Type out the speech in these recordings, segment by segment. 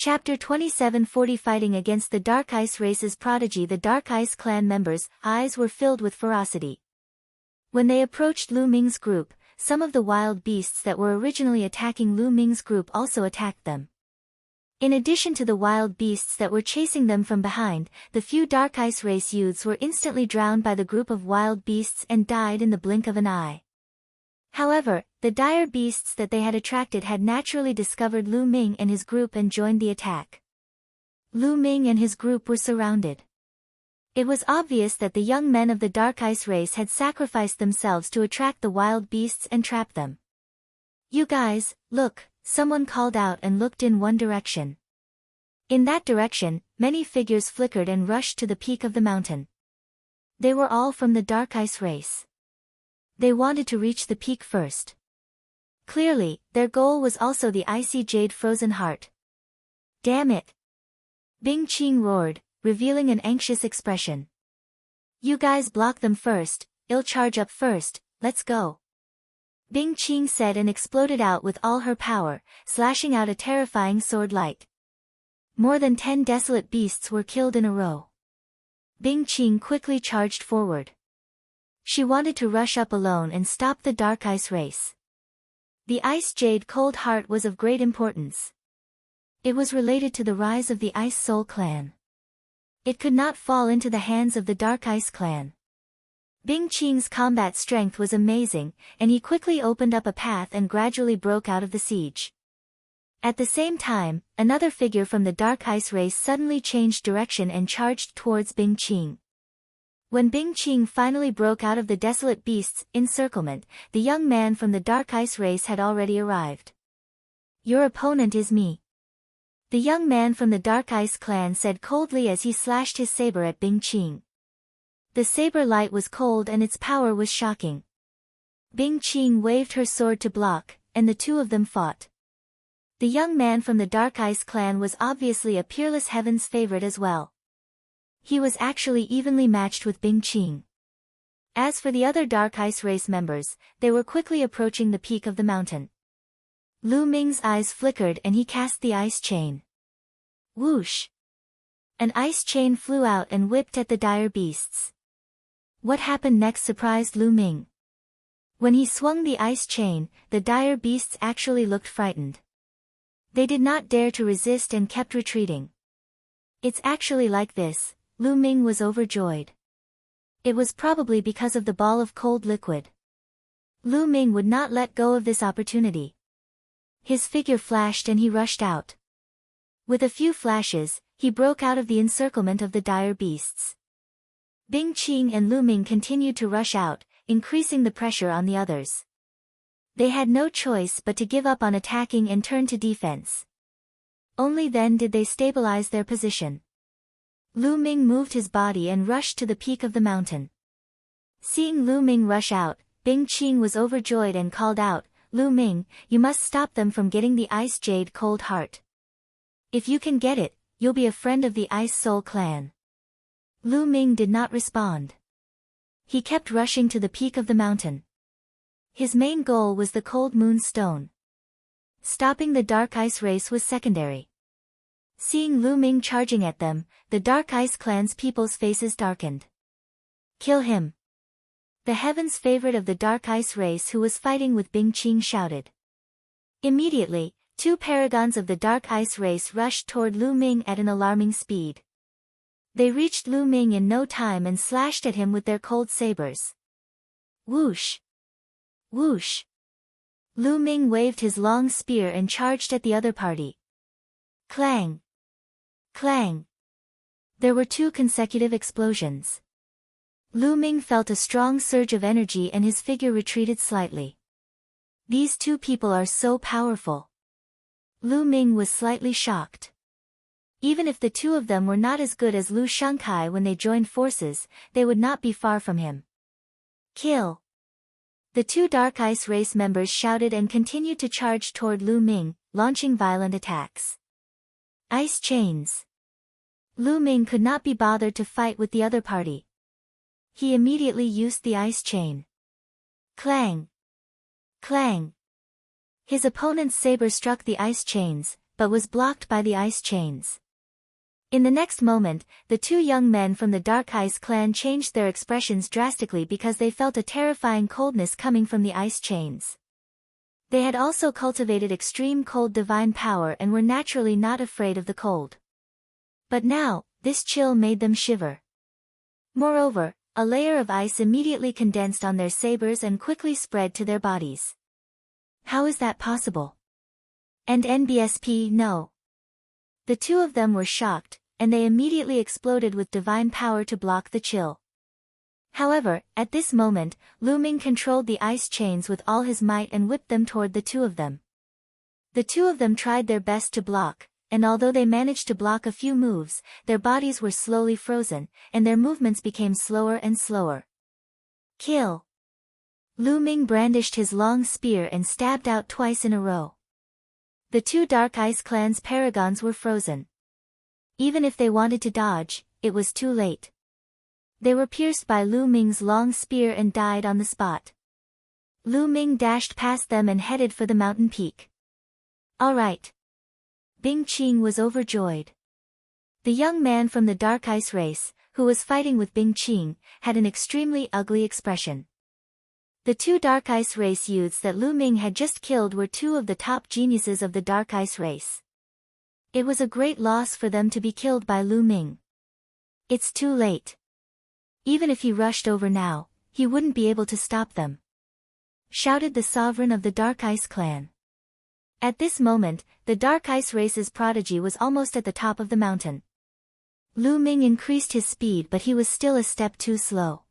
Chapter 27 Fighting against the Dark Ice Race's prodigy. The Dark Ice Clan members' eyes were filled with ferocity. When they approached Lu Ming's group, some of the wild beasts that were originally attacking Lu Ming's group also attacked them. In addition to the wild beasts that were chasing them from behind, the few Dark Ice Race youths were instantly drowned by the group of wild beasts and died in the blink of an eye. However, the dire beasts that they had attracted had naturally discovered Lu Ming and his group and joined the attack. Lu Ming and his group were surrounded. It was obvious that the young men of the Dark Ice Race had sacrificed themselves to attract the wild beasts and trap them. "You guys, look," someone called out and looked in one direction. In that direction, many figures flickered and rushed to the peak of the mountain. They were all from the Dark Ice Race. They wanted to reach the peak first. Clearly, their goal was also the icy jade frozen heart. "Damn it!" Bing Qing roared, revealing an anxious expression. "You guys block them first, I'll charge up first, let's go." Bing Qing said and exploded out with all her power, slashing out a terrifying sword light. More than 10 desolate beasts were killed in a row. Bing Qing quickly charged forward. She wanted to rush up alone and stop the Dark Ice Race. The Ice Jade Cold Heart was of great importance. It was related to the rise of the Ice Soul Clan. It could not fall into the hands of the Dark Ice Clan. Bing Qing's combat strength was amazing, and he quickly opened up a path and gradually broke out of the siege. At the same time, another figure from the Dark Ice Race suddenly changed direction and charged towards Bing Qing. When Bing Qing finally broke out of the desolate beasts' encirclement, the young man from the Dark Ice Race had already arrived. "Your opponent is me," the young man from the Dark Ice Clan said coldly as he slashed his saber at Bing Qing. The saber light was cold and its power was shocking. Bing Qing waved her sword to block, and the two of them fought. The young man from the Dark Ice Clan was obviously a peerless heaven's favorite as well. He was actually evenly matched with Bing Qing. As for the other Dark Ice Race members, they were quickly approaching the peak of the mountain. Lu Ming's eyes flickered and he cast the ice chain. Whoosh! An ice chain flew out and whipped at the dire beasts. What happened next surprised Lu Ming. When he swung the ice chain, the dire beasts actually looked frightened. They did not dare to resist and kept retreating. "It's actually like this," Lu Ming was overjoyed. It was probably because of the ball of cold liquid. Lu Ming would not let go of this opportunity. His figure flashed and he rushed out. With a few flashes, he broke out of the encirclement of the dire beasts. Bing Qing and Lu Ming continued to rush out, increasing the pressure on the others. They had no choice but to give up on attacking and turn to defense. Only then did they stabilize their position. Lu Ming moved his body and rushed to the peak of the mountain. Seeing Lu Ming rush out, Bing Qing was overjoyed and called out, "Lu Ming, you must stop them from getting the Ice Jade Cold Heart. If you can get it, you'll be a friend of the Ice Soul Clan." Lu Ming did not respond. He kept rushing to the peak of the mountain. His main goal was the Cold Moon Stone. Stopping the Dark Ice Race was secondary. Seeing Lu Ming charging at them, the Dark Ice Clan's people's faces darkened. "Kill him!" The heaven's favorite of the Dark Ice Race who was fighting with Bing Qing shouted. Immediately, 2 paragons of the Dark Ice Race rushed toward Lu Ming at an alarming speed. They reached Lu Ming in no time and slashed at him with their cold sabers. Whoosh! Whoosh! Lu Ming waved his long spear and charged at the other party. Clang! Clang! There were 2 consecutive explosions. Lu Ming felt a strong surge of energy and his figure retreated slightly. These 2 people are so powerful. Lu Ming was slightly shocked. Even if the 2 of them were not as good as Lu Shangkai when they joined forces, they would not be far from him. Kill! The 2 Dark Ice Race members shouted and continued to charge toward Lu Ming, launching violent attacks. Ice chains. Lu Ming could not be bothered to fight with the other party. He immediately used the ice chain. Clang! Clang! His opponent's saber struck the ice chains, but was blocked by the ice chains. In the next moment, the two young men from the Dark Ice clan changed their expressions drastically because they felt a terrifying coldness coming from the ice chains. They had also cultivated extreme cold divine power and were naturally not afraid of the cold. But now, this chill made them shiver. Moreover, a layer of ice immediately condensed on their sabers and quickly spread to their bodies. How is that possible? And NBSP, no. The two of them were shocked, and they immediately exploded with divine power to block the chill. However, at this moment, Lu Ming controlled the ice chains with all his might and whipped them toward the two of them. The two of them tried their best to block, and although they managed to block a few moves, their bodies were slowly frozen, and their movements became slower and slower. Kill! Lu Ming brandished his long spear and stabbed out twice in a row. The two Dark Ice clan's paragons were frozen. Even if they wanted to dodge, it was too late. They were pierced by Lu Ming's long spear and died on the spot. Lu Ming dashed past them and headed for the mountain peak. All right. Bing Qing was overjoyed. The young man from the Dark Ice race, who was fighting with Bing Qing, had an extremely ugly expression. The two Dark Ice race youths that Lu Ming had just killed were two of the top geniuses of the Dark Ice race. It was a great loss for them to be killed by Lu Ming. It's too late. Even if he rushed over now, he wouldn't be able to stop them, shouted the sovereign of the Dark Ice clan. At this moment, the Dark Ice race's prodigy was almost at the top of the mountain. Lu Ming increased his speed, but he was still a step too slow.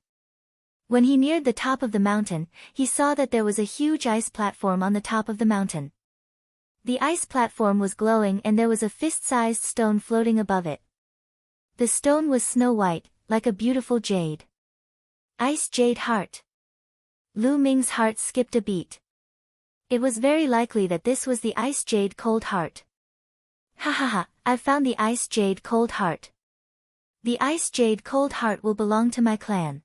When he neared the top of the mountain, he saw that there was a huge ice platform on the top of the mountain. The ice platform was glowing and there was a fist-sized stone floating above it. The stone was snow white, like a beautiful jade. Ice Jade Heart. Lu Ming's heart skipped a beat. It was very likely that this was the Ice Jade Cold Heart. Ha ha ha, I've found the Ice Jade Cold Heart. The Ice Jade Cold Heart will belong to my clan.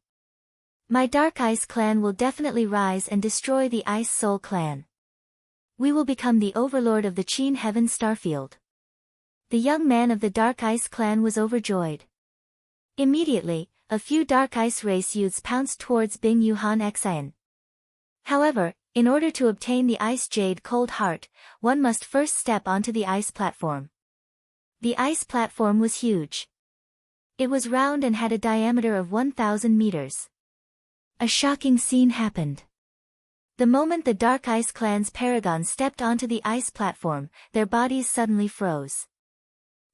My Dark Ice clan will definitely rise and destroy the Ice Soul clan. We will become the overlord of the Qin Heaven Starfield. The young man of the Dark Ice clan was overjoyed. Immediately, a few Dark Ice race youths pounced towards Bing Yuhan Xian. However, in order to obtain the Ice Jade Cold Heart, one must first step onto the ice platform. The ice platform was huge. It was round and had a diameter of 1,000 meters. A shocking scene happened. The moment the Dark Ice clan's paragons stepped onto the ice platform, their bodies suddenly froze.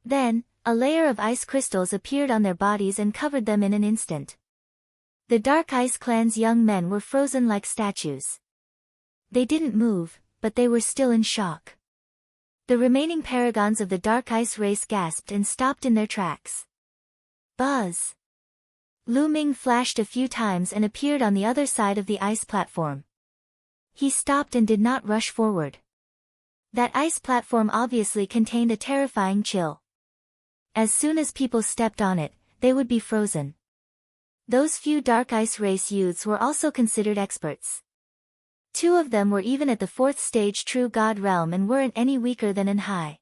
Then, a layer of ice crystals appeared on their bodies and covered them in an instant. The Dark Ice clan's young men were frozen like statues. They didn't move, but they were still in shock. The remaining paragons of the Dark Ice race gasped and stopped in their tracks. Buzz! Lu Ming flashed a few times and appeared on the other side of the ice platform. He stopped and did not rush forward. That ice platform obviously contained a terrifying chill. As soon as people stepped on it, they would be frozen. Those few Dark Ice race youths were also considered experts. Two of them were even at the 4th stage True God realm and weren't any weaker than an high.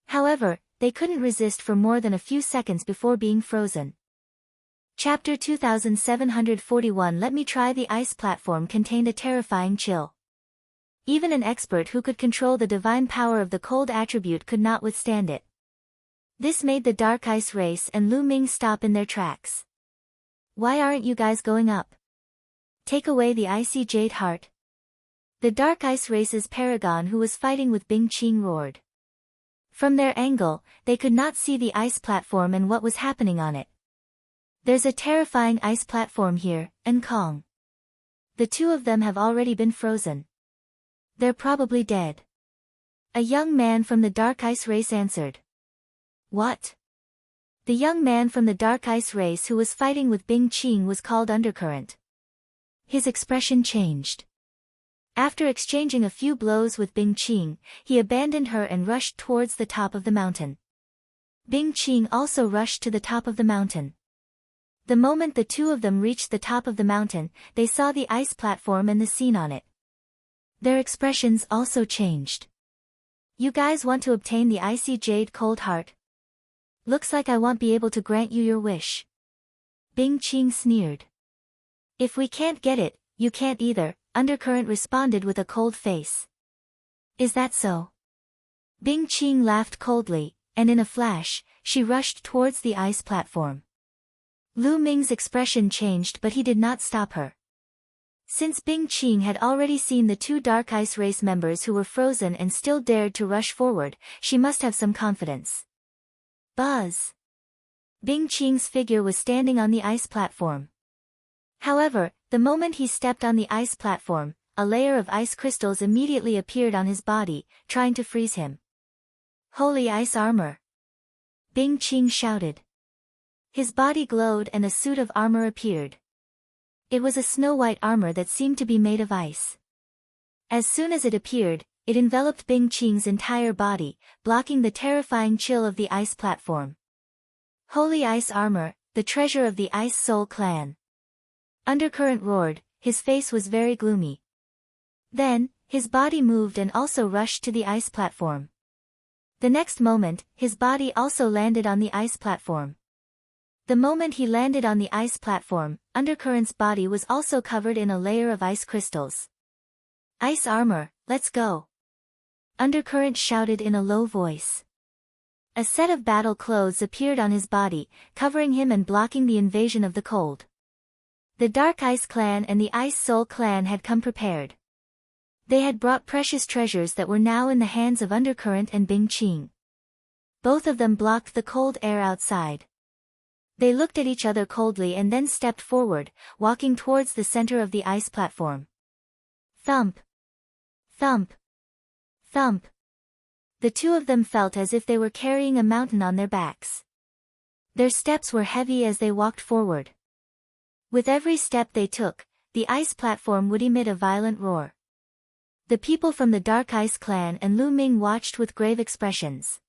However, they couldn't resist for more than a few seconds before being frozen. Chapter 2741 Let Me Try the Ice Platform contained a terrifying chill. Even an expert who could control the divine power of the cold attribute could not withstand it. This made the Dark Ice race and Lu Ming stop in their tracks. Why aren't you guys going up? Take away the icy jade heart. The Dark Ice race's paragon who was fighting with Bing Qing roared. From their angle, they could not see the ice platform and what was happening on it. There's a terrifying ice platform here, and Kong. The two of them have already been frozen. They're probably dead. A young man from the Dark Ice race answered. What? The young man from the Dark Ice race who was fighting with Bing Qing was called Undercurrent. His expression changed. After exchanging a few blows with Bing Qing, he abandoned her and rushed towards the top of the mountain. Bing Qing also rushed to the top of the mountain. The moment the two of them reached the top of the mountain, they saw the ice platform and the scene on it. Their expressions also changed. You guys want to obtain the icy jade cold heart? Looks like I won't be able to grant you your wish. Bing Qing sneered. If we can't get it, you can't either, Undercurrent responded with a cold face. Is that so? Bing Qing laughed coldly, and in a flash, she rushed towards the ice platform. Lu Ming's expression changed, but he did not stop her. Since Bing Qing had already seen the two Dark Ice Race members who were frozen and still dared to rush forward, she must have some confidence. Buzz! Bing Qing's figure was standing on the ice platform. However, the moment he stepped on the ice platform, a layer of ice crystals immediately appeared on his body, trying to freeze him. Holy ice armor! Bing Qing shouted. His body glowed and a suit of armor appeared. It was a snow-white armor that seemed to be made of ice. As soon as it appeared, it enveloped Bing Qing's entire body, blocking the terrifying chill of the ice platform. Holy ice armor, the treasure of the Ice Soul clan. Undercurrent roared, his face was very gloomy. Then, his body moved and also rushed to the ice platform. The next moment, his body also landed on the ice platform. The moment he landed on the ice platform, Undercurrent's body was also covered in a layer of ice crystals. Ice armor, let's go! Undercurrent shouted in a low voice. A set of battle clothes appeared on his body, covering him and blocking the invasion of the cold. The Dark Ice Clan and the Ice Soul Clan had come prepared. They had brought precious treasures that were now in the hands of Undercurrent and Bing Qing. Both of them blocked the cold air outside. They looked at each other coldly and then stepped forward, walking towards the center of the ice platform. Thump! Thump! Thump! The two of them felt as if they were carrying a mountain on their backs. Their steps were heavy as they walked forward. With every step they took, the ice platform would emit a violent roar. The people from the Dark Ice Clan and Lu Ming watched with grave expressions.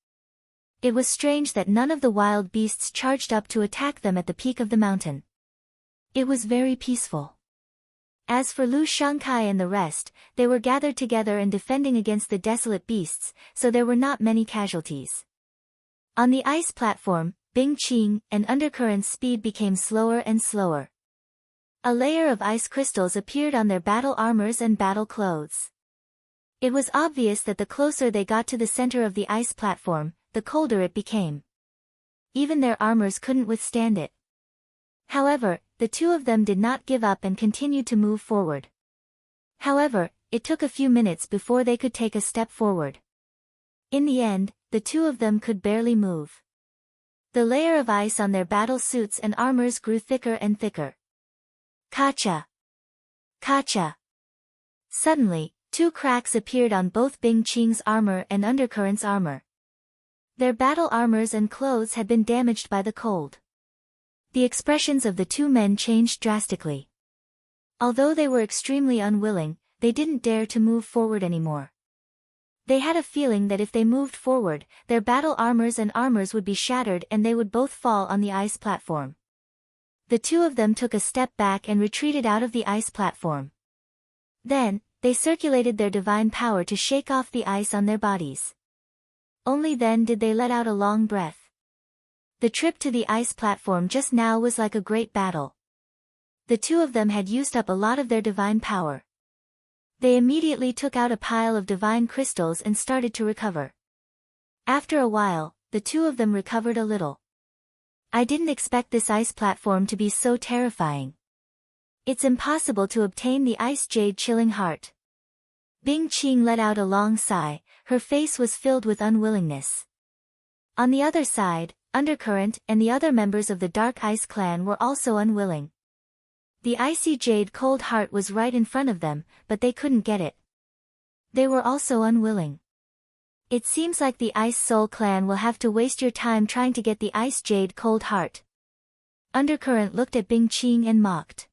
It was strange that none of the wild beasts charged up to attack them at the peak of the mountain. It was very peaceful. As for Lu Shangkai and the rest, they were gathered together and defending against the desolate beasts, so there were not many casualties. On the ice platform, Bing Qing and Undercurrent's speed became slower and slower. A layer of ice crystals appeared on their battle armors and battle clothes. It was obvious that the closer they got to the center of the ice platform, the colder it became. Even their armors couldn't withstand it. However, the two of them did not give up and continued to move forward. However, it took a few minutes before they could take a step forward. In the end, the two of them could barely move. The layer of ice on their battle suits and armors grew thicker and thicker. Kacha! Kacha! Suddenly, two cracks appeared on both Bing Qing's armor and Undercurrent's armor. Their battle armors and clothes had been damaged by the cold. The expressions of the two men changed drastically. Although they were extremely unwilling, they didn't dare to move forward anymore. They had a feeling that if they moved forward, their battle armors and armors would be shattered and they would both fall on the ice platform. The two of them took a step back and retreated out of the ice platform. Then, they circulated their divine power to shake off the ice on their bodies. Only then did they let out a long breath. The trip to the ice platform just now was like a great battle. The two of them had used up a lot of their divine power. They immediately took out a pile of divine crystals and started to recover. After a while, the two of them recovered a little. I didn't expect this ice platform to be so terrifying. It's impossible to obtain the ice jade chilling heart. Bing Qing let out a long sigh, her face was filled with unwillingness. On the other side, Undercurrent and the other members of the Dark Ice Clan were also unwilling. The icy jade cold heart was right in front of them, but they couldn't get it. They were also unwilling. It seems like the Ice Soul Clan will have to waste your time trying to get the ice jade cold heart. Undercurrent looked at Bing Qing and mocked.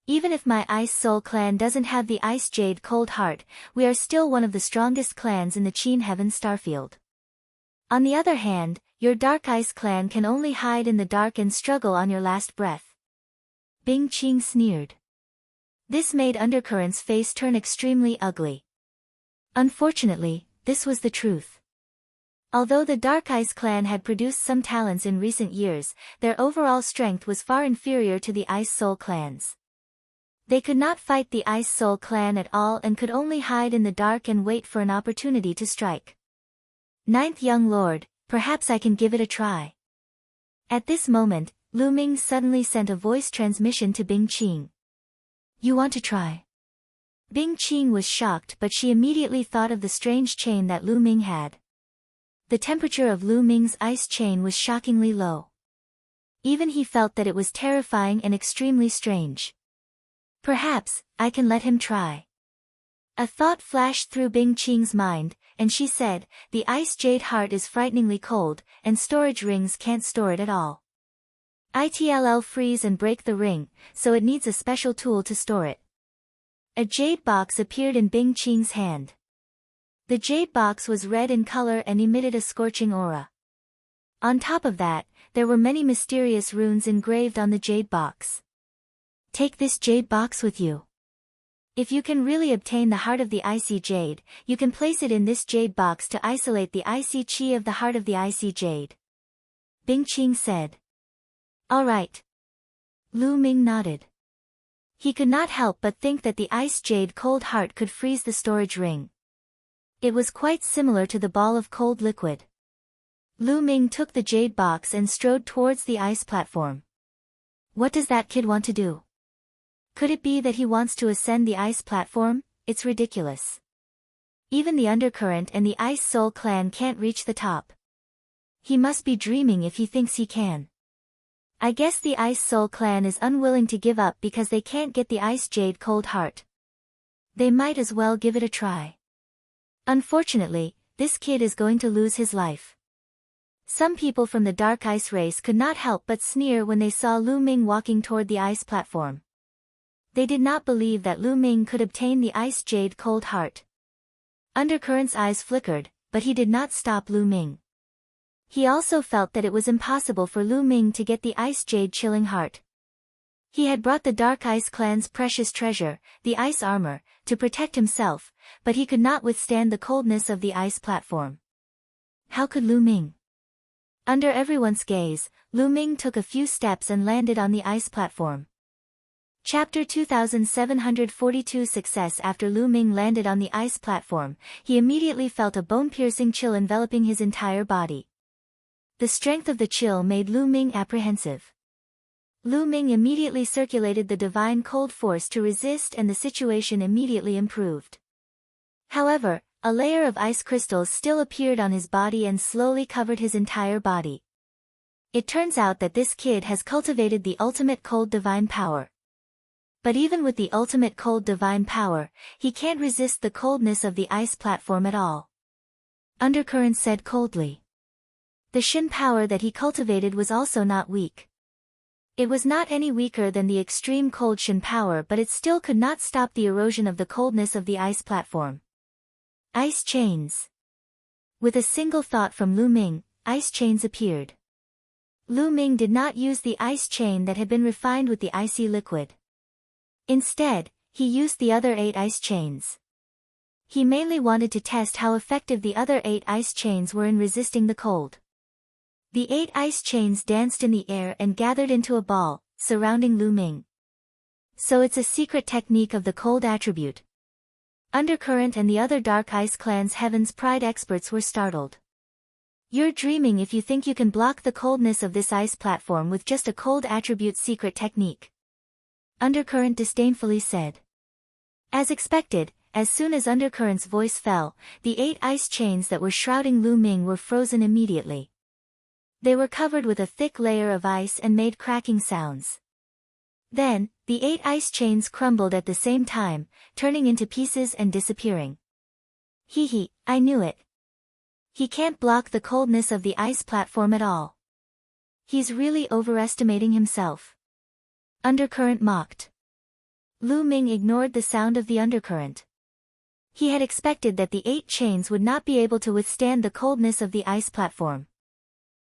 Even if my Ice Soul Clan doesn't have the ice jade cold heart, we are still one of the strongest clans in the Qin Heaven Starfield. On the other hand, your Dark Ice Clan can only hide in the dark and struggle on your last breath. Bing Qing sneered. This made Undercurrent's face turn extremely ugly. Unfortunately, this was the truth. Although the Dark Ice clan had produced some talents in recent years, their overall strength was far inferior to the Ice Soul clans. They could not fight the Ice Soul clan at all and could only hide in the dark and wait for an opportunity to strike. Ninth young lord, perhaps I can give it a try. At this moment, Lu Ming suddenly sent a voice transmission to Bing Qing. You want to try? Bing Qing was shocked, but she immediately thought of the strange chain that Lu Ming had. The temperature of Lu Ming's ice chain was shockingly low. Even he felt that it was terrifying and extremely strange. Perhaps, I can let him try. A thought flashed through Bing Qing's mind, and she said, the ice jade heart is frighteningly cold, and storage rings can't store it at all. It'll freeze and break the ring, so it needs a special tool to store it. A jade box appeared in Bing Qing's hand. The jade box was red in color and emitted a scorching aura. On top of that, there were many mysterious runes engraved on the jade box. Take this jade box with you. If you can really obtain the heart of the icy jade, you can place it in this jade box to isolate the icy chi of the heart of the icy jade. Bing Qing said. All right. Lu Ming nodded. He could not help but think that the ice jade cold heart could freeze the storage ring. It was quite similar to the ball of cold liquid. Lu Ming took the jade box and strode towards the ice platform. What does that kid want to do? Could it be that he wants to ascend the ice platform? It's ridiculous. Even the Undercurrent and the Ice Soul clan can't reach the top. He must be dreaming if he thinks he can. I guess the Ice Soul clan is unwilling to give up because they can't get the Ice Jade Cold Heart. They might as well give it a try. Unfortunately, this kid is going to lose his life. Some people from the Dark Ice race could not help but sneer when they saw Lu Ming walking toward the ice platform. They did not believe that Lu Ming could obtain the Ice Jade Cold Heart. Undercurrent's eyes flickered, but he did not stop Lu Ming. He also felt that it was impossible for Lu Ming to get the Ice Jade Chilling Heart. He had brought the Dark Ice clan's precious treasure, the ice armor, to protect himself, but he could not withstand the coldness of the ice platform. How could Lu Ming? Under everyone's gaze, Lu Ming took a few steps and landed on the ice platform. Chapter 2742 Success. After Lu Ming landed on the ice platform, he immediately felt a bone-piercing chill enveloping his entire body. The strength of the chill made Lu Ming apprehensive. Lu Ming immediately circulated the divine cold force to resist, and the situation immediately improved. However, a layer of ice crystals still appeared on his body and slowly covered his entire body. It turns out that this kid has cultivated the ultimate cold divine power. But even with the ultimate cold divine power, he can't resist the coldness of the ice platform at all. Undercurrent said coldly. The Shin power that he cultivated was also not weak. It was not any weaker than the extreme cold Shin power, but it still could not stop the erosion of the coldness of the ice platform. Ice chains. With a single thought from Lu Ming, ice chains appeared. Lu Ming did not use the ice chain that had been refined with the icy liquid. Instead, he used the other 8 ice chains. He mainly wanted to test how effective the other 8 ice chains were in resisting the cold. The 8 ice chains danced in the air and gathered into a ball, surrounding Lu Ming. So it's a secret technique of the cold attribute. Undercurrent and the other Dark Ice clan's Heaven's Pride experts were startled. You're dreaming if you think you can block the coldness of this ice platform with just a cold attribute secret technique. Undercurrent disdainfully said. As expected, as soon as Undercurrent's voice fell, the 8 ice chains that were shrouding Lu Ming were frozen immediately. They were covered with a thick layer of ice and made cracking sounds. Then, the 8 ice chains crumbled at the same time, turning into pieces and disappearing. Hee, I knew it. He can't block the coldness of the ice platform at all. He's really overestimating himself. Undercurrent mocked. Lu Ming ignored the sound of the undercurrent. He had expected that the 8 chains would not be able to withstand the coldness of the ice platform.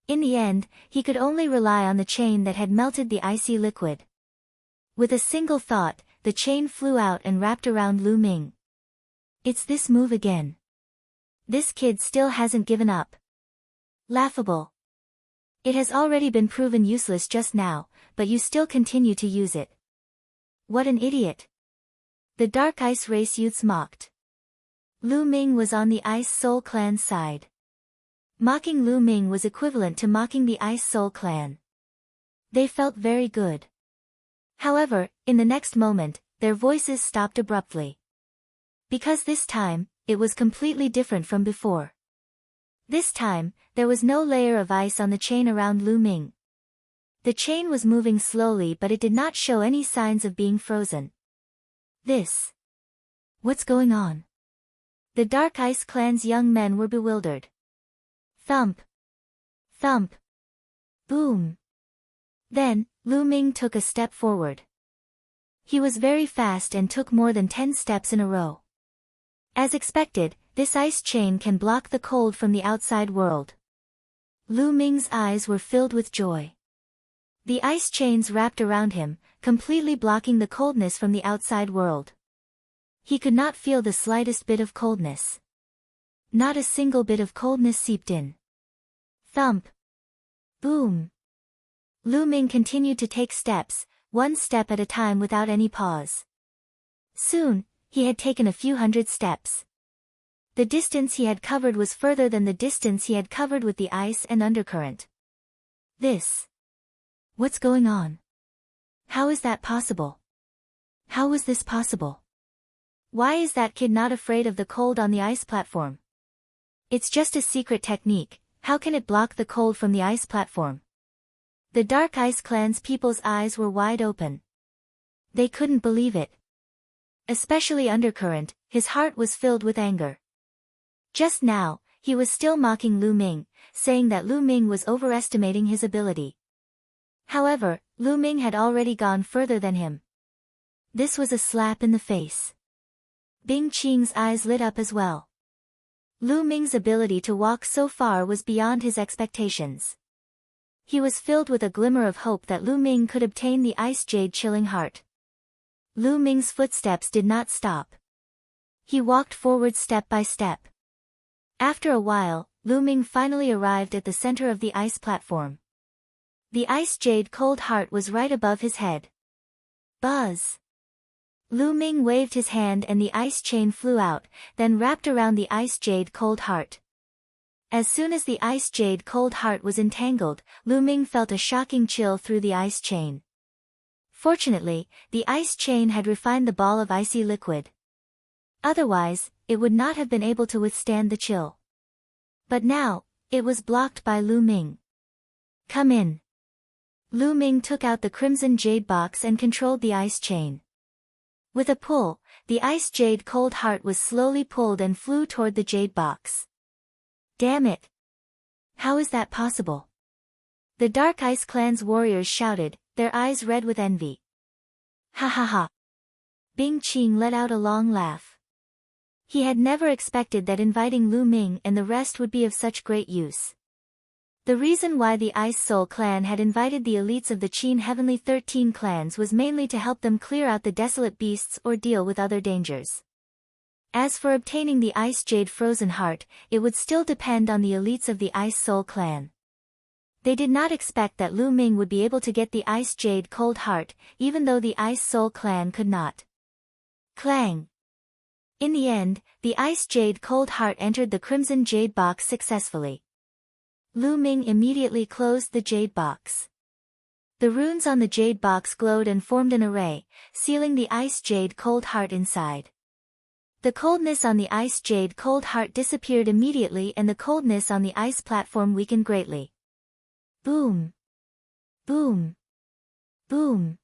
In the end, he could only rely on the chain that had melted the icy liquid. With a single thought, the chain flew out and wrapped around Lu Ming. It's this move again. This kid still hasn't given up. Laughable. It has already been proven useless just now, but you still continue to use it. What an idiot. The Dark Ice Race youths mocked. Lu Ming was on the Ice Soul Clan's side. Mocking Lu Ming was equivalent to mocking the Ice Soul Clan. They felt very good. However, in the next moment, their voices stopped abruptly. Because this time, it was completely different from before. This time, there was no layer of ice on the chain around Lu Ming. The chain was moving slowly, but it did not show any signs of being frozen. What's going on? The Dark Ice Clan's young men were bewildered. Thump. Thump. Boom. Then, Lu Ming took a step forward. He was very fast and took more than 10 steps in a row. As expected, this ice chain can block the cold from the outside world. Lu Ming's eyes were filled with joy. The ice chains wrapped around him, completely blocking the coldness from the outside world. He could not feel the slightest bit of coldness. Not a single bit of coldness seeped in. Thump. Boom. Lu Ming continued to take steps, one step at a time without any pause. Soon, he had taken a few hundred steps. The distance he had covered was further than the distance he had covered with the ice and undercurrent. What's going on? How is that possible? How was this possible? Why is that kid not afraid of the cold on the ice platform? It's just a secret technique, how can it block the cold from the ice platform? The Dark Ice Clan's people's eyes were wide open. They couldn't believe it. Especially Undercurrent, his heart was filled with anger. Just now, he was still mocking Lu Ming, saying that Lu Ming was overestimating his ability. However, Lu Ming had already gone further than him. This was a slap in the face. Bing Qing's eyes lit up as well. Lu Ming's ability to walk so far was beyond his expectations. He was filled with a glimmer of hope that Lu Ming could obtain the Ice Jade Chilling Heart. Lu Ming's footsteps did not stop. He walked forward step by step. After a while, Lu Ming finally arrived at the center of the ice platform. The Ice Jade Cold Heart was right above his head. Buzz! Lu Ming waved his hand and the ice chain flew out, then wrapped around the Ice Jade Cold Heart. As soon as the Ice Jade Cold Heart was entangled, Lu Ming felt a shocking chill through the ice chain. Fortunately, the ice chain had refined the ball of icy liquid. Otherwise, it would not have been able to withstand the chill. But now, it was blocked by Lu Ming. Come in. Lu Ming took out the crimson jade box and controlled the ice chain. With a pull, the Ice Jade Cold Heart was slowly pulled and flew toward the jade box. Damn it! How is that possible? The Dark Ice Clan's warriors shouted, their eyes red with envy. Ha ha ha! Bing Qing let out a long laugh. He had never expected that inviting Lu Ming and the rest would be of such great use. The reason why the Ice Soul Clan had invited the elites of the Qin Heavenly 13 clans was mainly to help them clear out the desolate beasts or deal with other dangers. As for obtaining the Ice Jade Frozen Heart, it would still depend on the elites of the Ice Soul Clan. They did not expect that Lu Ming would be able to get the Ice Jade Cold Heart, even though the Ice Soul Clan could not. Clang! In the end, the Ice Jade Cold Heart entered the Crimson Jade Box successfully. Lu Ming immediately closed the jade box. The runes on the jade box glowed and formed an array, sealing the Ice Jade Cold Heart inside. The coldness on the Ice Jade Cold Heart disappeared immediately and the coldness on the ice platform weakened greatly. Boom! Boom! Boom!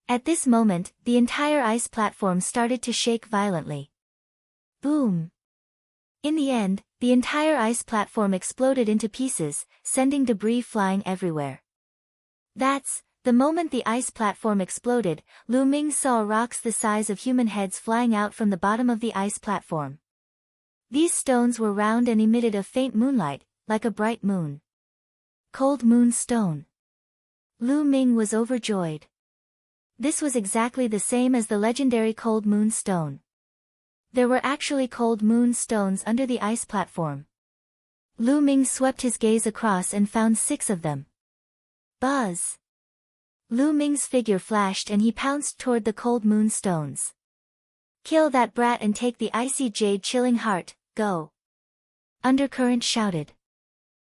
At this moment, the entire ice platform started to shake violently. Boom! In the end, the entire ice platform exploded into pieces, sending debris flying everywhere. The moment the ice platform exploded, Lu Ming saw rocks the size of human heads flying out from the bottom of the ice platform. These stones were round and emitted a faint moonlight, like a bright moon. Cold Moon Stone. Lu Ming was overjoyed. This was exactly the same as the legendary Cold Moon Stone. There were actually cold moon stones under the ice platform. Lu Ming swept his gaze across and found 6 of them. Buzz! Lu Ming's figure flashed and he pounced toward the cold moon stones. Kill that brat and take the icy jade chilling heart, go! Undercurrent shouted.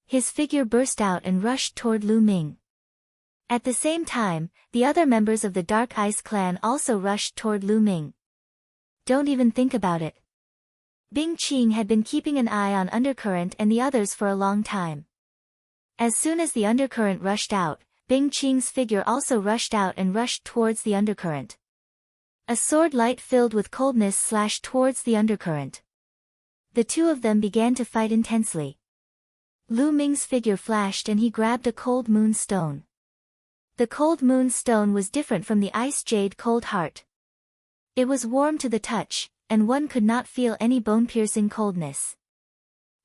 His figure burst out and rushed toward Lu Ming. At the same time, the other members of the Dark Ice clan also rushed toward Lu Ming. Don't even think about it. Bing Qing had been keeping an eye on Undercurrent and the others for a long time. As soon as the Undercurrent rushed out, Bing Qing's figure also rushed out and rushed towards the Undercurrent. A sword light filled with coldness slashed towards the Undercurrent. The two of them began to fight intensely. Lu Ming's figure flashed and he grabbed a cold moon stone. The cold moon stone was different from the ice jade cold heart. It was warm to the touch, and one could not feel any bone-piercing coldness.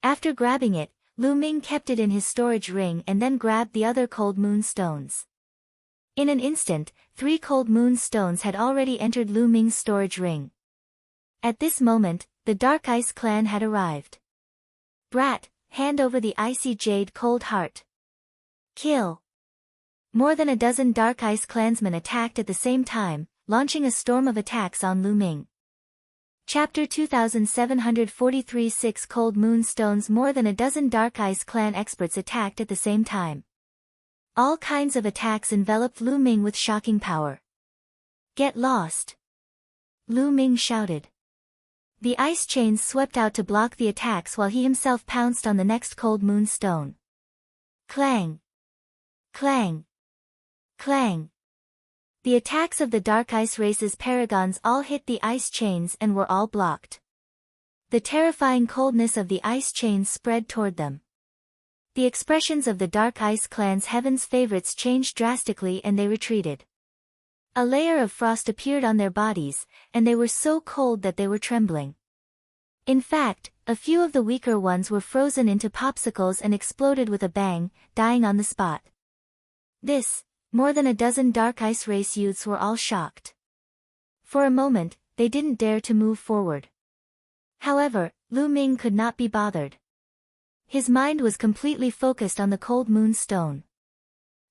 After grabbing it, Lu Ming kept it in his storage ring and then grabbed the other cold moon stones. In an instant, 3 cold moon stones had already entered Lu Ming's storage ring. At this moment, the Dark Ice clan had arrived. Brat, hand over the icy jade cold heart. Kill! More than a dozen Dark Ice clansmen attacked at the same time, launching a storm of attacks on Lu Ming. Chapter 2743 6 Cold Moon Stones. More than a dozen Dark Ice clan experts attacked at the same time. All kinds of attacks enveloped Lu Ming with shocking power. Get lost! Lu Ming shouted. The ice chains swept out to block the attacks while he himself pounced on the next cold moon stone. Clang! Clang! Clang! The attacks of the Dark Ice Race's paragons all hit the ice chains and were all blocked. The terrifying coldness of the ice chains spread toward them. The expressions of the Dark Ice clan's Heaven's favorites changed drastically and they retreated. A layer of frost appeared on their bodies, and they were so cold that they were trembling. In fact, a few of the weaker ones were frozen into popsicles and exploded with a bang, dying on the spot. More than a dozen Dark Ice Race youths were all shocked. For a moment, they didn't dare to move forward. However, Lu Ming could not be bothered. His mind was completely focused on the cold moon stone.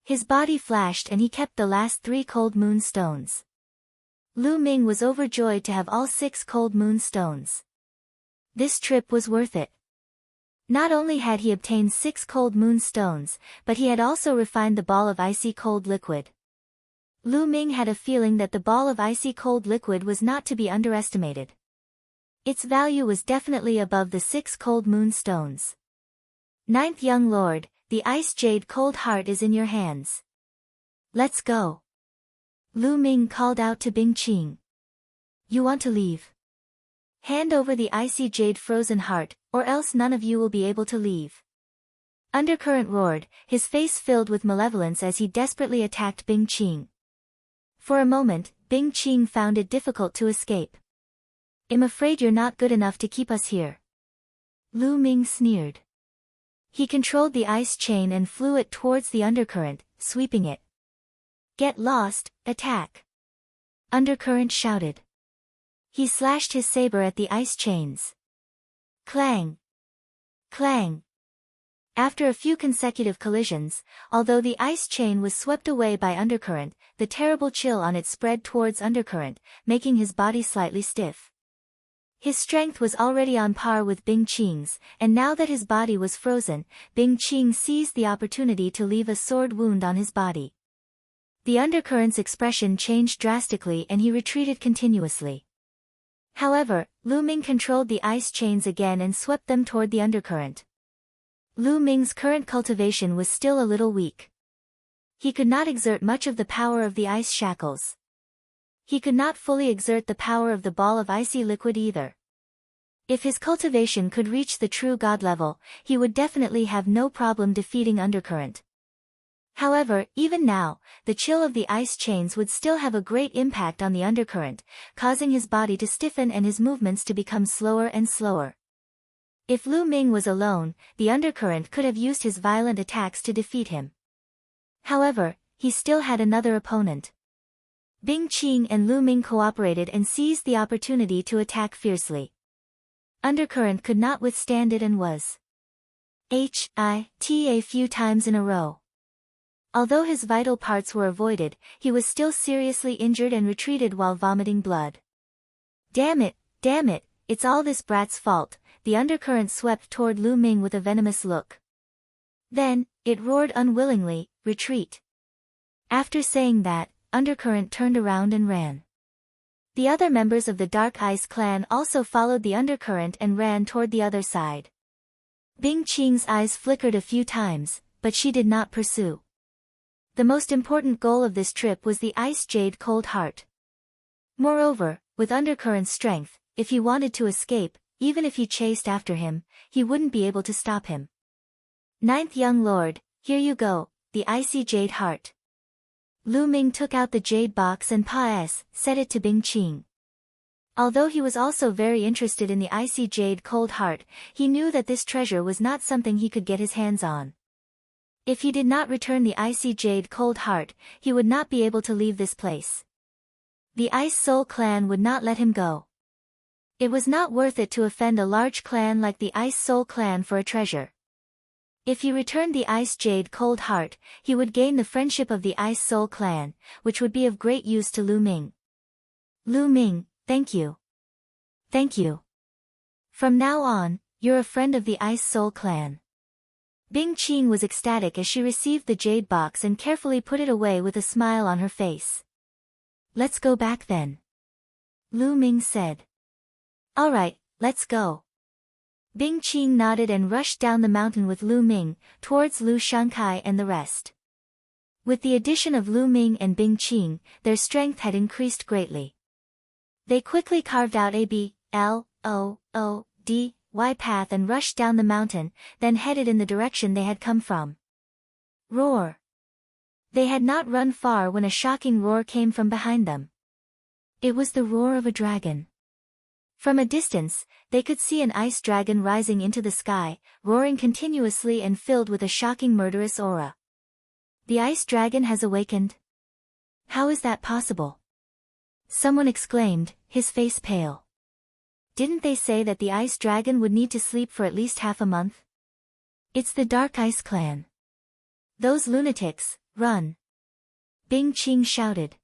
His body flashed and he kept the last 3 cold moon stones. Lu Ming was overjoyed to have all 6 cold moon stones. This trip was worth it. Not only had he obtained 6 cold moon stones, but he had also refined the ball of icy cold liquid. Lu Ming had a feeling that the ball of icy cold liquid was not to be underestimated. Its value was definitely above the 6 cold moon stones. 9th Young Lord, the ice jade cold heart is in your hands. Let's go. Lu Ming called out to Bing Qing. You want to leave? Hand over the icy jade frozen heart, or else none of you will be able to leave. Undercurrent roared, his face filled with malevolence as he desperately attacked Bing Qing. For a moment, Bing Qing found it difficult to escape. I'm afraid you're not good enough to keep us here. Lu Ming sneered. He controlled the ice chain and flew it towards the undercurrent, sweeping it. Get lost, attack! Undercurrent shouted. He slashed his saber at the ice chains. Clang! Clang! After a few consecutive collisions, although the ice chain was swept away by undercurrent, the terrible chill on it spread towards undercurrent, making his body slightly stiff. His strength was already on par with Bing Qing's, and now that his body was frozen, Bing Qing seized the opportunity to leave a sword wound on his body. The undercurrent's expression changed drastically and he retreated continuously. However, Lu Ming controlled the ice chains again and swept them toward the undercurrent. Lu Ming's current cultivation was still a little weak. He could not exert much of the power of the ice shackles. He could not fully exert the power of the ball of icy liquid either. If his cultivation could reach the true god level, he would definitely have no problem defeating undercurrent. However, even now, the chill of the ice chains would still have a great impact on the undercurrent, causing his body to stiffen and his movements to become slower and slower. If Lu Ming was alone, the undercurrent could have used his violent attacks to defeat him. However, he still had another opponent. Bing Qing and Lu Ming cooperated and seized the opportunity to attack fiercely. Undercurrent could not withstand it and was hit a few times in a row. Although his vital parts were avoided, he was still seriously injured and retreated while vomiting blood. Damn it, it's all this brat's fault, the undercurrent swept toward Lu Ming with a venomous look. Then, it roared unwillingly, retreat. After saying that, Undercurrent turned around and ran. The other members of the Dark Ice clan also followed the undercurrent and ran toward the other side. Bing Qing's eyes flickered a few times, but she did not pursue. The most important goal of this trip was the Ice Jade Cold Heart. Moreover, with Undercurrent's strength, if he wanted to escape, even if he chased after him, he wouldn't be able to stop him. Ninth young lord, here you go, the Icy Jade Heart. Lu Ming took out the jade box and set it to Bing Qing. Although he was also very interested in the Icy Jade Cold Heart, he knew that this treasure was not something he could get his hands on. If he did not return the Icy Jade Cold Heart, he would not be able to leave this place. The Ice Soul clan would not let him go. It was not worth it to offend a large clan like the Ice Soul clan for a treasure. If he returned the Ice Jade Cold Heart, he would gain the friendship of the Ice Soul clan, which would be of great use to Lu Ming. Lu Ming, thank you. Thank you. From now on, you're a friend of the Ice Soul clan. Bing Qing was ecstatic as she received the jade box and carefully put it away with a smile on her face. Let's go back then. Lu Ming said. All right, let's go. Bing Qing nodded and rushed down the mountain with Lu Ming, towards Lu Shankai and the rest. With the addition of Lu Ming and Bing Qing, their strength had increased greatly. They quickly carved out a B-L-O-O-D-Y path and rushed down the mountain, then headed in the direction they had come from. Roar! They had not run far when a shocking roar came from behind them. It was the roar of a dragon. From a distance, they could see an ice dragon rising into the sky, roaring continuously and filled with a shocking murderous aura. The ice dragon has awakened? How is that possible? Someone exclaimed, his face pale. Didn't they say that the ice dragon would need to sleep for at least half a month? It's the Dark Ice clan. Those lunatics, run! Bing Qing shouted.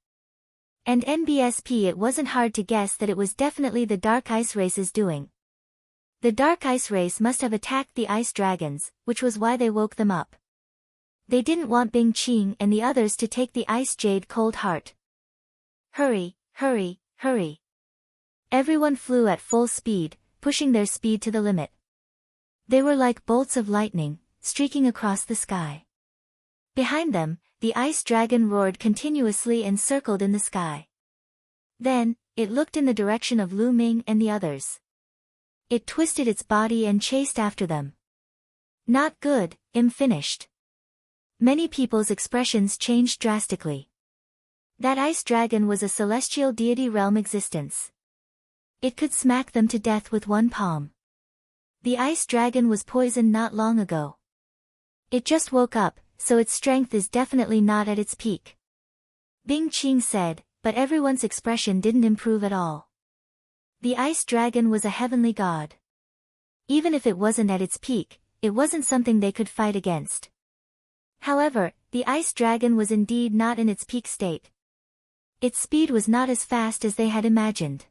And NBSP, it wasn't hard to guess that it was definitely the Dark Ice race's doing. The Dark Ice race must have attacked the ice dragons, which was why they woke them up. They didn't want Bing Qing and the others to take the Ice Jade Cold Heart. Hurry, hurry, hurry. Everyone flew at full speed, pushing their speed to the limit. They were like bolts of lightning, streaking across the sky. Behind them, the ice dragon roared continuously and circled in the sky. Then, it looked in the direction of Lu Ming and the others. It twisted its body and chased after them. Not good, finished. Many people's expressions changed drastically. That ice dragon was a celestial deity realm existence. It could smack them to death with one palm. The ice dragon was poisoned not long ago. It just woke up, so its strength is definitely not at its peak. Bing Qing said, but everyone's expression didn't improve at all. The ice dragon was a heavenly god. Even if it wasn't at its peak, it wasn't something they could fight against. However, the ice dragon was indeed not in its peak state. Its speed was not as fast as they had imagined.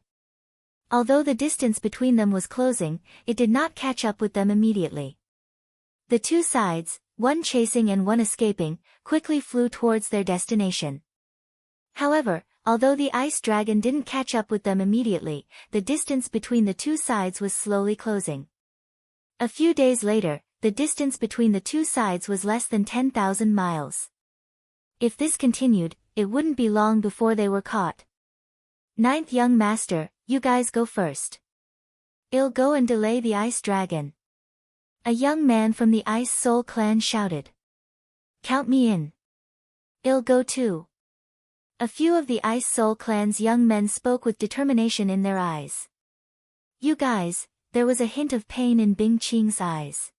Although the distance between them was closing, it did not catch up with them immediately. The two sides, one chasing and one escaping, quickly flew towards their destination. However, although the ice dragon didn't catch up with them immediately, the distance between the two sides was slowly closing. A few days later, the distance between the two sides was less than 10,000 miles. If this continued, it wouldn't be long before they were caught. Ninth young master, you guys go first. I'll go and delay the ice dragon. A young man from the Ice Soul clan shouted. Count me in. I'll go too. A few of the Ice Soul clan's young men spoke with determination in their eyes. You guys, there was a hint of pain in Bing Qing's eyes.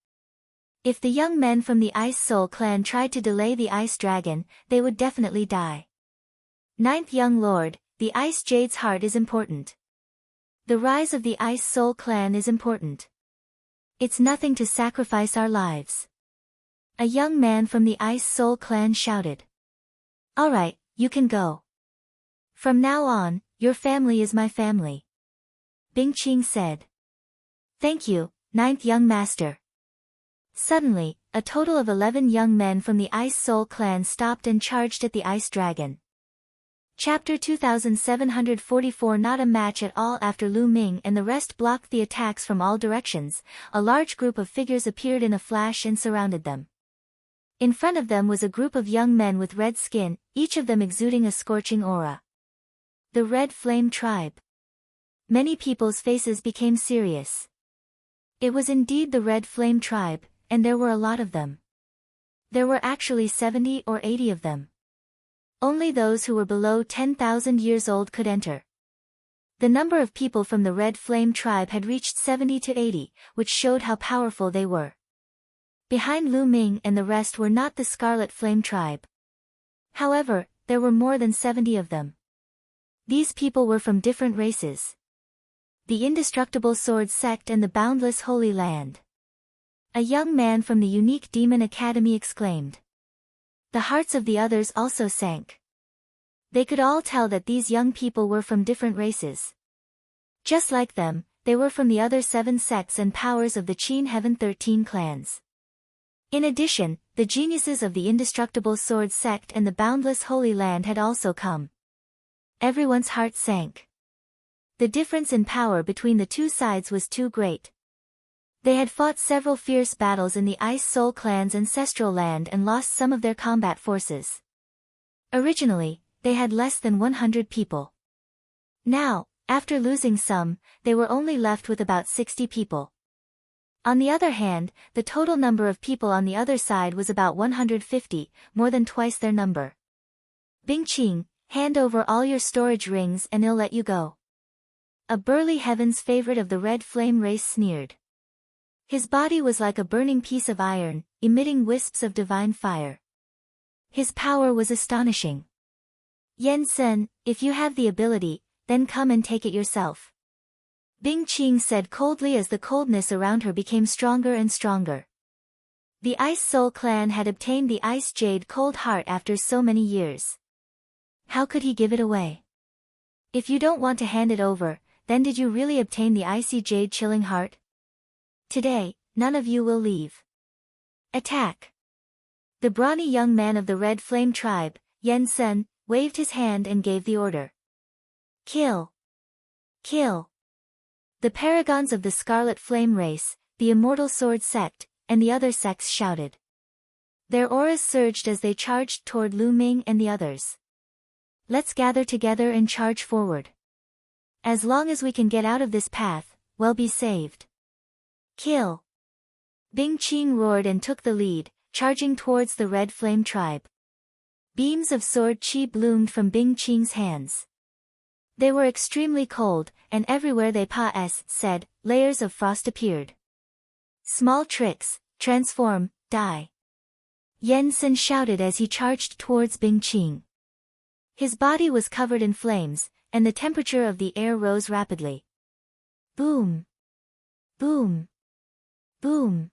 If the young men from the Ice Soul clan tried to delay the ice dragon, they would definitely die. Ninth Young Lord, the Ice Jade's heart is important. The rise of the Ice Soul clan is important. It's nothing to sacrifice our lives. A young man from the Ice Soul clan shouted. Alright, you can go. From now on, your family is my family. Bing Qing said. Thank you, Ninth Young Master. Suddenly, a total of 11 young men from the Ice Soul clan stopped and charged at the Ice Dragon. Chapter 2744. Not a match at all. After Lu Ming and the rest blocked the attacks from all directions, a large group of figures appeared in a flash and surrounded them. In front of them was a group of young men with red skin, each of them exuding a scorching aura. The Red Flame Tribe. Many people's faces became serious. It was indeed the Red Flame Tribe, and there were a lot of them. There were actually 70 or 80 of them. Only those who were below 10,000 years old could enter. The number of people from the Red Flame Tribe had reached 70 to 80, which showed how powerful they were. Behind Lu Ming and the rest were not the Scarlet Flame Tribe. However, there were more than 70 of them. These people were from different races. The Indestructible Sword Sect and the Boundless Holy Land. A young man from the Unique Demon Academy exclaimed. The hearts of the others also sank. They could all tell that these young people were from different races. Just like them, they were from the other 7 sects and powers of the Qin Heaven 13 clans. In addition, the geniuses of the Indestructible Sword Sect and the Boundless Holy Land had also come. Everyone's heart sank. The difference in power between the two sides was too great. They had fought several fierce battles in the Ice Soul clan's ancestral land and lost some of their combat forces. Originally, they had less than 100 people. Now, after losing some, they were only left with about 60 people. On the other hand, the total number of people on the other side was about 150, more than twice their number. Bing Qing, hand over all your storage rings and I'll let you go. A burly Heaven's favorite of the Red Flame race sneered. His body was like a burning piece of iron, emitting wisps of divine fire. His power was astonishing. Yen Sen, if you have the ability, then come and take it yourself. Bing Qing said coldly as the coldness around her became stronger and stronger. The Ice Soul clan had obtained the Ice Jade Cold Heart after so many years. How could he give it away? If you don't want to hand it over, then did you really obtain the Icy Jade Chilling Heart? Today, none of you will leave. Attack! The brawny young man of the Red Flame Tribe, Yen Sen, waved his hand and gave the order. Kill! Kill! The paragons of the Scarlet Flame race, the Immortal Sword Sect, and the other sects shouted. Their auras surged as they charged toward Lu Ming and the others. Let's gather together and charge forward. As long as we can get out of this path, we'll be saved. Kill! Bing Qing roared and took the lead, charging towards the Red Flame Tribe. Beams of sword chi bloomed from Bing Qing's hands. They were extremely cold, and everywhere they said, layers of frost appeared. Small tricks, transform, die. Yen Sen shouted as he charged towards Bing Qing. His body was covered in flames, and the temperature of the air rose rapidly. Boom! Boom! Boom!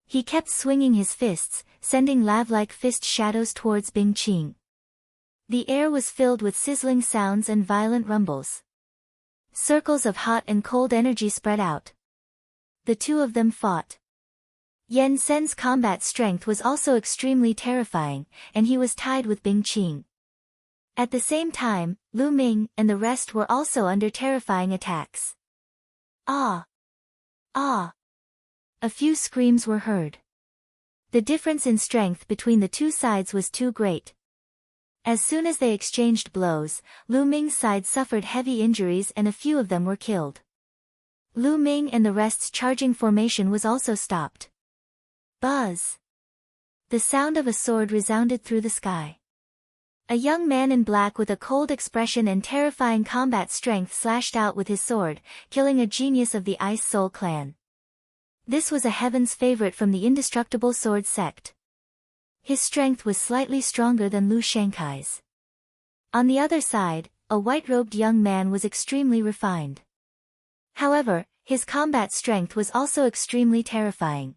He kept swinging his fists, sending lava-like fist shadows towards Bing Qing. The air was filled with sizzling sounds and violent rumbles. Circles of hot and cold energy spread out. The two of them fought. Yen Sen's combat strength was also extremely terrifying, and he was tied with Bing Qing. At the same time, Lu Ming and the rest were also under terrifying attacks. Ah! Ah! A few screams were heard. The difference in strength between the two sides was too great. As soon as they exchanged blows, Lu Ming's side suffered heavy injuries and a few of them were killed. Lu Ming and the rest's charging formation was also stopped. Buzz! The sound of a sword resounded through the sky. A young man in black with a cold expression and terrifying combat strength slashed out with his sword, killing a genius of the Ice Soul clan. This was a Heaven's favorite from the Indestructible Sword Sect. His strength was slightly stronger than Lu Shankai's. On the other side, a white-robed young man was extremely refined. However, his combat strength was also extremely terrifying.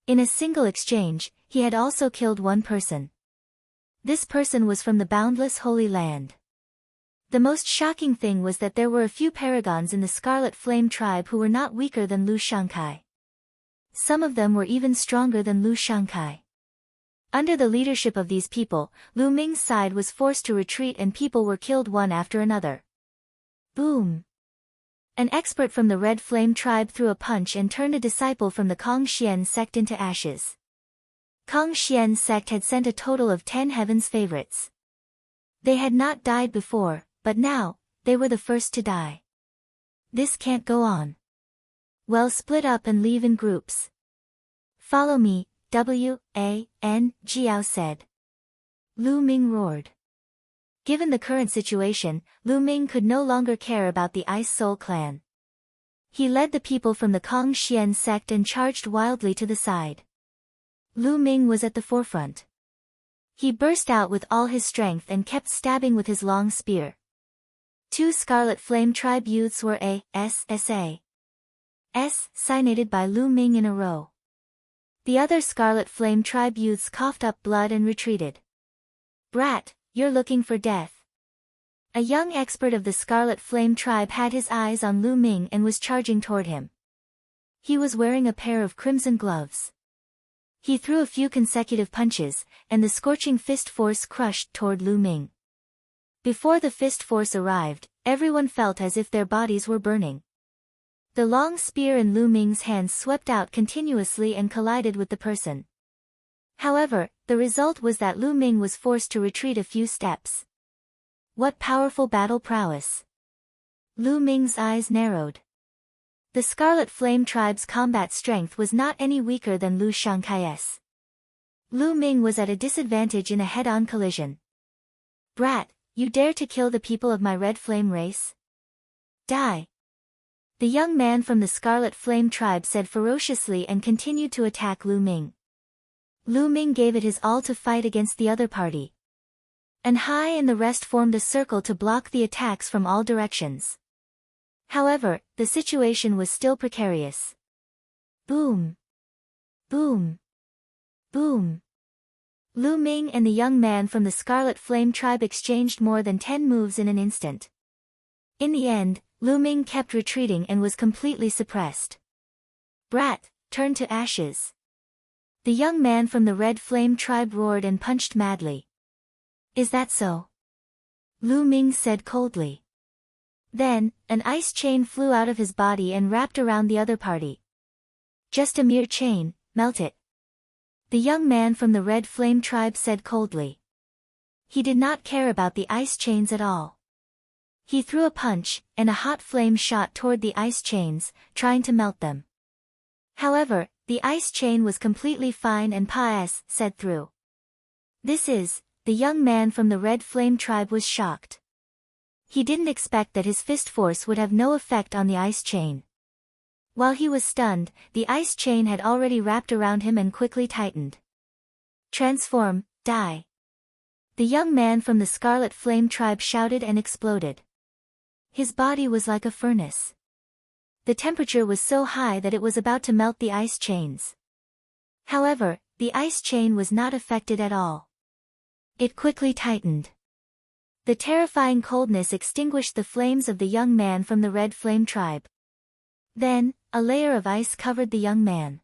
In a single exchange, he had also killed one person. This person was from the boundless Holy Land. The most shocking thing was that there were a few paragons in the Scarlet Flame tribe who were not weaker than Lu Shankai. Some of them were even stronger than Lu Shankai. Under the leadership of these people, Lu Ming's side was forced to retreat and people were killed one after another. Boom! An expert from the Red Flame tribe threw a punch and turned a disciple from the Kong Xian sect into ashes. Kong Xian's sect had sent a total of 10 Heaven's favorites. They had not died before, but now, they were the first to die. This can't go on. Well, split up and leave in groups. Follow me, W.A.N. Jiao said. Lu Ming roared. Given the current situation, Lu Ming could no longer care about the Ice Soul clan. He led the people from the Kong Xian sect and charged wildly to the side. Lu Ming was at the forefront. He burst out with all his strength and kept stabbing with his long spear. 2 Scarlet Flame tribe youths were assassinated by Lu Ming in a row. The other Scarlet Flame tribe youths coughed up blood and retreated. Brat, you're looking for death. A young expert of the Scarlet Flame tribe had his eyes on Lu Ming and was charging toward him. He was wearing a pair of crimson gloves. He threw a few consecutive punches, and the scorching fist force crushed toward Lu Ming. Before the fist force arrived, everyone felt as if their bodies were burning. The long spear in Lu Ming's hands swept out continuously and collided with the person. However, the result was that Lu Ming was forced to retreat a few steps. What powerful battle prowess! Lu Ming's eyes narrowed. The Scarlet Flame tribe's combat strength was not any weaker than Lu Shankai's. Lu Ming was at a disadvantage in a head-on collision. Brat, you dare to kill the people of my Red Flame race? Die! The young man from the Scarlet Flame tribe said ferociously and continued to attack Lu Ming. Lu Ming gave it his all to fight against the other party. An Hai and the rest formed a circle to block the attacks from all directions. However, the situation was still precarious. Boom! Boom! Boom! Lu Ming and the young man from the Scarlet Flame tribe exchanged more than 10 moves in an instant. In the end, Lu Ming kept retreating and was completely suppressed. Brat, turn to ashes. The young man from the Red Flame tribe roared and punched madly. Is that so? Lu Ming said coldly. Then, an ice chain flew out of his body and wrapped around the other party. Just a mere chain, melt it. The young man from the Red Flame tribe said coldly. He did not care about the ice chains at all. He threw a punch, and a hot flame shot toward the ice chains, trying to melt them. However, the ice chain was completely fine and said through. The young man from the Red Flame tribe was shocked. He didn't expect that his fist force would have no effect on the ice chain. While he was stunned, the ice chain had already wrapped around him and quickly tightened. Transform, die! The young man from the Scarlet Flame tribe shouted and exploded. His body was like a furnace. The temperature was so high that it was about to melt the ice chains. However, the ice chain was not affected at all. It quickly tightened. The terrifying coldness extinguished the flames of the young man from the Red Flame tribe. Then, a layer of ice covered the young man.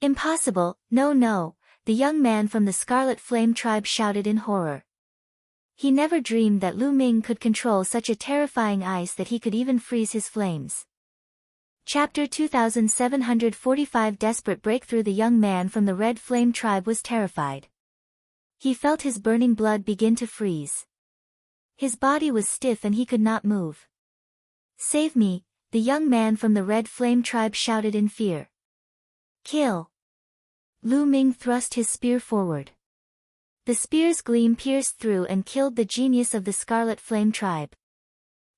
Impossible, no, the young man from the Scarlet Flame tribe shouted in horror. He never dreamed that Lu Ming could control such a terrifying ice that he could even freeze his flames. Chapter 2745 Desperate breakthrough. The young man from the Red Flame tribe was terrified. He felt his burning blood begin to freeze. His body was stiff and he could not move. Save me, the young man from the Red Flame tribe shouted in fear. Kill! Lu Ming thrust his spear forward. The spear's gleam pierced through and killed the genius of the Scarlet Flame tribe.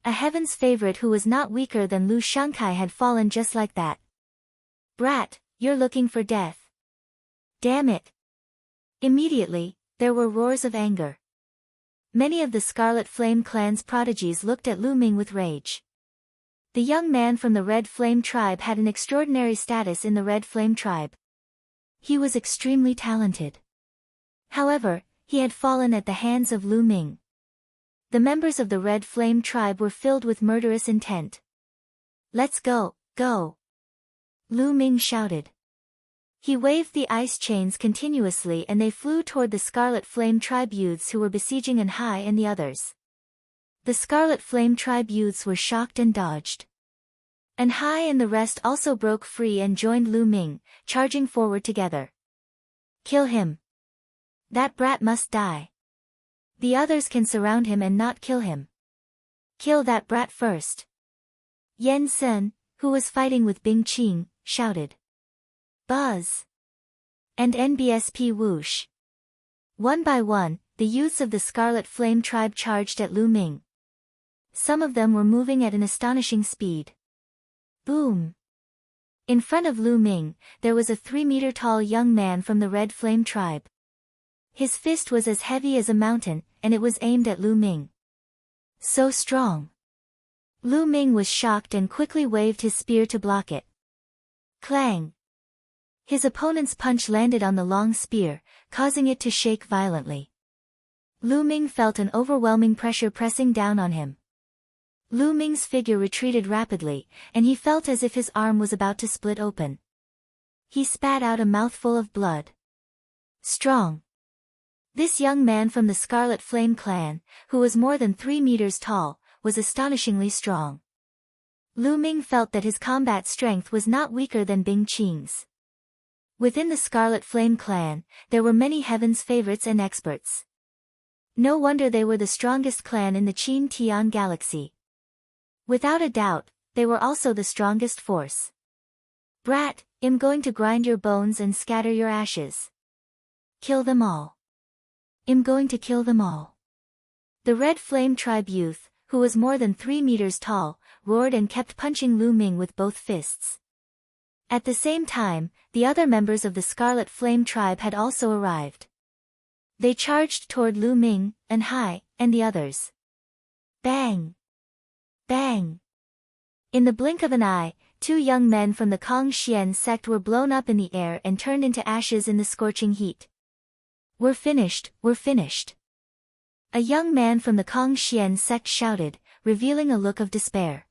A heaven's favorite who was not weaker than Lu Shankai had fallen just like that. Brat, you're looking for death. Damn it! Immediately, there were roars of anger. Many of the Scarlet Flame clan's prodigies looked at Lu Ming with rage. The young man from the Red Flame tribe had an extraordinary status in the Red Flame tribe. He was extremely talented. However, he had fallen at the hands of Lu Ming. The members of the Red Flame tribe were filled with murderous intent. "Let's go, go!" Lu Ming shouted. He waved the ice chains continuously and they flew toward the Scarlet Flame tribe youths who were besieging An Hai and the others. The Scarlet Flame tribe youths were shocked and dodged. An Hai and the rest also broke free and joined Lu Ming, charging forward together. "Kill him! That brat must die. The others can surround him and not kill him. Kill that brat first." Yen Sen, who was fighting with Bing Qing, shouted. "Buzz!" and NBSP whoosh. One by one, the youths of the Scarlet Flame tribe charged at Lu Ming. Some of them were moving at an astonishing speed. Boom! In front of Lu Ming, there was a 3-meter-tall young man from the Red Flame tribe. His fist was as heavy as a mountain, and it was aimed at Lu Ming. So strong! Lu Ming was shocked and quickly waved his spear to block it. Clang! His opponent's punch landed on the long spear, causing it to shake violently. Lu Ming felt an overwhelming pressure pressing down on him. Lu Ming's figure retreated rapidly, and he felt as if his arm was about to split open. He spat out a mouthful of blood. Strong! This young man from the Scarlet Flame clan, who was more than 3 meters tall, was astonishingly strong. Lu Ming felt that his combat strength was not weaker than Bing Qing's. Within the Scarlet Flame clan, there were many Heaven's favorites and experts. No wonder they were the strongest clan in the Qin Tian galaxy. Without a doubt, they were also the strongest force. "Brat, I'm going to grind your bones and scatter your ashes. Kill them all. I'm going to kill them all." The Red Flame tribe youth, who was more than 3 meters tall, roared and kept punching Lu Ming with both fists. At the same time, the other members of the Scarlet Flame tribe had also arrived. They charged toward Lu Ming, An Hai, and the others. Bang! Bang! In the blink of an eye, 2 young men from the Kong Xian sect were blown up in the air and turned into ashes in the scorching heat. "We're finished, we're finished!" A young man from the Kong Xian sect shouted, revealing a look of despair.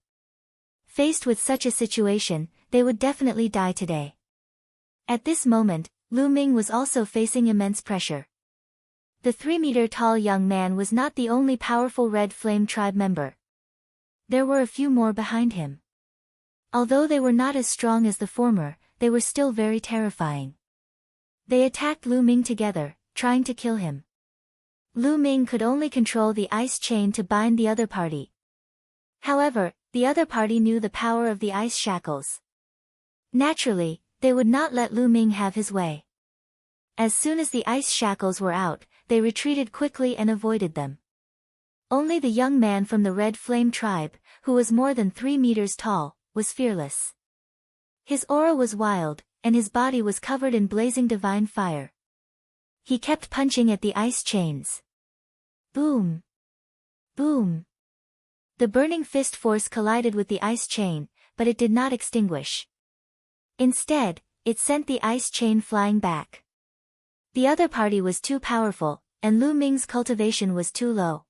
Faced with such a situation, they would definitely die today. At this moment, Lu Ming was also facing immense pressure. The 3-meter-tall young man was not the only powerful Red Flame tribe member. There were a few more behind him. Although they were not as strong as the former, they were still very terrifying. They attacked Lu Ming together, trying to kill him. Lu Ming could only control the ice chain to bind the other party. However, the other party knew the power of the ice shackles. Naturally, they would not let Lu Ming have his way. As soon as the ice shackles were out, they retreated quickly and avoided them. Only the young man from the Red Flame tribe, who was more than 3 meters tall, was fearless. His aura was wild, and his body was covered in blazing divine fire. He kept punching at the ice chains. Boom! Boom! The burning fist force collided with the ice chain, but it did not extinguish. Instead, it sent the ice chain flying back. The other party was too powerful, and Lu Ming's cultivation was too low.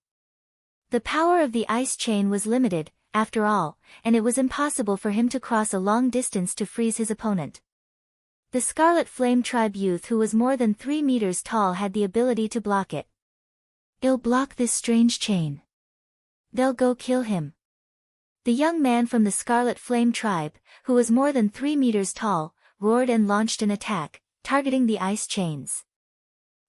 The power of the ice chain was limited, after all, and it was impossible for him to cross a long distance to freeze his opponent. The Scarlet Flame tribe youth who was more than 3 meters tall had the ability to block it. "I'll block this strange chain. They'll go kill him." The young man from the Scarlet Flame tribe, who was more than 3 meters tall, roared and launched an attack, targeting the ice chains.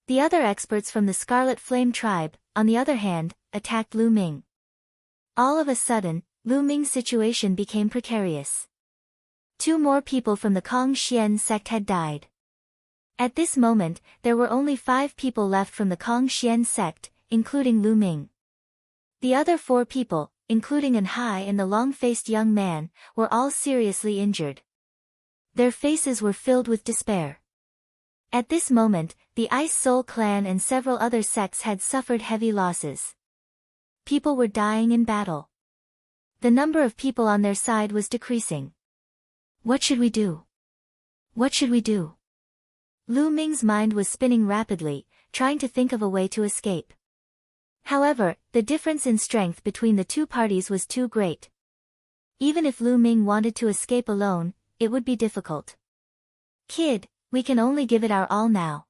The other experts from the Scarlet Flame tribe, on the other hand, attacked Lu Ming. All of a sudden, Lu Ming's situation became precarious. 2 more people from the Kong Xian sect had died. At this moment, there were only 5 people left from the Kong Xian sect, including Lu Ming. The other 4 people, including An Hai and the long-faced young man, were all seriously injured. Their faces were filled with despair. At this moment, the Ice Soul clan and several other sects had suffered heavy losses. People were dying in battle. The number of people on their side was decreasing. What should we do? What should we do? Lu Ming's mind was spinning rapidly, trying to think of a way to escape. However, the difference in strength between the two parties was too great. Even if Lu Ming wanted to escape alone, it would be difficult. Kid, we can only give it our all now.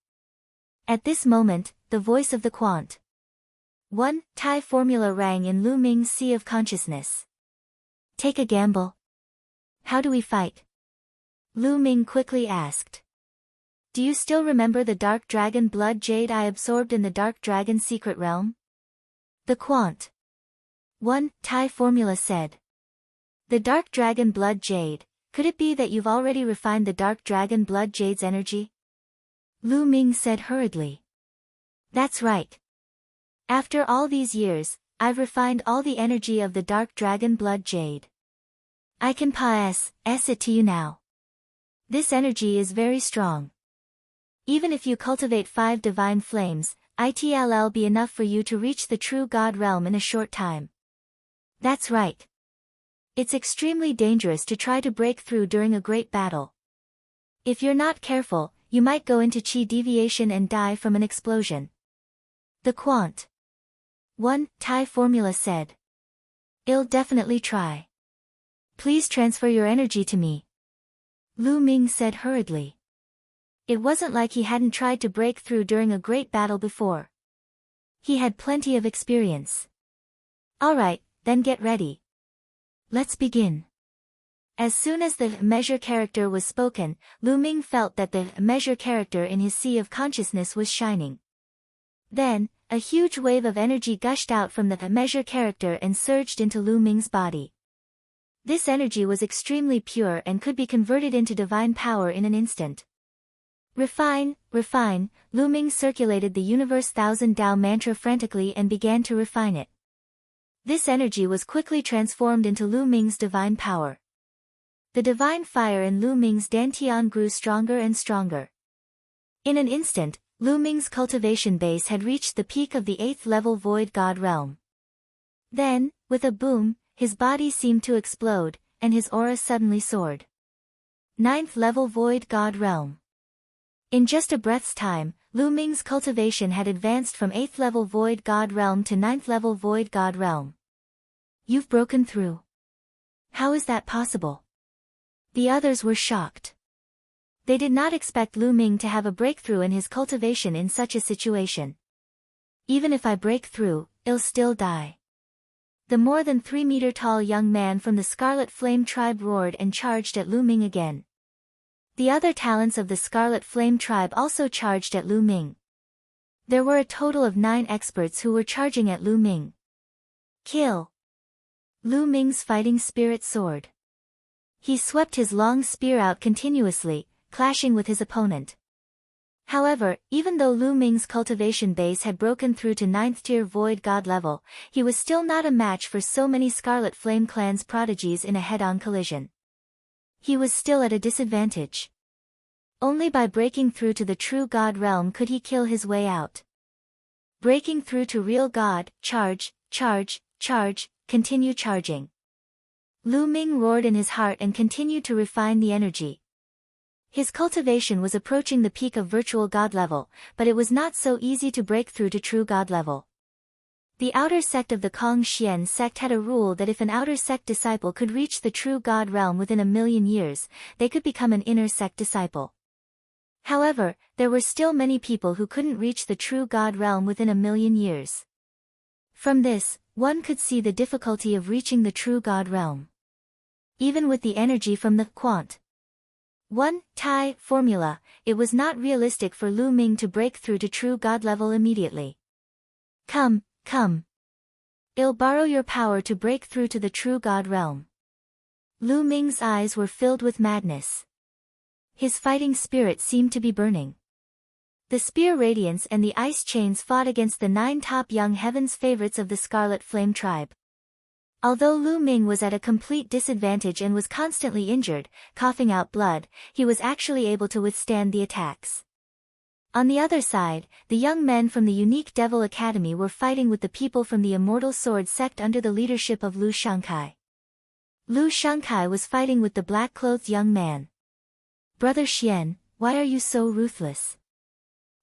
At this moment, the voice of the Quant 1 Thai formula rang in Lu Ming's sea of consciousness. Take a gamble. How do we fight? Lu Ming quickly asked. Do you still remember the Dark Dragon blood jade I absorbed in the Dark Dragon secret realm? The Quant 1 Thai formula said. The Dark Dragon blood jade, could it be that you've already refined the Dark Dragon blood jade's energy? Lu Ming said hurriedly. That's right. After all these years, I've refined all the energy of the Dark Dragon blood jade. I can pass it to you now. This energy is very strong. Even if you cultivate 5 divine flames, it'll be enough for you to reach the true God realm in a short time. That's right. It's extremely dangerous to try to break through during a great battle. If you're not careful, you might go into chi deviation and die from an explosion. The Quant 1 Thai formula said. I'll definitely try. Please transfer your energy to me. Lu Ming said hurriedly. It wasn't like he hadn't tried to break through during a great battle before. He had plenty of experience. Alright, then get ready. Let's begin. As soon as the measure character was spoken, Lu Ming felt that the measure character in his sea of consciousness was shining. Then, a huge wave of energy gushed out from the measure character and surged into Lu Ming's body. This energy was extremely pure and could be converted into divine power in an instant. Refine, refine, Lu Ming circulated the universe thousand Tao mantra frantically and began to refine it. This energy was quickly transformed into Lu Ming's divine power. The divine fire in Lu Ming's dantian grew stronger and stronger. In an instant, Lu Ming's cultivation base had reached the peak of the 8th level Void God realm. Then, with a boom, his body seemed to explode, and his aura suddenly soared. 9th level Void God realm. In just a breath's time, Lu Ming's cultivation had advanced from 8th level Void God realm to 9th level Void God realm. You've broken through. How is that possible? The others were shocked. They did not expect Lu Ming to have a breakthrough in his cultivation in such a situation. Even if I break through, I'll still die. The more than 3-meter-tall young man from the Scarlet Flame tribe roared and charged at Lu Ming again. The other talents of the Scarlet Flame tribe also charged at Lu Ming. There were a total of 9 experts who were charging at Lu Ming. Kill! Lu Ming's fighting spirit soared. He swept his long spear out continuously, clashing with his opponent. However, even though Lu Ming's cultivation base had broken through to 9th tier Void God level, he was still not a match for so many Scarlet Flame clan's prodigies in a head-on collision. He was still at a disadvantage. Only by breaking through to the true God realm could he kill his way out. Breaking through to real God, charge, charge, charge, continue charging. Lu Ming roared in his heart and continued to refine the energy. His cultivation was approaching the peak of virtual God level, but it was not so easy to break through to true God level. The outer sect of the Kong Xian sect had a rule that if an outer sect disciple could reach the true God realm within 1,000,000 years, they could become an inner sect disciple. However, there were still many people who couldn't reach the true God realm within 1,000,000 years. From this, one could see the difficulty of reaching the true God realm. Even with the energy from the Quant 1 Thai formula, it was not realistic for Lu Ming to break through to true God level immediately. Come, come. I'll borrow your power to break through to the true God realm. Lu Ming's eyes were filled with madness. His fighting spirit seemed to be burning. The spear radiance and the ice chains fought against the 9 top young heaven's favorites of the Scarlet Flame tribe. Although Lu Ming was at a complete disadvantage and was constantly injured, coughing out blood, he was actually able to withstand the attacks. On the other side, the young men from the unique Devil Academy were fighting with the people from the Immortal Sword sect under the leadership of Lu Shangkai. Lu Shangkai was fighting with the black-clothed young man. "Brother Xian, why are you so ruthless?"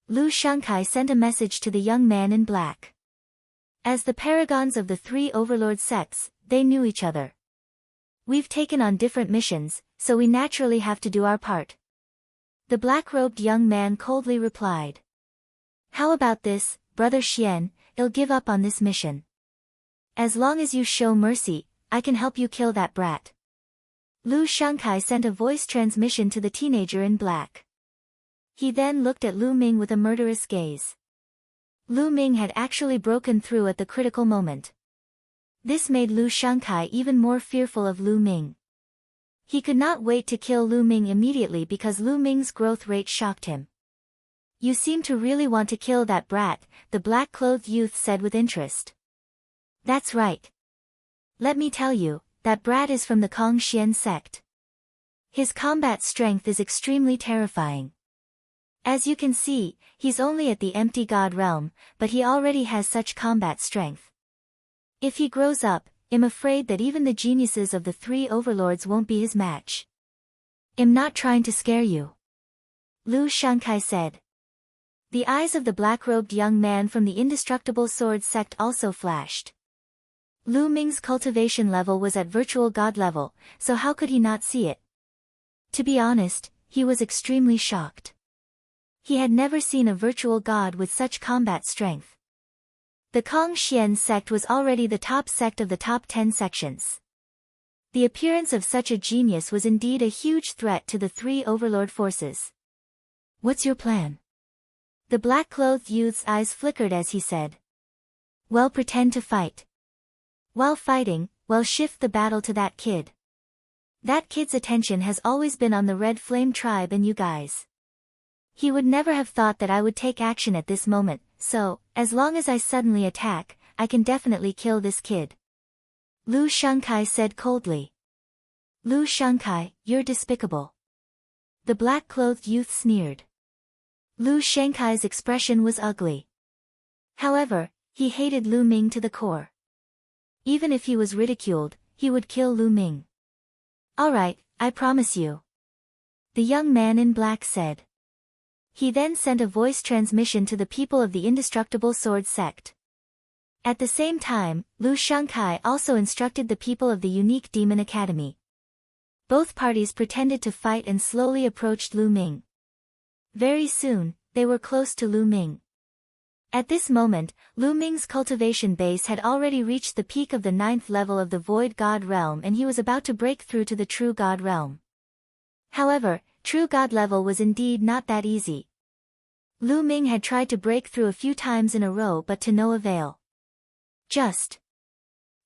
Lu Shangkai sent a message to the young man in black. As the paragons of the three overlord sects, they knew each other. "We've taken on different missions, so we naturally have to do our part." The black-robed young man coldly replied. "How about this, Brother Xian, I'll give up on this mission. As long as you show mercy, I can help you kill that brat." Lu Shangkai sent a voice transmission to the teenager in black. He then looked at Lu Ming with a murderous gaze. Lu Ming had actually broken through at the critical moment. This made Lu Shangkai even more fearful of Lu Ming. He could not wait to kill Lu Ming immediately because Lu Ming's growth rate shocked him. "You seem to really want to kill that brat," the black-clothed youth said with interest. "That's right. Let me tell you, that brat is from the Kong Xian sect. His combat strength is extremely terrifying. As you can see, he's only at the empty god realm, but he already has such combat strength. If he grows up, I'm afraid that even the geniuses of the three overlords won't be his match." "I'm not trying to scare you," Lu Shangkai said. The eyes of the black-robed young man from the indestructible sword sect also flashed. Lu Ming's cultivation level was at virtual god level, so how could he not see it? To be honest, he was extremely shocked. He had never seen a virtual god with such combat strength. The Kong Xian sect was already the top sect of the top 10 sections. The appearance of such a genius was indeed a huge threat to the three overlord forces. "What's your plan?" The black-clothed youth's eyes flickered as he said. "Well, pretend to fight. While fighting, shift the battle to that kid. That kid's attention has always been on the Red Flame tribe and you guys. He would never have thought that I would take action at this moment, so, as long as I suddenly attack, I can definitely kill this kid." Lu Shangkai said coldly. "Lu Shangkai, you're despicable." The black-clothed youth sneered. Lu Shangkai's expression was ugly. However, he hated Lu Ming to the core. Even if he was ridiculed, he would kill Lu Ming. "All right, I promise you," the young man in black said. He then sent a voice transmission to the people of the indestructible sword sect. At the same time, Lu Shangkai also instructed the people of the unique demon academy. Both parties pretended to fight and slowly approached Lu Ming. Very soon, they were close to Lu Ming. At this moment, Lu Ming's cultivation base had already reached the peak of the 9th level of the Void God realm and he was about to break through to the True God realm. However, True God level was indeed not that easy. Lu Ming had tried to break through a few times in a row but to no avail. Just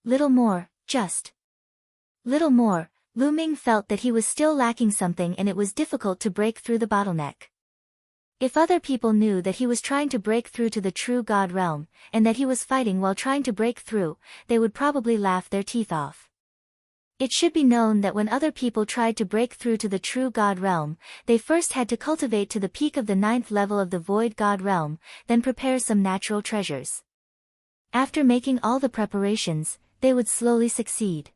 little more, Lu Ming felt that he was still lacking something and it was difficult to break through the bottleneck. If other people knew that he was trying to break through to the True God realm, and that he was fighting while trying to break through, they would probably laugh their teeth off. It should be known that when other people tried to break through to the True God realm, they first had to cultivate to the peak of the 9th level of the Void God realm, then prepare some natural treasures. After making all the preparations, they would slowly succeed.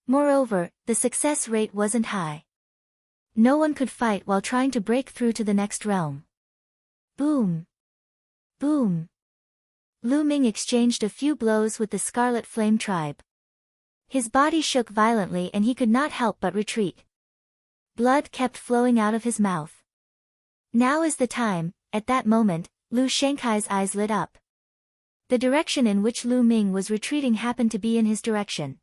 Moreover, the success rate wasn't high. No one could fight while trying to break through to the next realm. Boom! Boom! Lu Ming exchanged a few blows with the Scarlet Flame tribe. His body shook violently and he could not help but retreat. Blood kept flowing out of his mouth. Now is the time. At that moment, Lu Shangkai's eyes lit up. The direction in which Lu Ming was retreating happened to be in his direction.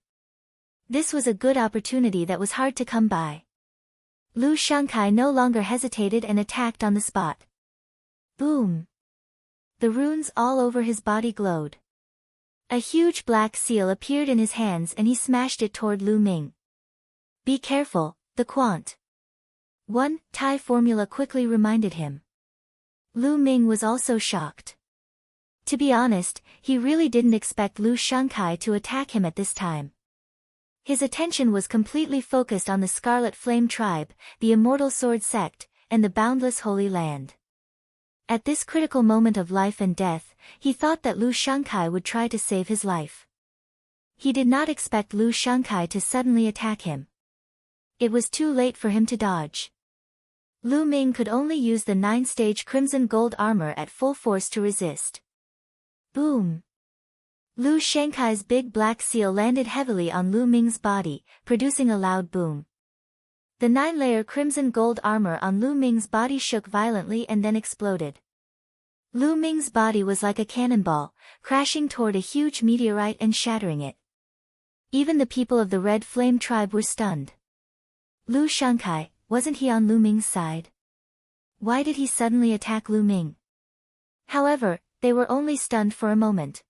This was a good opportunity that was hard to come by. Lu Shangkai no longer hesitated and attacked on the spot. Boom! The runes all over his body glowed. A huge black seal appeared in his hands and he smashed it toward Lu Ming. Be careful, the Quant. One Thai formula quickly reminded him. Lu Ming was also shocked. To be honest, he really didn't expect Lu Shangkai to attack him at this time. His attention was completely focused on the Scarlet Flame tribe, the Immortal Sword sect, and the Boundless Holy Land. At this critical moment of life and death, he thought that Lu Shangkai would try to save his life. He did not expect Lu Shangkai to suddenly attack him. It was too late for him to dodge. Lu Ming could only use the 9-stage crimson gold armor at full force to resist. Boom! Lu Shangkai's big black seal landed heavily on Lu Ming's body, producing a loud boom. The 9-layer crimson gold armor on Lu Ming's body shook violently and then exploded. Lu Ming's body was like a cannonball, crashing toward a huge meteorite and shattering it. Even the people of the Red Flame tribe were stunned. Lu Shangkai, wasn't he on Lu Ming's side? Why did he suddenly attack Lu Ming? However, they were only stunned for a moment.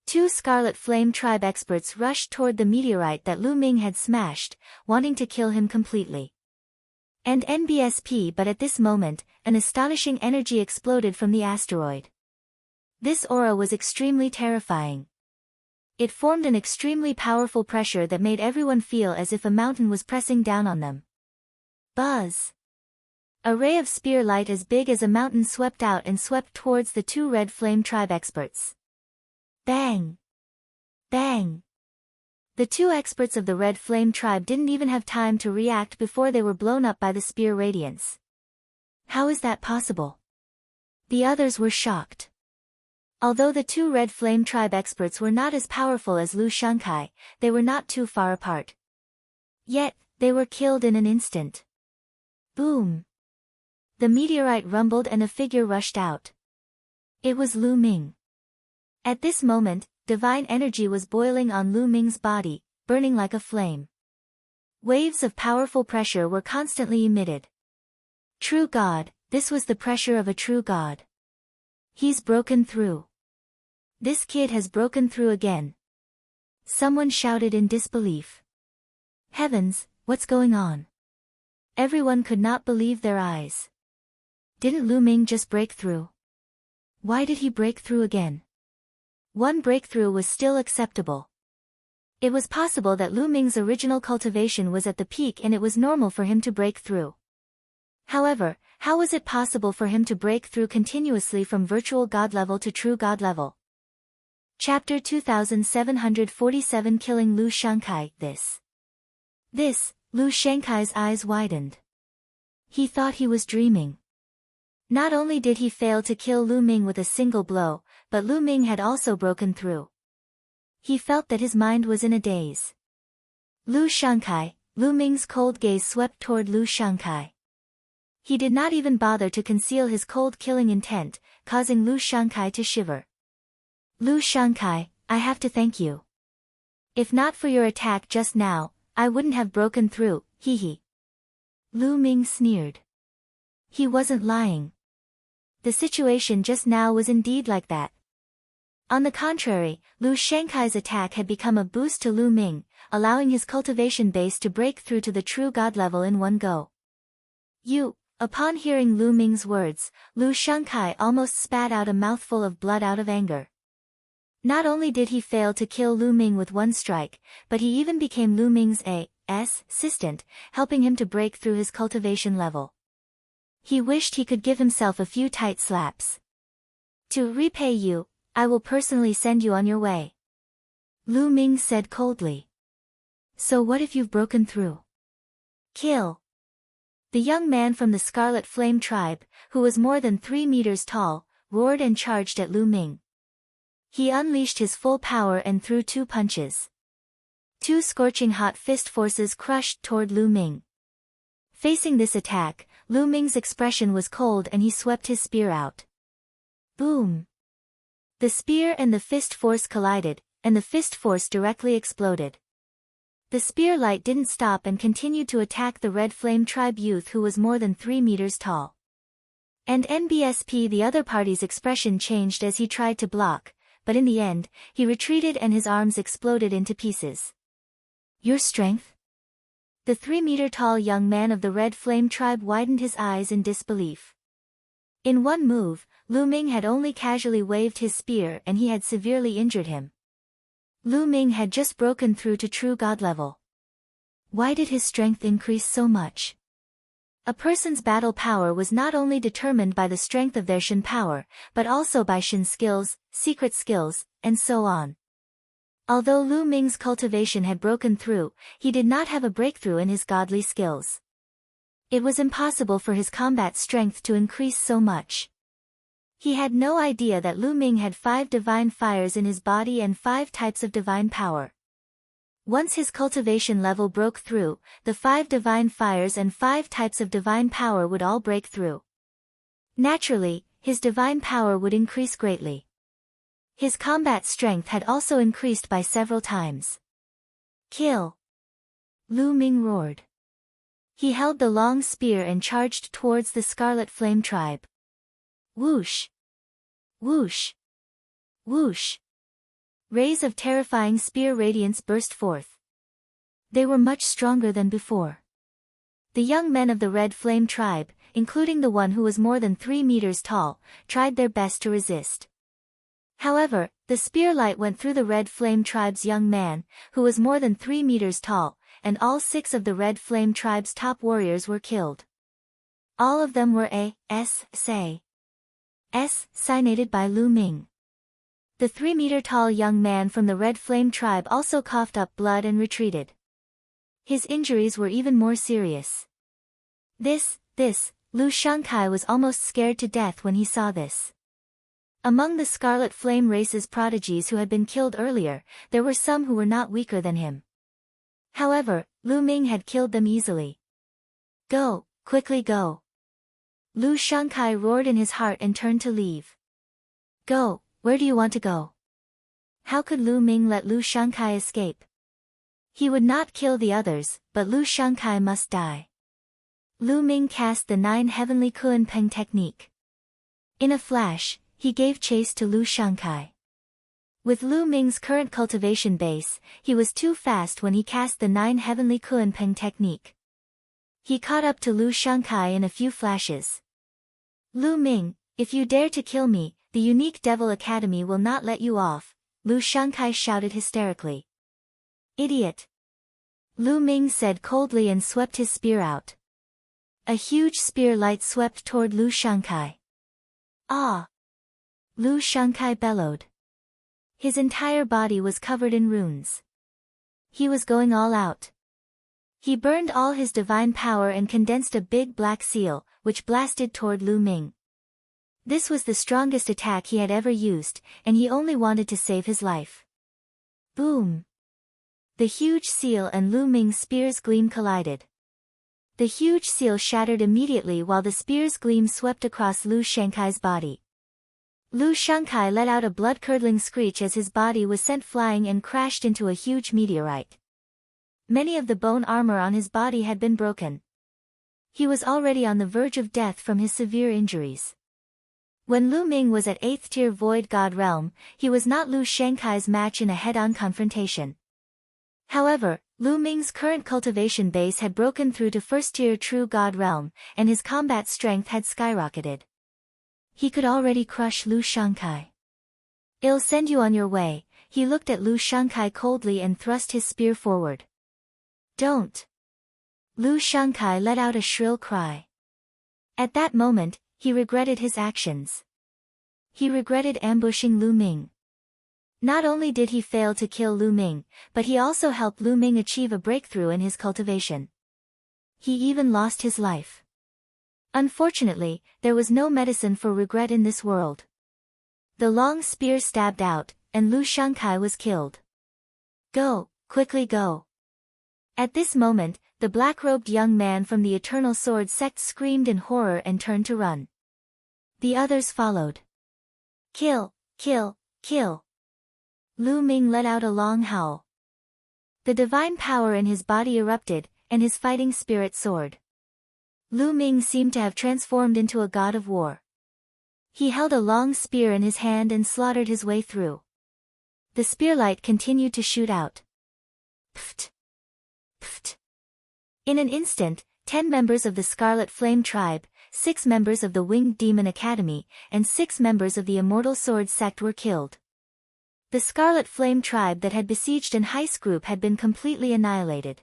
2 Scarlet Flame tribe experts rushed toward the meteorite that Lu Ming had smashed, wanting to kill him completely. And NBSP, but at this moment, an astonishing energy exploded from the asteroid. This aura was extremely terrifying. It formed an extremely powerful pressure that made everyone feel as if a mountain was pressing down on them. Buzz! A ray of spear light as big as a mountain swept out and swept towards the 2 Red Flame tribe experts. Bang! Bang! The 2 experts of the Red Flame tribe didn't even have time to react before they were blown up by the spear radiance. How is that possible? The others were shocked. Although the 2 Red Flame tribe experts were not as powerful as Lu Shangkai, they were not too far apart. Yet, they were killed in an instant. Boom! The meteorite rumbled and a figure rushed out. It was Lu Ming. At this moment, divine energy was boiling on Lu Ming's body, burning like a flame. Waves of powerful pressure were constantly emitted. True God, this was the pressure of a true God. He's broken through. This kid has broken through again. Someone shouted in disbelief. Heavens, what's going on? Everyone could not believe their eyes. Didn't Lu Ming just break through? Why did he break through again? One breakthrough was still acceptable. It was possible that Lu Ming's original cultivation was at the peak and it was normal for him to break through. However, how was it possible for him to break through continuously from virtual god level to true god level? Chapter 2747 Killing Lu Shangkai. Lu Shangkai's eyes widened. He thought he was dreaming. Not only did he fail to kill Lu Ming with a single blow, but Lu Ming had also broken through. He felt that his mind was in a daze. Lu Shangkai, Lu Ming's cold gaze swept toward Lu Shangkai. He did not even bother to conceal his cold killing intent, causing Lu Shangkai to shiver. Lu Shangkai, I have to thank you. If not for your attack just now, I wouldn't have broken through, hee. Lu Ming sneered. He wasn't lying. The situation just now was indeed like that. On the contrary, Lu Shangkai's attack had become a boost to Lu Ming, allowing his cultivation base to break through to the true god level in one go. Upon hearing Lu Ming's words, Lu Shangkai almost spat out a mouthful of blood out of anger. Not only did he fail to kill Lu Ming with one strike, but he even became Lu Ming's assistant, helping him to break through his cultivation level. He wished he could give himself a few tight slaps. To repay you, I will personally send you on your way. Lu Ming said coldly. So what if you've broken through? Kill. The young man from the Scarlet Flame tribe, who was more than 3 meters tall, roared and charged at Lu Ming. He unleashed his full power and threw 2 punches. 2 scorching hot fist forces crushed toward Lu Ming. Facing this attack, Lu Ming's expression was cold and he swept his spear out. Boom! The spear and the fist force collided, and the fist force directly exploded. The spear light didn't stop and continued to attack the Red Flame tribe youth who was more than 3 meters tall. And NBSP, the other party's expression changed as he tried to block, but in the end, he retreated and his arms exploded into pieces. Your strength? The 3-meter-tall young man of the Red Flame tribe widened his eyes in disbelief. In one move, Lu Ming had only casually waved his spear and he had severely injured him. Lu Ming had just broken through to true god level. Why did his strength increase so much? A person's battle power was not only determined by the strength of their Shen power, but also by Shen skills, secret skills, and so on. Although Lu Ming's cultivation had broken through, he did not have a breakthrough in his godly skills. It was impossible for his combat strength to increase so much. He had no idea that Lu Ming had 5 divine fires in his body and 5 types of divine power. Once his cultivation level broke through, the 5 divine fires and 5 types of divine power would all break through. Naturally, his divine power would increase greatly. His combat strength had also increased by several times. Kill! Lu Ming roared. He held the long spear and charged towards the Scarlet Flame tribe. Whoosh! Whoosh! Whoosh! Rays of terrifying spear radiance burst forth. They were much stronger than before. The young men of the Red Flame tribe, including the one who was more than 3 meters tall, tried their best to resist. However, the spear light went through the Red Flame tribe's young man, who was more than 3 meters tall, and all 6 of the Red Flame tribe's top warriors were killed. All of them were assassinated by Lu Ming. The 3-meter-tall young man from the Red Flame tribe also coughed up blood and retreated. His injuries were even more serious. Lu Shangkai was almost scared to death when he saw this. Among the Scarlet Flame race's prodigies who had been killed earlier, there were some who were not weaker than him. However, Lu Ming had killed them easily. Go, quickly go! Lu Shangkai roared in his heart and turned to leave. Go, where do you want to go? How could Lu Ming let Lu Shangkai escape? He would not kill the others, but Lu Shangkai must die. Lu Ming cast the 9 heavenly Kunpeng technique. In a flash, he gave chase to Lu Shangkai. With Lu Ming's current cultivation base, he was too fast when he cast the 9 heavenly Kunpeng technique. He caught up to Lu Shangkai in a few flashes. Lu Ming, if you dare to kill me, the unique Devil Academy will not let you off, Lu Shangkai shouted hysterically. Idiot! Lu Ming said coldly and swept his spear out. A huge spear light swept toward Lu Shangkai. Ah! Lu Shangkai bellowed. His entire body was covered in runes. He was going all out. He burned all his divine power and condensed a big black seal, which blasted toward Lu Ming. This was the strongest attack he had ever used, and he only wanted to save his life. Boom! The huge seal and Lu Ming's spear's gleam collided. The huge seal shattered immediately while the spear's gleam swept across Lu Shangkai's body. Lu Shangkai let out a blood-curdling screech as his body was sent flying and crashed into a huge meteorite. Many of the bone armor on his body had been broken. He was already on the verge of death from his severe injuries. When Lu Ming was at 8th tier Void God Realm, he was not Lu Shangkai's match in a head-on confrontation. However, Lu Ming's current cultivation base had broken through to 1st tier True God Realm, and his combat strength had skyrocketed. He could already crush Lu Shangkai. I'll send you on your way. He looked at Lu Shangkai coldly and thrust his spear forward. Don't! Lu Shangkai let out a shrill cry. At that moment, he regretted his actions. He regretted ambushing Lu Ming. Not only did he fail to kill Lu Ming, but he also helped Lu Ming achieve a breakthrough in his cultivation. He even lost his life. Unfortunately, there was no medicine for regret in this world. The long spear stabbed out, and Lu Shangkai was killed. Go, quickly go! At this moment, the black-robed young man from the Eternal Sword sect screamed in horror and turned to run. The others followed. Kill, kill, kill! Lu Ming let out a long howl. The divine power in his body erupted, and his fighting spirit soared. Lu Ming seemed to have transformed into a god of war. He held a long spear in his hand and slaughtered his way through. The spearlight continued to shoot out. Pft! Pft! In an instant, 10 members of the Scarlet Flame tribe, 6 members of the Winged Demon Academy, and 6 members of the Immortal Sword sect were killed. The Scarlet Flame tribe that had besieged an heist group had been completely annihilated.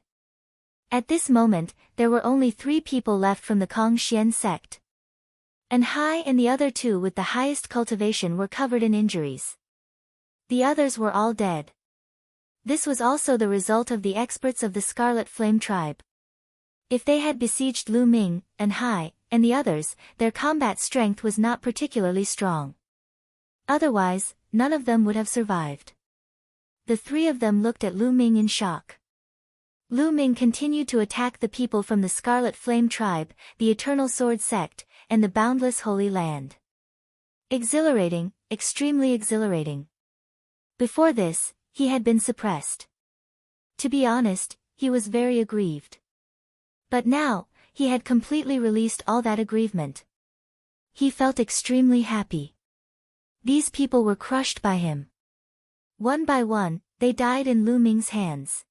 At this moment, there were only 3 people left from the Kongxian sect. And Hai and the other 2 with the highest cultivation were covered in injuries. The others were all dead. This was also the result of the experts of the Scarlet Flame tribe. If they had besieged Lu Ming, and Hai, and the others, their combat strength was not particularly strong. Otherwise, none of them would have survived. The 3 of them looked at Lu Ming in shock. Lu Ming continued to attack the people from the Scarlet Flame tribe, the Eternal Sword sect, and the Boundless Holy Land. Exhilarating, extremely exhilarating. Before this, he had been suppressed. To be honest, he was very aggrieved. But now, he had completely released all that aggrievement. He felt extremely happy. These people were crushed by him. One by one, they died in Lu Ming's hands.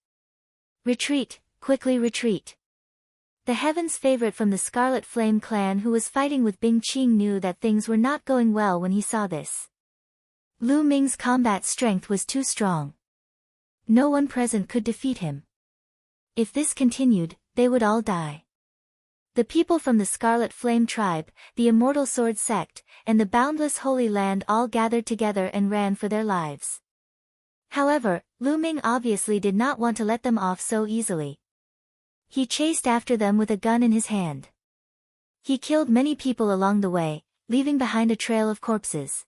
Retreat, quickly retreat. The Heaven's favorite from the Scarlet Flame clan who was fighting with Bing Qing knew that things were not going well when he saw this. Lu Ming's combat strength was too strong. No one present could defeat him. If this continued, they would all die. The people from the Scarlet Flame tribe, the Immortal Sword sect, and the Boundless Holy Land all gathered together and ran for their lives. However, Lu Ming obviously did not want to let them off so easily. He chased after them with a gun in his hand. He killed many people along the way, leaving behind a trail of corpses.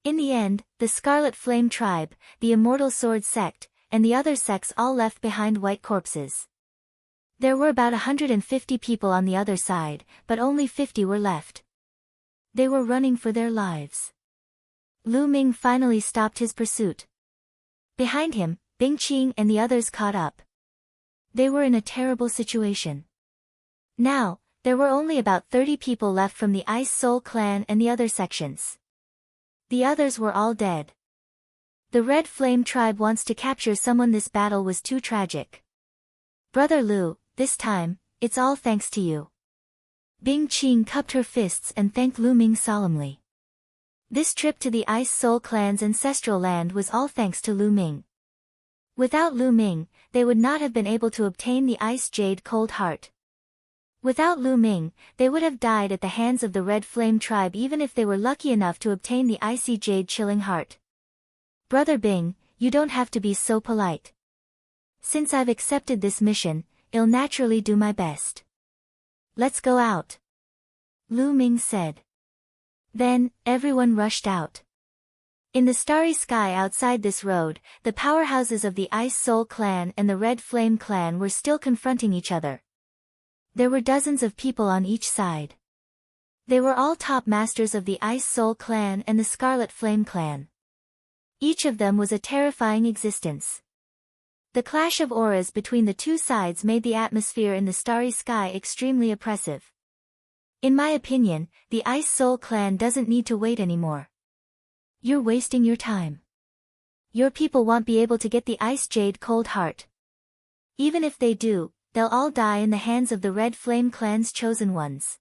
In the end, the Scarlet Flame tribe, the Immortal Sword sect, and the other sects all left behind white corpses. There were about 150 people on the other side, but only 50 were left. They were running for their lives. Lu Ming finally stopped his pursuit. Behind him, Bing Qing and the others caught up. They were in a terrible situation. Now, there were only about 30 people left from the Ice Soul clan and the other sections. The others were all dead. The Red Flame tribe wants to capture someone. This battle was too tragic. Brother Lu, this time, it's all thanks to you. Bing Qing cupped her fists and thanked Lu Ming solemnly. This trip to the Ice Soul clan's ancestral land was all thanks to Lu Ming. Without Lu Ming, they would not have been able to obtain the Ice Jade Cold Heart. Without Lu Ming, they would have died at the hands of the Red Flame tribe even if they were lucky enough to obtain the Icy Jade Chilling Heart. Brother Bing, you don't have to be so polite. Since I've accepted this mission, I'll naturally do my best. Let's go out. Lu Ming said. Then, everyone rushed out. In the starry sky outside this road, the powerhouses of the Ice Soul clan and the Red Flame clan were still confronting each other. There were dozens of people on each side. They were all top masters of the Ice Soul clan and the Scarlet Flame clan. Each of them was a terrifying existence. The clash of auras between the two sides made the atmosphere in the starry sky extremely oppressive. In my opinion, the Ice Soul clan doesn't need to wait anymore. You're wasting your time. Your people won't be able to get the Ice Jade Cold Heart. Even if they do, they'll all die in the hands of the Red Flame clan's chosen ones.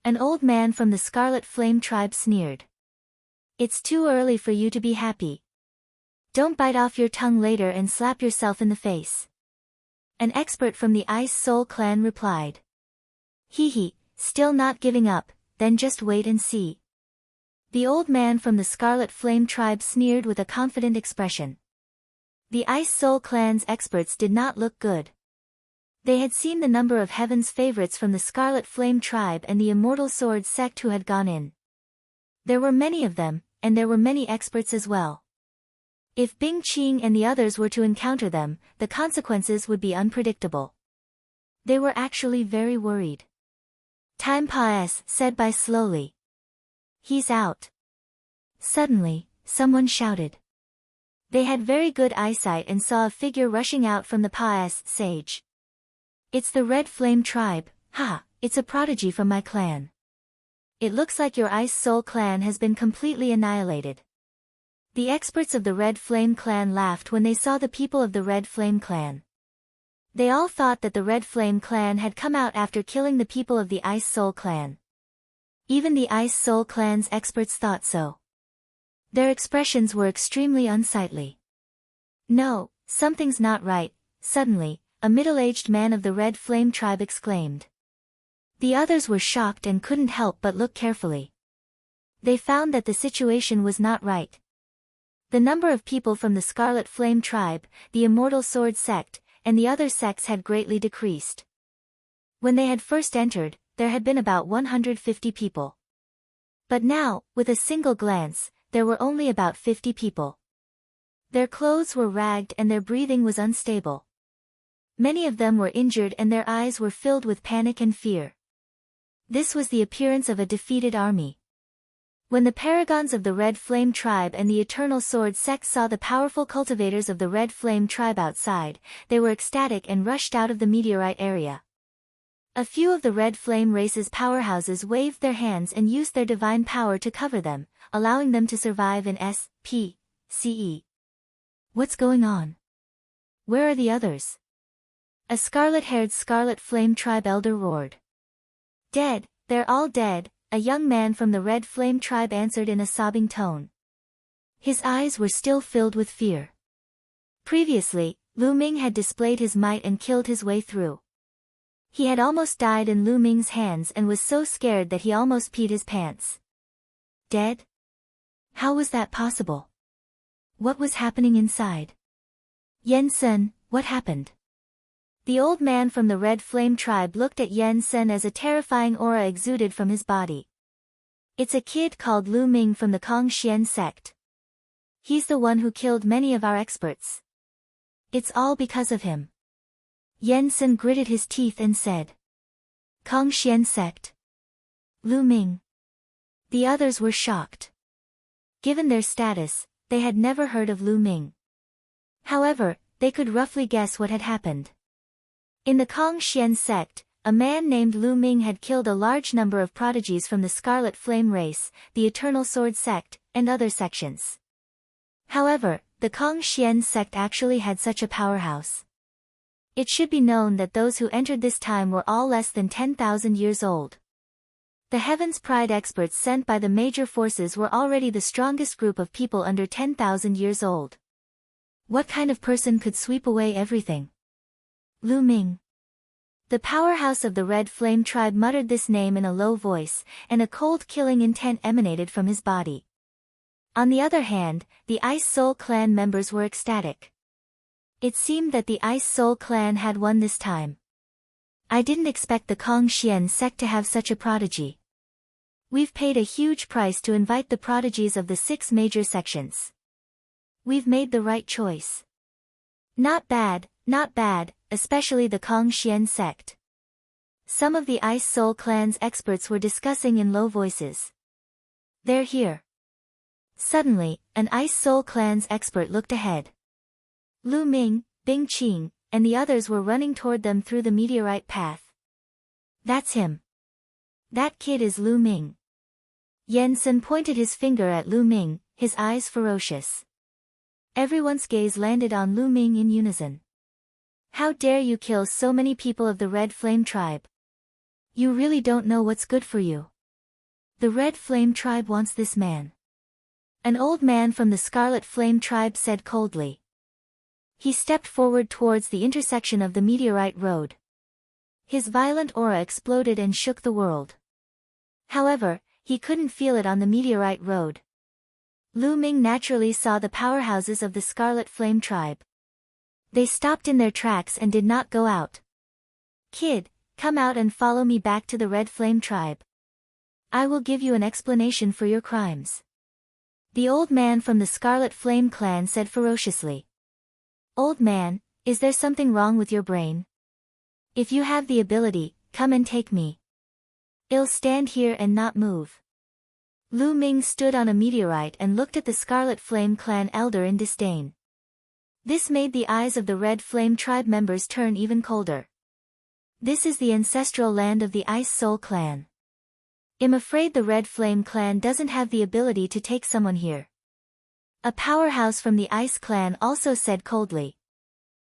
An old man from the Scarlet Flame tribe sneered. It's too early for you to be happy. Don't bite off your tongue later and slap yourself in the face. An expert from the Ice Soul clan replied. Hee, still not giving up, then just wait and see. The old man from the Scarlet Flame tribe sneered with a confident expression. The Ice Soul clan's experts did not look good. They had seen the number of Heaven's favorites from the Scarlet Flame tribe and the Immortal Sword sect who had gone in. There were many of them, and there were many experts as well. If Bing Qing and the others were to encounter them, the consequences would be unpredictable. They were actually very worried. Time pass, said Bai slowly. He's out. Suddenly, someone shouted. They had very good eyesight and saw a figure rushing out from the Paas sage. It's the Red Flame tribe, it's a prodigy from my clan. It looks like your Ice Soul clan has been completely annihilated. The experts of the Red Flame clan laughed when they saw the people of the Red Flame clan. They all thought that the Red Flame clan had come out after killing the people of the Ice Soul clan. Even the Ice Soul clan's experts thought so. Their expressions were extremely unsightly. No, something's not right. Suddenly, a middle-aged man of the Red Flame tribe exclaimed. The others were shocked and couldn't help but look carefully. They found that the situation was not right. The number of people from the Scarlet Flame tribe, the Immortal Sword sect, and the other sects had greatly decreased. When they had first entered, there had been about 150 people. But now, with a single glance, there were only about 50 people. Their clothes were ragged and their breathing was unstable. Many of them were injured and their eyes were filled with panic and fear. This was the appearance of a defeated army. When the paragons of the Red Flame tribe and the Eternal Sword sect saw the powerful cultivators of the Red Flame tribe outside, they were ecstatic and rushed out of the meteorite area. A few of the Red Flame race's powerhouses waved their hands and used their divine power to cover them, allowing them to survive in S.P.C.E. What's going on? Where are the others? A scarlet-haired Scarlet Flame tribe elder roared. Dead, they're all dead, a young man from the Red Flame tribe answered in a sobbing tone. His eyes were still filled with fear. Previously, Lu Ming had displayed his might and killed his way through. He had almost died in Lu Ming's hands and was so scared that he almost peed his pants. Dead? How was that possible? What was happening inside? Yen Sen, what happened? The old man from the Red Flame tribe looked at Yen Sen as a terrifying aura exuded from his body. It's a kid called Lu Ming from the Kong Xian sect. He's the one who killed many of our experts. It's all because of him. Yen Sen gritted his teeth and said. Kong Xian sect. Lu Ming. The others were shocked. Given their status, they had never heard of Lu Ming. However, they could roughly guess what had happened. In the Kong Xian sect, a man named Lu Ming had killed a large number of prodigies from the Scarlet Flame race, the Eternal Sword sect, and other sections. However, the Kong Xian sect actually had such a powerhouse. It should be known that those who entered this time were all less than 10,000 years old. The Heaven's Pride experts sent by the major forces were already the strongest group of people under 10,000 years old. What kind of person could sweep away everything? Lu Ming. The powerhouse of the Red Flame tribe muttered this name in a low voice, and a cold killing intent emanated from his body. On the other hand, the Ice Soul clan members were ecstatic. It seemed that the Ice Soul clan had won this time. I didn't expect the Kong Xian sect to have such a prodigy. We've paid a huge price to invite the prodigies of the 6 major sections. We've made the right choice. Not bad, especially the Kong Xian sect. Some of the Ice Soul clan's experts were discussing in low voices. They're here. Suddenly, an Ice Soul clan's expert looked ahead. Lu Ming, Bing Qing, and the others were running toward them through the meteorite path. That's him. That kid is Lu Ming. Yen Sen pointed his finger at Lu Ming, his eyes ferocious. Everyone's gaze landed on Lu Ming in unison. How dare you kill so many people of the Red Flame tribe? You really don't know what's good for you. The Red Flame tribe wants this man. An old man from the Scarlet Flame tribe said coldly. He stepped forward towards the intersection of the meteorite road. His violent aura exploded and shook the world. However, he couldn't feel it on the meteorite road. Lu Ming naturally saw the powerhouses of the Scarlet Flame tribe. They stopped in their tracks and did not go out. Kid, come out and follow me back to the Red Flame tribe. I will give you an explanation for your crimes. The old man from the Scarlet Flame clan said ferociously. Old man, is there something wrong with your brain? If you have the ability, come and take me. I'll stand here and not move. Lu Ming stood on a meteorite and looked at the Scarlet Flame clan elder in disdain. This made the eyes of the Red Flame tribe members turn even colder. This is the ancestral land of the Ice Soul clan. I'm afraid the Red Flame clan doesn't have the ability to take someone here. A powerhouse from the Ice clan also said coldly.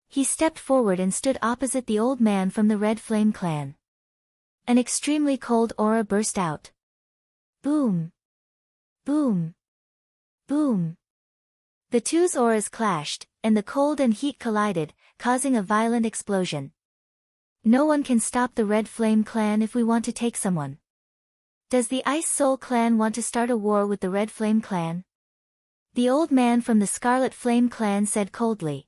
He stepped forward and stood opposite the old man from the Red Flame clan. An extremely cold aura burst out. Boom! Boom! Boom! The two's auras clashed, and the cold and heat collided, causing a violent explosion. No one can stop the Red Flame Clan if we want to take someone. Does the Ice Soul Clan want to start a war with the Red Flame Clan? The old man from the Scarlet Flame Clan said coldly.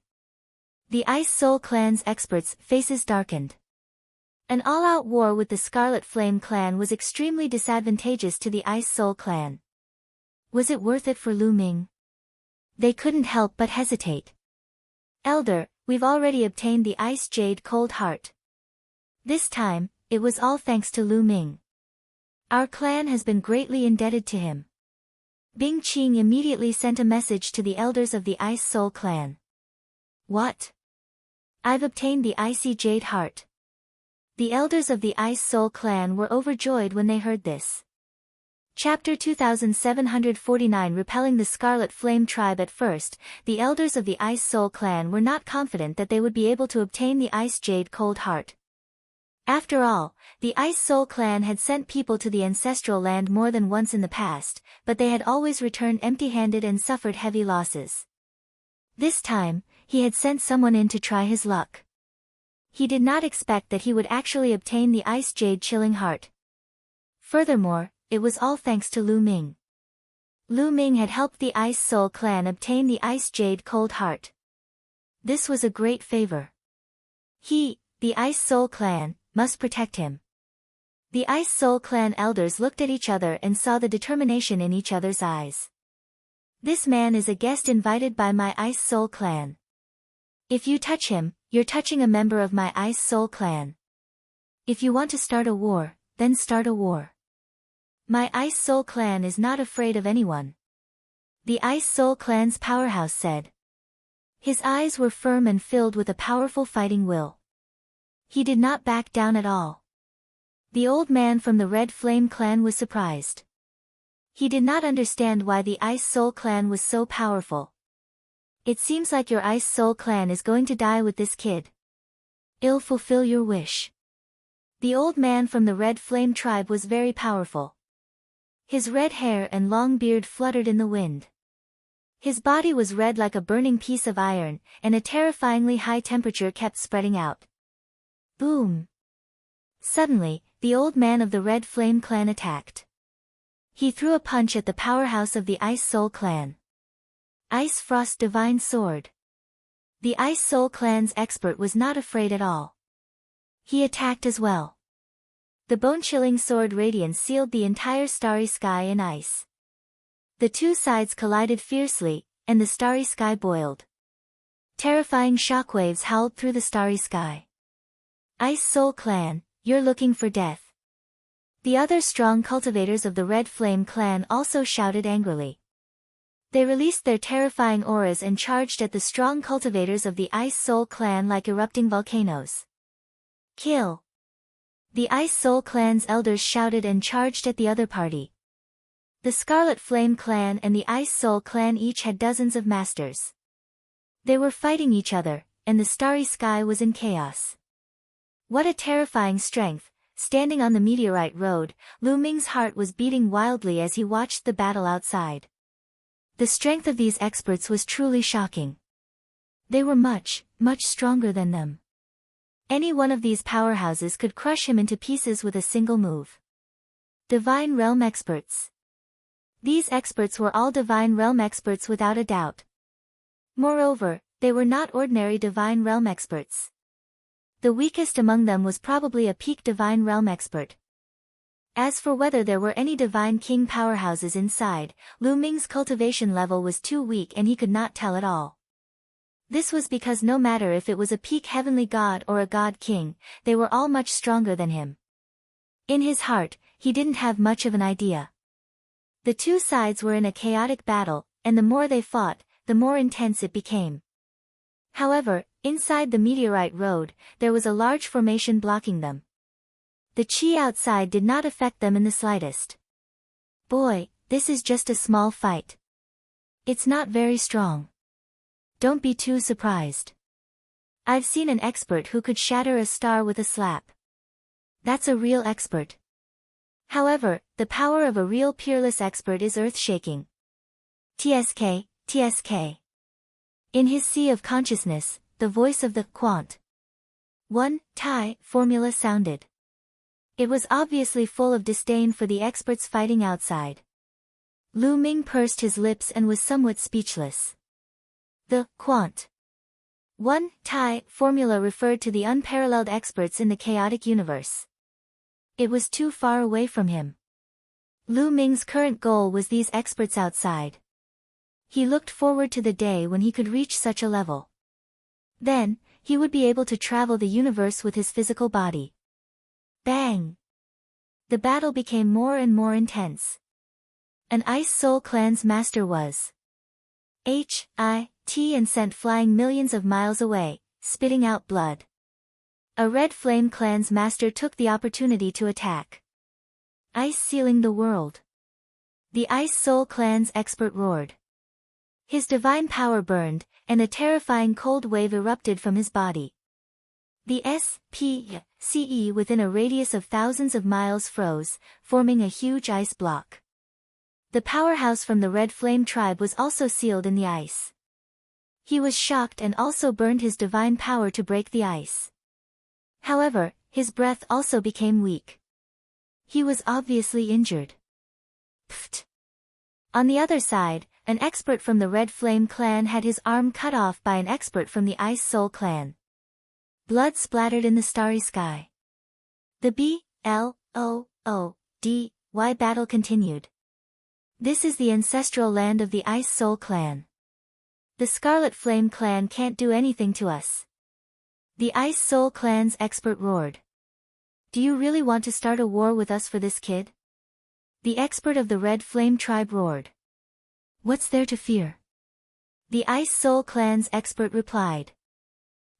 The Ice Soul Clan's experts' faces darkened. An all-out war with the Scarlet Flame Clan was extremely disadvantageous to the Ice Soul Clan. Was it worth it for Lu Ming? They couldn't help but hesitate. Elder, we've already obtained the Ice Jade Cold Heart. This time, it was all thanks to Lu Ming. Our clan has been greatly indebted to him. Bing Qing immediately sent a message to the elders of the Ice Soul Clan. What? I've obtained the Icy Jade Heart. The elders of the Ice Soul Clan were overjoyed when they heard this. Chapter 2749. Repelling the Scarlet Flame Tribe. At first, the elders of the Ice Soul Clan were not confident that they would be able to obtain the Ice Jade Cold Heart. After all, the Ice Soul Clan had sent people to the ancestral land more than once in the past, but they had always returned empty-handed and suffered heavy losses. This time, he had sent someone in to try his luck. He did not expect that he would actually obtain the Ice Jade Chilling Heart. Furthermore, it was all thanks to Lu Ming. Lu Ming had helped the Ice Soul Clan obtain the Ice Jade Cold Heart. This was a great favor. He, the Ice Soul Clan, must protect him. The Ice Soul Clan elders looked at each other and saw the determination in each other's eyes. This man is a guest invited by my Ice Soul Clan. If you touch him, you're touching a member of my Ice Soul Clan. If you want to start a war, then start a war. My Ice Soul Clan is not afraid of anyone. The Ice Soul Clan's powerhouse said. His eyes were firm and filled with a powerful fighting will. He did not back down at all. The old man from the Red Flame Clan was surprised. He did not understand why the Ice Soul Clan was so powerful. It seems like your Ice Soul Clan is going to die with this kid. I'll fulfill your wish. The old man from the Red Flame tribe was very powerful. His red hair and long beard fluttered in the wind. His body was red like a burning piece of iron, and a terrifyingly high temperature kept spreading out. Boom! Suddenly, the old man of the Red Flame Clan attacked. He threw a punch at the powerhouse of the Ice Soul Clan. Ice Frost Divine Sword. The Ice Soul Clan's expert was not afraid at all. He attacked as well. The bone-chilling sword radiance sealed the entire starry sky in ice. The two sides collided fiercely, and the starry sky boiled. Terrifying shockwaves howled through the starry sky. Ice Soul Clan, you're looking for death. The other strong cultivators of the Red Flame Clan also shouted angrily. They released their terrifying auras and charged at the strong cultivators of the Ice Soul Clan like erupting volcanoes. Kill! The Ice Soul Clan's elders shouted and charged at the other party. The Scarlet Flame Clan and the Ice Soul Clan each had dozens of masters. They were fighting each other, and the starry sky was in chaos. What a terrifying strength! Standing on the meteorite road, Lu Ming's heart was beating wildly as he watched the battle outside. The strength of these experts was truly shocking. They were much, much stronger than them. Any one of these powerhouses could crush him into pieces with a single move. Divine Realm Experts. These experts were all Divine Realm Experts without a doubt. Moreover, they were not ordinary Divine Realm Experts. The weakest among them was probably a peak Divine Realm Expert. As for whether there were any Divine King powerhouses inside, Lu Ming's cultivation level was too weak and he could not tell at all. This was because no matter if it was a peak heavenly god or a god king, they were all much stronger than him. In his heart, he didn't have much of an idea. The two sides were in a chaotic battle, and the more they fought, the more intense it became. However, inside the meteorite road, there was a large formation blocking them. The chi outside did not affect them in the slightest. Boy, this is just a small fight. It's not very strong. Don't be too surprised. I've seen an expert who could shatter a star with a slap. That's a real expert. However, the power of a real peerless expert is earth-shaking. TSK, TSK. In his sea of consciousness, the voice of the quant. 1 Thai formula sounded. It was obviously full of disdain for the experts fighting outside. Lu Ming pursed his lips and was somewhat speechless. The quant. 1 Thai formula referred to the unparalleled experts in the chaotic universe. It was too far away from him. Lu Ming's current goal was these experts outside. He looked forward to the day when he could reach such a level. Then, he would be able to travel the universe with his physical body. Bang! The battle became more and more intense. An Ice Soul Clan's master was HIT and sent flying millions of miles away, spitting out blood. A Red Flame Clan's master took the opportunity to attack. Ice sealing the world. The Ice Soul Clan's expert roared. His divine power burned, and a terrifying cold wave erupted from his body. The SPCE within a radius of thousands of miles froze, forming a huge ice block. The powerhouse from the Red Flame tribe was also sealed in the ice. He was shocked and also burned his divine power to break the ice. However, his breath also became weak. He was obviously injured. Pfft. On the other side, an expert from the Red Flame clan had his arm cut off by an expert from the Ice Soul clan. Blood splattered in the starry sky. The BLOODY battle continued. This is the ancestral land of the Ice Soul clan. The Scarlet Flame clan can't do anything to us. The Ice Soul clan's expert roared. Do you really want to start a war with us for this kid? The expert of the Red Flame tribe roared. What's there to fear? The Ice Soul clan's expert replied.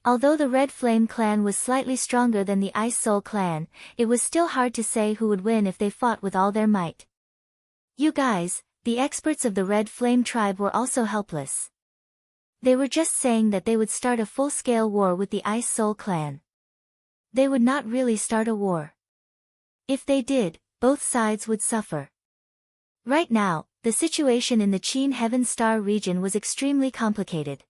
Although the Red Flame clan was slightly stronger than the Ice Soul clan, it was still hard to say who would win if they fought with all their might. You guys, the experts of the Red Flame tribe were also helpless. They were just saying that they would start a full-scale war with the Ice Soul clan. They would not really start a war. If they did, both sides would suffer. Right now, the situation in the Qin Heaven Star region was extremely complicated.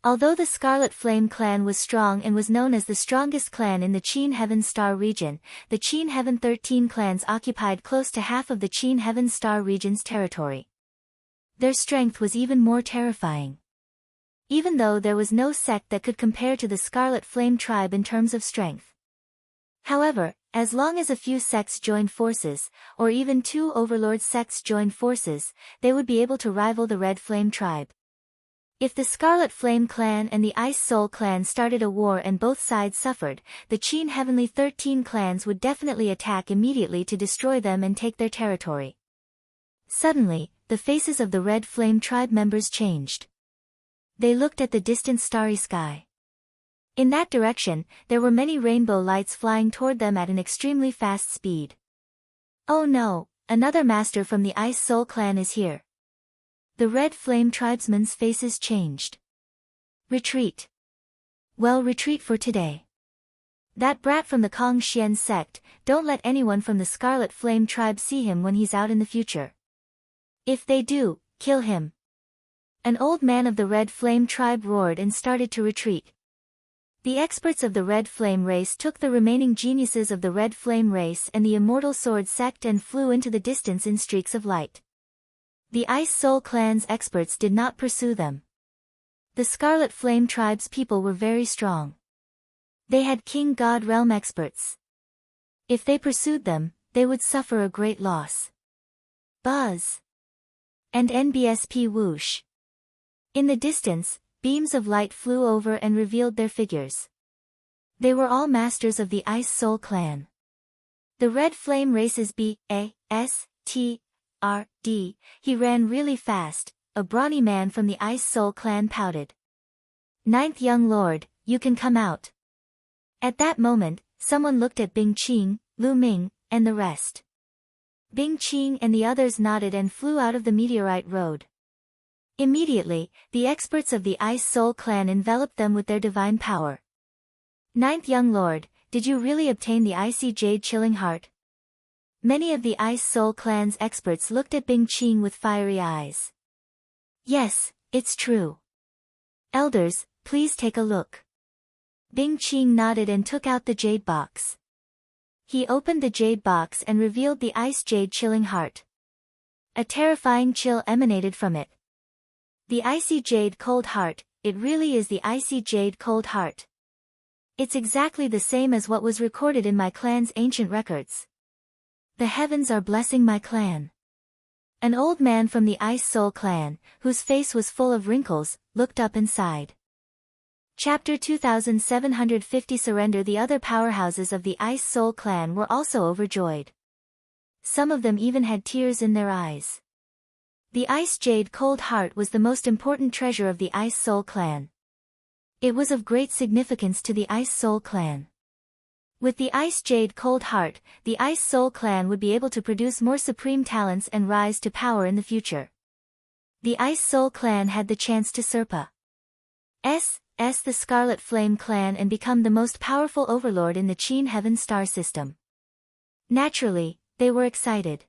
Although the Scarlet Flame clan was strong and was known as the strongest clan in the Qin Heaven Star region, the Qin Heaven 13 clans occupied close to half of the Qin Heaven Star region's territory. Their strength was even more terrifying. Even though there was no sect that could compare to the Scarlet Flame tribe in terms of strength. However, as long as a few sects joined forces, or even 2 overlord sects joined forces, they would be able to rival the Red Flame tribe. If the Scarlet Flame clan and the Ice Soul clan started a war and both sides suffered, the Qin Heavenly 13 clans would definitely attack immediately to destroy them and take their territory. Suddenly, the faces of the Red Flame tribe members changed. They looked at the distant starry sky. In that direction, there were many rainbow lights flying toward them at an extremely fast speed. Oh no, another master from the Ice Soul clan is here. The Red Flame tribesmen's faces changed. Retreat. Well, retreat for today. That brat from the Kong Xian sect, don't let anyone from the Scarlet Flame tribe see him when he's out in the future. If they do, kill him. An old man of the Red Flame tribe roared and started to retreat. The experts of the Red Flame race took the remaining geniuses of the Red Flame race and the Immortal Sword sect and flew into the distance in streaks of light. The Ice Soul clan's experts did not pursue them. The Scarlet Flame tribe's people were very strong. They had King God Realm experts. If they pursued them, they would suffer a great loss. Buzz. And NBSP whoosh. In the distance, beams of light flew over and revealed their figures. They were all masters of the Ice Soul clan. The Red Flame race's BASTRD, he ran really fast, a brawny man from the Ice Soul clan pouted. Ninth young lord, you can come out. At that moment, someone looked at Bing Qing, Lu Ming, and the rest. Bing Qing and the others nodded and flew out of the meteorite road. Immediately, the experts of the Ice Soul clan enveloped them with their divine power. Ninth young lord, did you really obtain the icy jade chilling heart? Many of the Ice Soul clan's experts looked at Bing Qing with fiery eyes. Yes, it's true. Elders, please take a look. Bing Qing nodded and took out the jade box. He opened the jade box and revealed the ice jade chilling heart. A terrifying chill emanated from it. The icy jade cold heart, it really is the icy jade cold heart. It's exactly the same as what was recorded in my clan's ancient records. The heavens are blessing my clan. An old man from the Ice Soul clan, whose face was full of wrinkles, looked up and sighed. Chapter 2750 Surrender. The other powerhouses of the Ice Soul clan were also overjoyed. Some of them even had tears in their eyes. The Ice Jade Cold Heart was the most important treasure of the Ice Soul clan. It was of great significance to the Ice Soul clan. With the Ice Jade Cold Heart, the Ice Soul clan would be able to produce more supreme talents and rise to power in the future. The Ice Soul clan had the chance to usurp the Scarlet Flame clan and become the most powerful overlord in the Qin Heaven star system. Naturally, they were excited.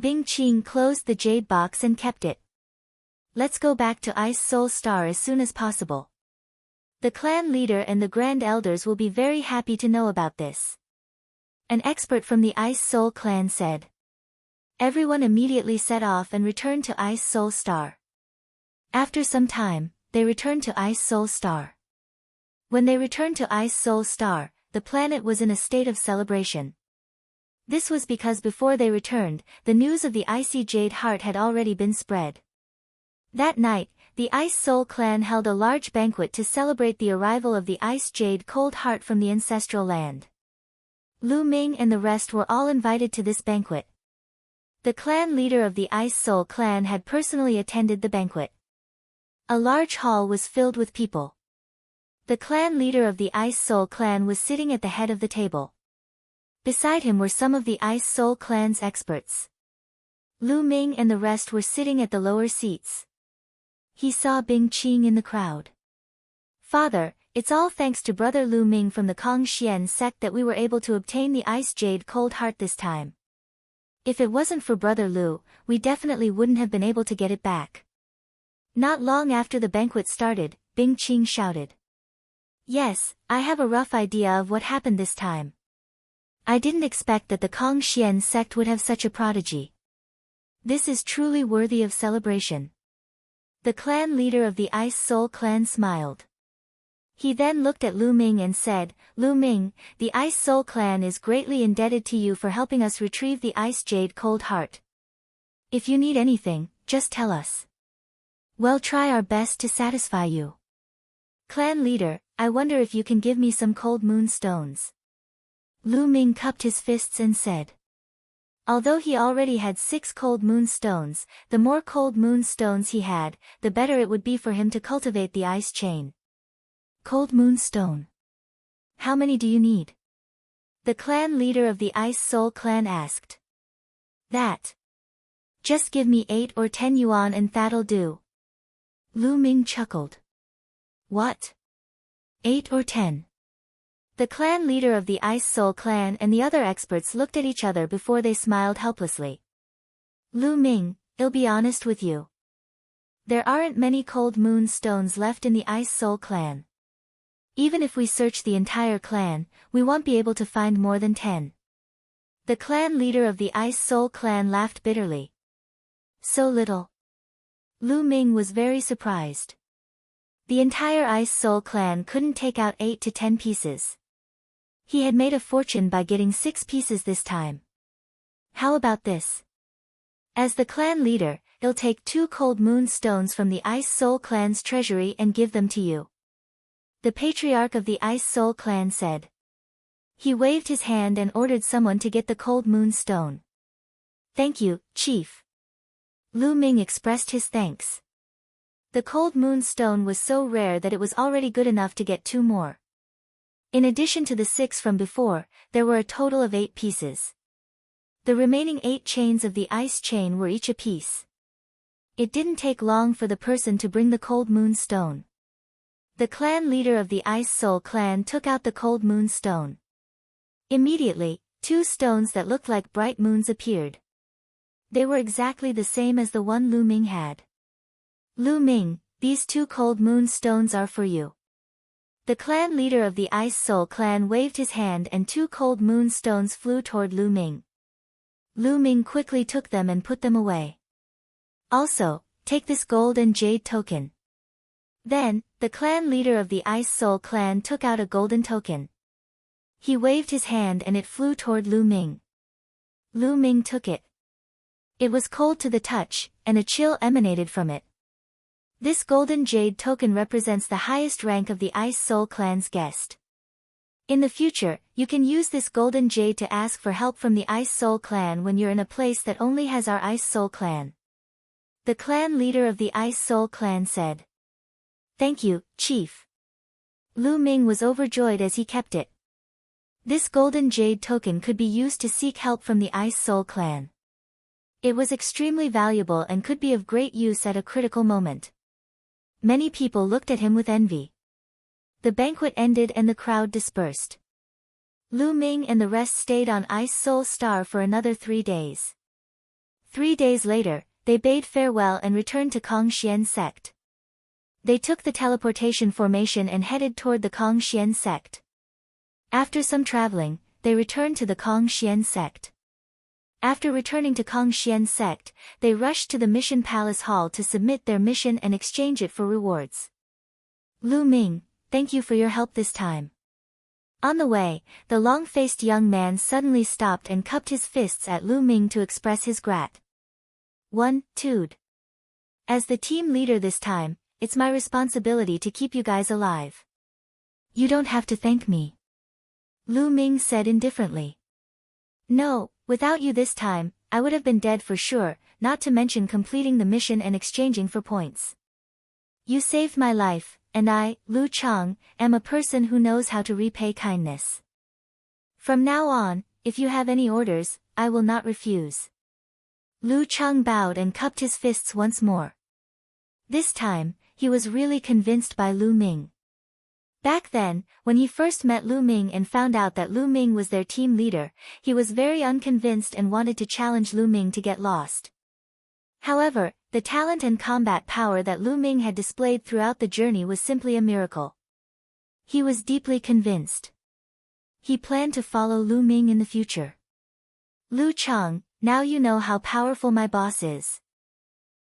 Bing Qing closed the jade box and kept it. Let's go back to Ice Soul Star as soon as possible. The clan leader and the grand elders will be very happy to know about this. An expert from the Ice Soul clan said. Everyone immediately set off and returned to Ice Soul Star. After some time, they returned to Ice Soul Star. When they returned to Ice Soul Star, the planet was in a state of celebration. This was because before they returned, the news of the Icy Jade Heart had already been spread. That night, the Ice Soul clan held a large banquet to celebrate the arrival of the Ice Jade Cold Heart from the ancestral land. Lu Ming and the rest were all invited to this banquet. The clan leader of the Ice Soul clan had personally attended the banquet. A large hall was filled with people. The clan leader of the Ice Soul clan was sitting at the head of the table. Beside him were some of the Ice Soul clan's experts. Lu Ming and the rest were sitting at the lower seats. He saw Bing Qing in the crowd. Father, it's all thanks to Brother Lu Ming from the Kongxian sect that we were able to obtain the Ice Jade Cold Heart this time. If it wasn't for Brother Lu, we definitely wouldn't have been able to get it back. Not long after the banquet started, Bing Qing shouted. Yes, I have a rough idea of what happened this time. I didn't expect that the Kongxian sect would have such a prodigy. This is truly worthy of celebration. The clan leader of the Ice Soul clan smiled. He then looked at Lu Ming and said, Lu Ming, the Ice Soul clan is greatly indebted to you for helping us retrieve the Ice Jade Cold Heart. If you need anything, just tell us. We'll try our best to satisfy you. Clan leader, I wonder if you can give me some cold moon stones. Lu Ming cupped his fists and said. Although he already had 6 cold moon stones, the more cold moon stones he had, the better it would be for him to cultivate the ice chain. Cold moon stone. How many do you need? The clan leader of the Ice Soul clan asked. That. Just give me 8 or 10 yuan and that'll do. Lu Ming chuckled. What? 8 or 10? The clan leader of the Ice Soul clan and the other experts looked at each other before they smiled helplessly. Lu Ming, I'll be honest with you. There aren't many cold moon stones left in the Ice Soul clan. Even if we search the entire clan, we won't be able to find more than 10. The clan leader of the Ice Soul clan laughed bitterly. So little. Lu Ming was very surprised. The entire Ice Soul clan couldn't take out 8 to 10 pieces. He had made a fortune by getting 6 pieces this time. How about this? As the clan leader, I'll take 2 cold moon stones from the Ice Soul clan's treasury and give them to you. The patriarch of the Ice Soul clan said. He waved his hand and ordered someone to get the cold moon stone. Thank you, Chief. Lu Ming expressed his thanks. The cold moon stone was so rare that it was already good enough to get 2 more. In addition to the 6 from before, there were a total of 8 pieces. The remaining 8 chains of the ice chain were each a piece. It didn't take long for the person to bring the cold moon stone. The clan leader of the Ice Soul clan took out the cold moon stone. Immediately, 2 stones that looked like bright moons appeared. They were exactly the same as the one Lu Ming had. Lu Ming, these 2 cold moon stones are for you. The clan leader of the Ice Soul clan waved his hand and 2 cold moon stones flew toward Lu Ming. Lu Ming quickly took them and put them away. Also, take this gold and jade token. Then, the clan leader of the Ice Soul clan took out a golden token. He waved his hand and it flew toward Lu Ming. Lu Ming took it. It was cold to the touch, and a chill emanated from it. This golden jade token represents the highest rank of the Ice Soul clan's guest. In the future, you can use this golden jade to ask for help from the Ice Soul clan when you're in a place that only has our Ice Soul clan. The clan leader of the Ice Soul clan said. Thank you, Chief. Lu Ming was overjoyed as he kept it. This golden jade token could be used to seek help from the Ice Soul clan. It was extremely valuable and could be of great use at a critical moment. Many people looked at him with envy. The banquet ended and the crowd dispersed. Lu Ming and the rest stayed on Ice Soul Star for another 3 days. 3 days later, they bade farewell and returned to Kongxian sect. They took the teleportation formation and headed toward the Kongxian sect. After some traveling, they returned to the Kongxian sect. After returning to Kongxian sect, they rushed to the Mission Palace Hall to submit their mission and exchange it for rewards. Lu Ming, thank you for your help this time. On the way, the long-faced young man suddenly stopped and cupped his fists at Lu Ming to express his gratitude. As the team leader this time, it's my responsibility to keep you guys alive. You don't have to thank me. Lu Ming said indifferently. No, without you this time, I would have been dead for sure, not to mention completing the mission and exchanging for points. You saved my life, and I, Lu Chang, am a person who knows how to repay kindness. From now on, if you have any orders, I will not refuse. Lu Chang bowed and cupped his fists once more. This time, he was really convinced by Lu Ming. Back then, when he first met Lu Ming and found out that Lu Ming was their team leader, he was very unconvinced and wanted to challenge Lu Ming to get lost. However, the talent and combat power that Lu Ming had displayed throughout the journey was simply a miracle. He was deeply convinced. He planned to follow Lu Ming in the future. Lu Chang, now you know how powerful my boss is.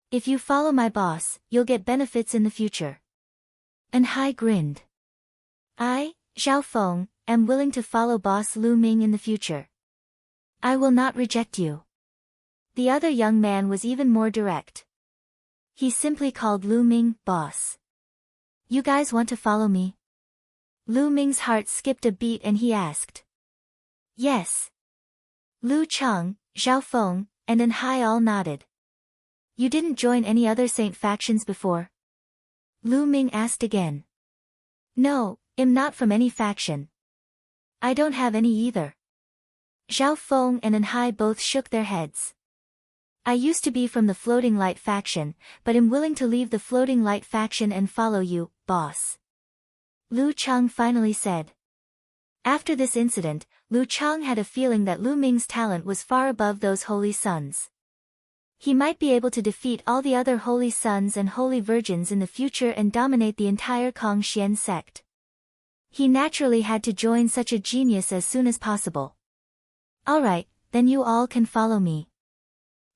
If you follow my boss, you'll get benefits in the future. And Hai grinned. I, Zhao Feng, am willing to follow boss Lu Ming in the future. I will not reject you. The other young man was even more direct. He simply called Lu Ming boss. You guys want to follow me? Lu Ming's heart skipped a beat and he asked. Yes. Lu Chang, Zhao Feng, and An Hai all nodded. You didn't join any other saint factions before? Lu Ming asked again. No, I'm not from any faction. I don't have any either. Zhao Feng and An Hai both shook their heads. I used to be from the Floating Light faction, but am willing to leave the Floating Light faction and follow you, boss. Lu Chang finally said. After this incident, Lu Chang had a feeling that Lu Ming's talent was far above those holy sons. He might be able to defeat all the other holy sons and holy virgins in the future and dominate the entire Kongxian sect. He naturally had to join such a genius as soon as possible. Alright, then you all can follow me.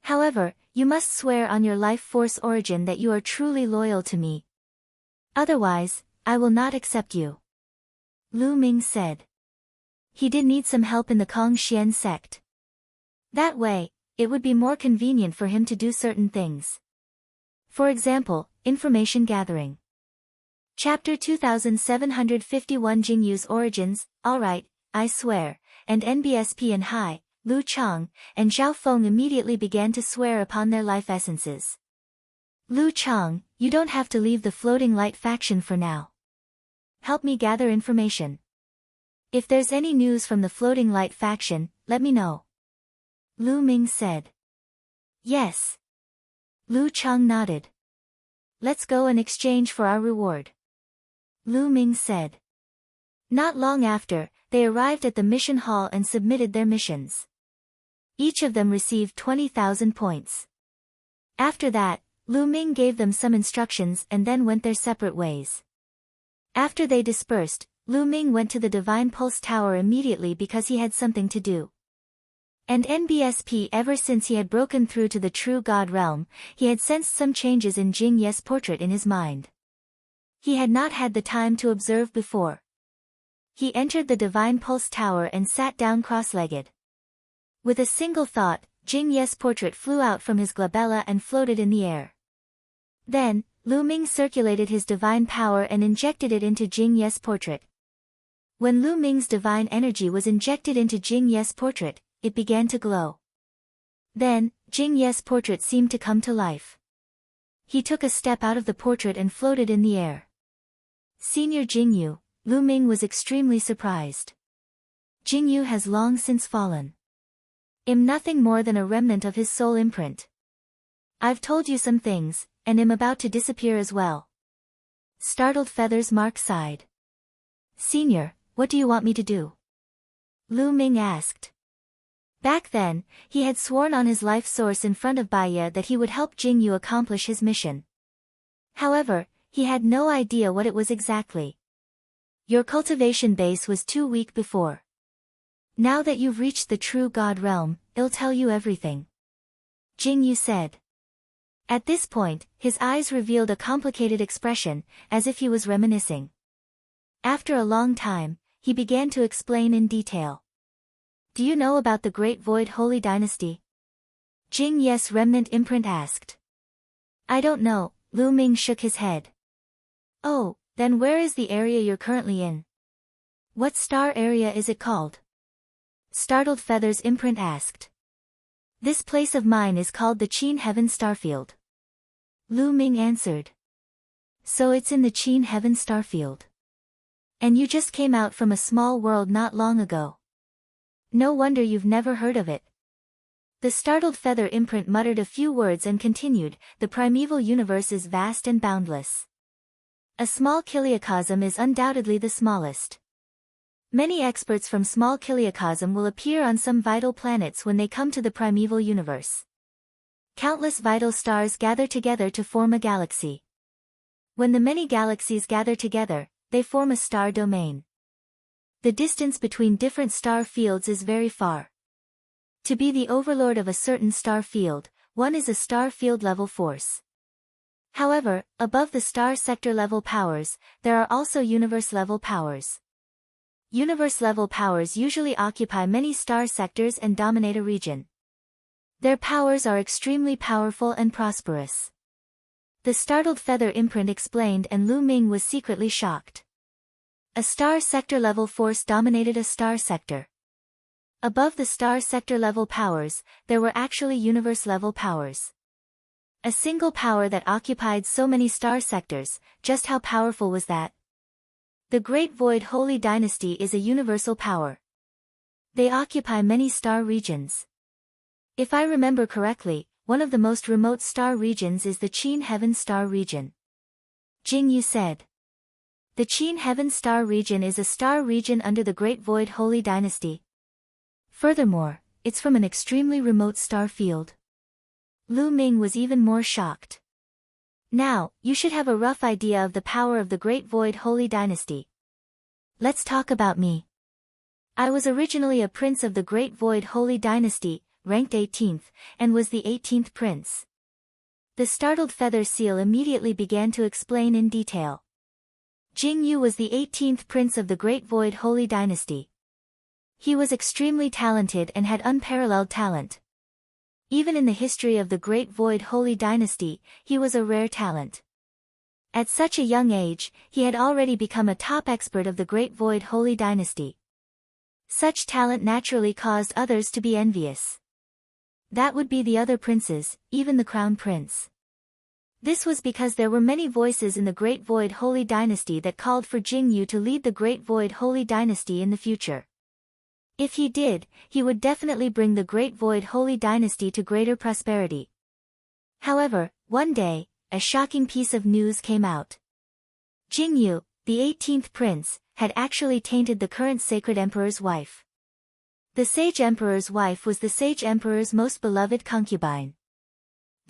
However, you must swear on your life force origin that you are truly loyal to me. Otherwise, I will not accept you. Lu Ming said. He did need some help in the Kongxian sect. That way, it would be more convenient for him to do certain things. For example, information gathering. Chapter 2751 Jingyu's Origins, Alright, I swear, and NBSP and Hai, Lu Chang, and Zhao Feng immediately began to swear upon their life essences. Lu Chang, you don't have to leave the Floating Light faction for now. Help me gather information. If there's any news from the Floating Light faction, let me know. Lu Ming said. Yes. Lu Chang nodded. Let's go and exchange for our reward. Lu Ming said. Not long after, they arrived at the mission hall and submitted their missions. Each of them received 20,000 points. After that, Lu Ming gave them some instructions and then went their separate ways. After they dispersed, Lu Ming went to the Divine Pulse Tower immediately because he had something to do. And NBSP ever since he had broken through to the true God realm, he had sensed some changes in Jing Ye's portrait in his mind. He had not had the time to observe before. He entered the Divine Pulse Tower and sat down cross-legged. With a single thought, Jing Ye's portrait flew out from his glabella and floated in the air. Then, Lu Ming circulated his divine power and injected it into Jing Ye's portrait. When Lu Ming's divine energy was injected into Jing Ye's portrait, it began to glow. Then, Jing Ye's portrait seemed to come to life. He took a step out of the portrait and floated in the air. Senior Jingyu, Lu Ming was extremely surprised. Jingyu has long since fallen. I'm nothing more than a remnant of his soul imprint. I've told you some things, and am about to disappear as well. Startled Feathers Mark sighed. Senior, what do you want me to do? Lu Ming asked. Back then, he had sworn on his life source in front of Baiya that he would help Jingyu accomplish his mission. However, he had no idea what it was exactly. Your cultivation base was too weak before. Now that you've reached the true God realm, I'll tell you everything. Jingyu said. At this point, his eyes revealed a complicated expression, as if he was reminiscing. After a long time, he began to explain in detail. Do you know about the Great Void Holy Dynasty? Jing Ye's remnant imprint asked. I don't know, Lu Ming shook his head. Oh, then where is the area you're currently in? What star area is it called? Startled Feathers imprint asked. This place of mine is called the Qin Heaven Starfield. Lu Ming answered. So it's in the Qin Heaven Starfield. And you just came out from a small world not long ago. No wonder you've never heard of it. The startled feather imprint muttered a few words and continued, the primeval universe is vast and boundless. A small kiliacosm is undoubtedly the smallest. Many experts from small kiliacosm will appear on some vital planets when they come to the primeval universe. Countless vital stars gather together to form a galaxy. When the many galaxies gather together, they form a star domain. The distance between different star fields is very far. To be the overlord of a certain star field, one is a star field level force. However, above the star sector level powers, there are also universe level powers. Universe level powers usually occupy many star sectors and dominate a region. Their powers are extremely powerful and prosperous. The startled feather imprint explained, and Lu Ming was secretly shocked. A star sector level force dominated a star sector. Above the star sector level powers, there were actually universe level powers. A single power that occupied so many star sectors, just how powerful was that? The Great Void Holy Dynasty is a universal power. They occupy many star regions. If I remember correctly, one of the most remote star regions is the Qin Heaven Star region. Jingyu said. The Qin Heaven Star region is a star region under the Great Void Holy Dynasty. Furthermore, it's from an extremely remote star field. Lu Ming was even more shocked. Now, you should have a rough idea of the power of the Great Void Holy Dynasty. Let's talk about me. I was originally a prince of the Great Void Holy Dynasty, ranked 18th, and was the 18th prince. The startled feather seal immediately began to explain in detail. Jingyu was the 18th prince of the Great Void Holy Dynasty. He was extremely talented and had unparalleled talent. Even in the history of the Great Void Holy Dynasty, he was a rare talent. At such a young age, he had already become a top expert of the Great Void Holy Dynasty. Such talent naturally caused others to be envious. That would be the other princes, even the crown prince. This was because there were many voices in the Great Void Holy Dynasty that called for Jingyu to lead the Great Void Holy Dynasty in the future. If he did, he would definitely bring the Great Void Holy Dynasty to greater prosperity. However, one day, a shocking piece of news came out. Jingyu, the 18th prince, had actually tainted the current sacred emperor's wife. The sage emperor's wife was the sage emperor's most beloved concubine.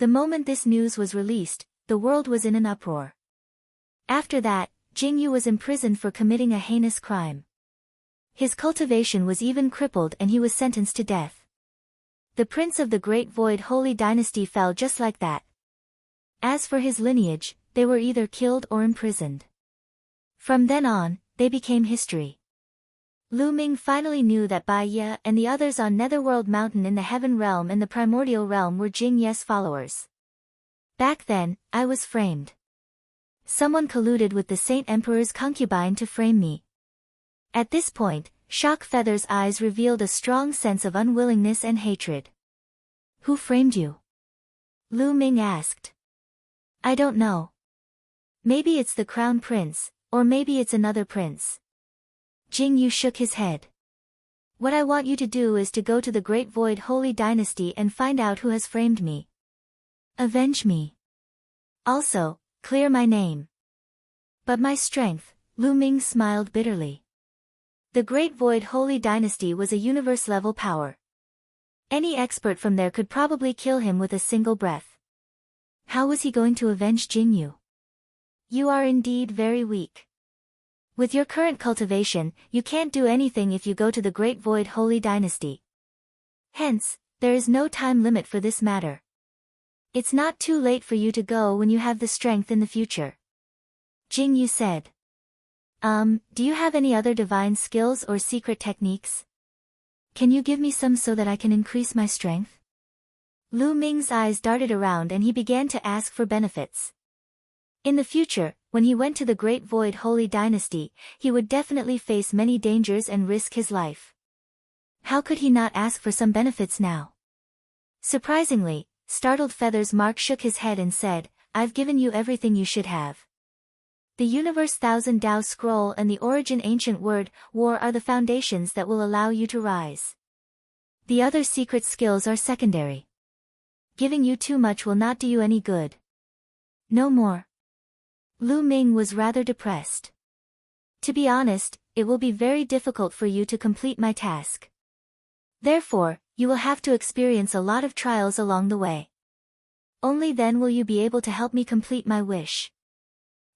The moment this news was released, the world was in an uproar. After that, Jingyu was imprisoned for committing a heinous crime. His cultivation was even crippled and he was sentenced to death. The prince of the Great Void Holy Dynasty fell just like that. As for his lineage, they were either killed or imprisoned. From then on, they became history. Lu Ming finally knew that Bai Ye and the others on Netherworld Mountain in the Heaven Realm and the Primordial Realm were Jing Ye's followers. Back then, I was framed. Someone colluded with the Saint Emperor's concubine to frame me. At this point, Shock Feather's eyes revealed a strong sense of unwillingness and hatred. Who framed you? Lu Ming asked. I don't know. Maybe it's the Crown Prince, or maybe it's another prince. Jingyu shook his head. What I want you to do is to go to the Great Void Holy Dynasty and find out who has framed me. Avenge me. Also, clear my name. But my strength, Lu Ming smiled bitterly. The Great Void Holy Dynasty was a universe-level power. Any expert from there could probably kill him with a single breath. How was he going to avenge Jingyu? You are indeed very weak. With your current cultivation, you can't do anything if you go to the Great Void Holy Dynasty. Hence, there is no time limit for this matter. It's not too late for you to go when you have the strength in the future. Jingyu said. Do you have any other divine skills or secret techniques? Can you give me some so that I can increase my strength? Lu Ming's eyes darted around and he began to ask for benefits. In the future, when he went to the Great Void Holy Dynasty, he would definitely face many dangers and risk his life. How could he not ask for some benefits now? Surprisingly, startled Feather's Mark shook his head and said, I've given you everything you should have. The Universe Thousand Tao Scroll and the Origin Ancient Word, War are the foundations that will allow you to rise. The other secret skills are secondary. Giving you too much will not do you any good. No more. Lu Ming was rather depressed. To be honest, it will be very difficult for you to complete my task. Therefore, you will have to experience a lot of trials along the way. Only then will you be able to help me complete my wish.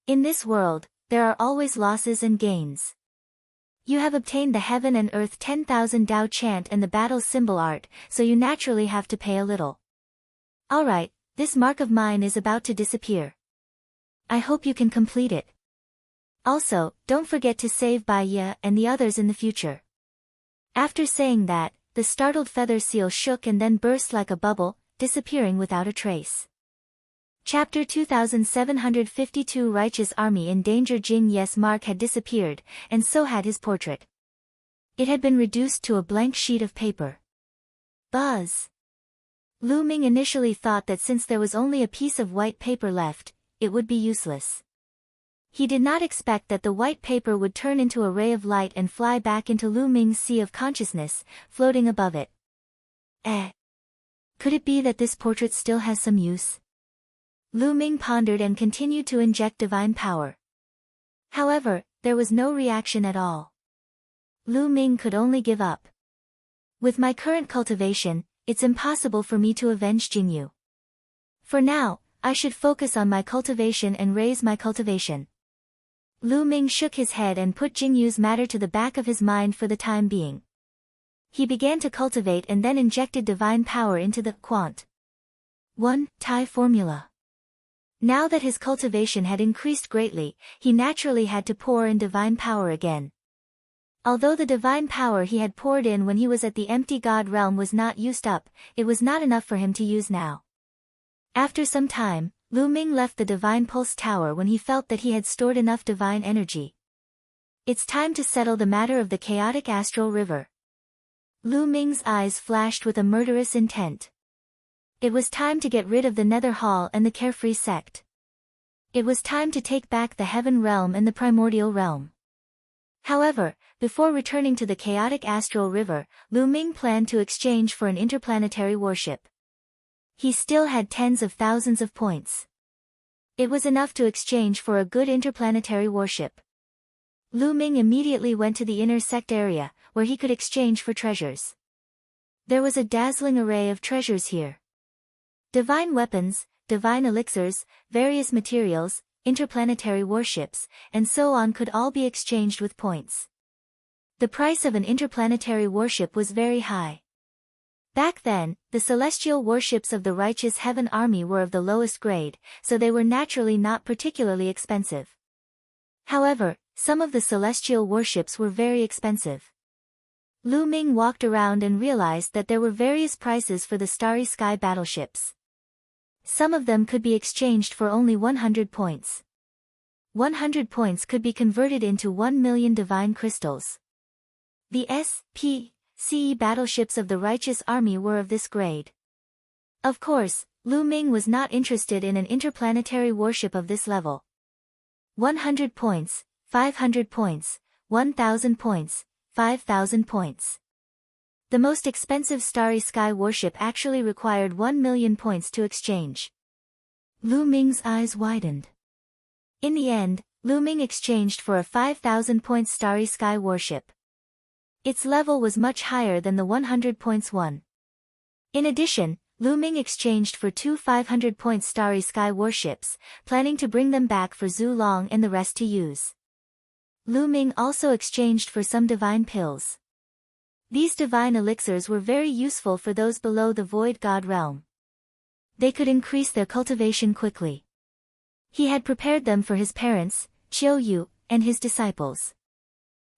In this world, there are always losses and gains. You have obtained the Heaven and Earth 10,000 Tao chant and the battle symbol art, so you naturally have to pay a little. Alright, this mark of mine is about to disappear. I hope you can complete it. Also, don't forget to save Bai Ye and the others in the future. After saying that, the startled feather seal shook and then burst like a bubble, disappearing without a trace. Chapter 2752 Righteous Army in Danger. Jing Ye's mark had disappeared, and so had his portrait. It had been reduced to a blank sheet of paper. Buzz! Lu Ming initially thought that since there was only a piece of white paper left, it would be useless. He did not expect that the white paper would turn into a ray of light and fly back into Lu Ming's sea of consciousness, floating above it. Could it be that this portrait still has some use? Lu Ming pondered and continued to inject divine power. However, there was no reaction at all. Lu Ming could only give up. With my current cultivation, it's impossible for me to avenge Jingyu. For now, I should focus on my cultivation and raise my cultivation. Lu Ming shook his head and put Jingyu's matter to the back of his mind for the time being. He began to cultivate and then injected divine power into the Quant 1 Tai formula. Now that his cultivation had increased greatly, he naturally had to pour in divine power again. Although the divine power he had poured in when he was at the empty god realm was not used up, it was not enough for him to use now. After some time, Lu Ming left the Divine Pulse Tower when he felt that he had stored enough divine energy. It's time to settle the matter of the chaotic astral river. Lu Ming's eyes flashed with a murderous intent. It was time to get rid of the Nether Hall and the Carefree sect. It was time to take back the Heaven Realm and the Primordial Realm. However, before returning to the chaotic astral river, Lu Ming planned to exchange for an interplanetary warship. He still had tens of thousands of points. It was enough to exchange for a good interplanetary warship. Lu Ming immediately went to the inner sect area, where he could exchange for treasures. There was a dazzling array of treasures here. Divine weapons, divine elixirs, various materials, interplanetary warships, and so on could all be exchanged with points. The price of an interplanetary warship was very high. Back then, the celestial warships of the righteous heaven army were of the lowest grade, so they were naturally not particularly expensive. However, some of the celestial warships were very expensive. Lu Ming walked around and realized that there were various prices for the starry sky battleships. Some of them could be exchanged for only 100 points. 100 points could be converted into 1 million divine crystals. The S.P.C.E. battleships of the righteous army were of this grade. Of course, Lu Ming was not interested in an interplanetary warship of this level. 100 points, 500 points, 1,000 points, 5,000 points. The most expensive starry sky warship actually required 1 million points to exchange. Lu Ming's eyes widened. In the end, Lu Ming exchanged for a 5,000 points starry sky warship. Its level was much higher than the 100 points one. In addition, Lu Ming exchanged for 2 500 points starry sky warships, planning to bring them back for Zhu Long and the rest to use. Lu Ming also exchanged for some divine pills. These divine elixirs were very useful for those below the void god realm. They could increase their cultivation quickly. He had prepared them for his parents, Qiu Yu, and his disciples.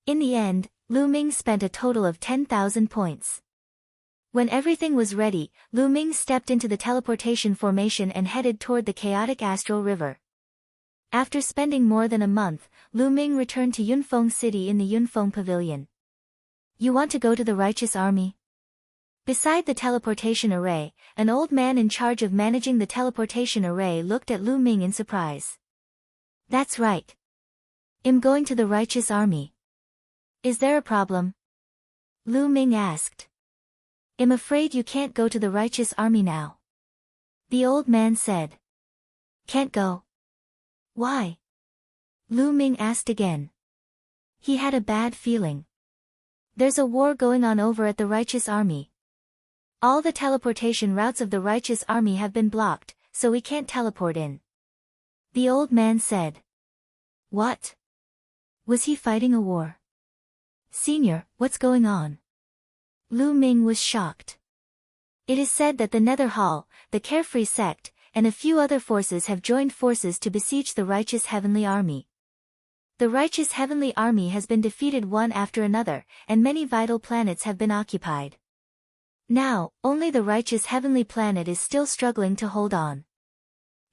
In the end, Lu Ming spent a total of 10,000 points. When everything was ready, Lu Ming stepped into the teleportation formation and headed toward the chaotic astral river. After spending more than a month, Lu Ming returned to Yunfeng City in the Yunfeng Pavilion. You want to go to the righteous army? Beside the teleportation array, an old man in charge of managing the teleportation array looked at Lu Ming in surprise. That's right. I'm going to the righteous army. Is there a problem? Lu Ming asked. I'm afraid you can't go to the righteous army now. The old man said. Can't go? Why? Lu Ming asked again. He had a bad feeling. There's a war going on over at the righteous army. All the teleportation routes of the righteous army have been blocked, so we can't teleport in. The old man said. What? Was he fighting a war? Senior, what's going on? Lu Ming was shocked. It is said that the Nether Hall, the Carefree sect, and a few other forces have joined forces to besiege the righteous heavenly army. The righteous heavenly army has been defeated one after another, and many vital planets have been occupied. Now, only the righteous heavenly planet is still struggling to hold on.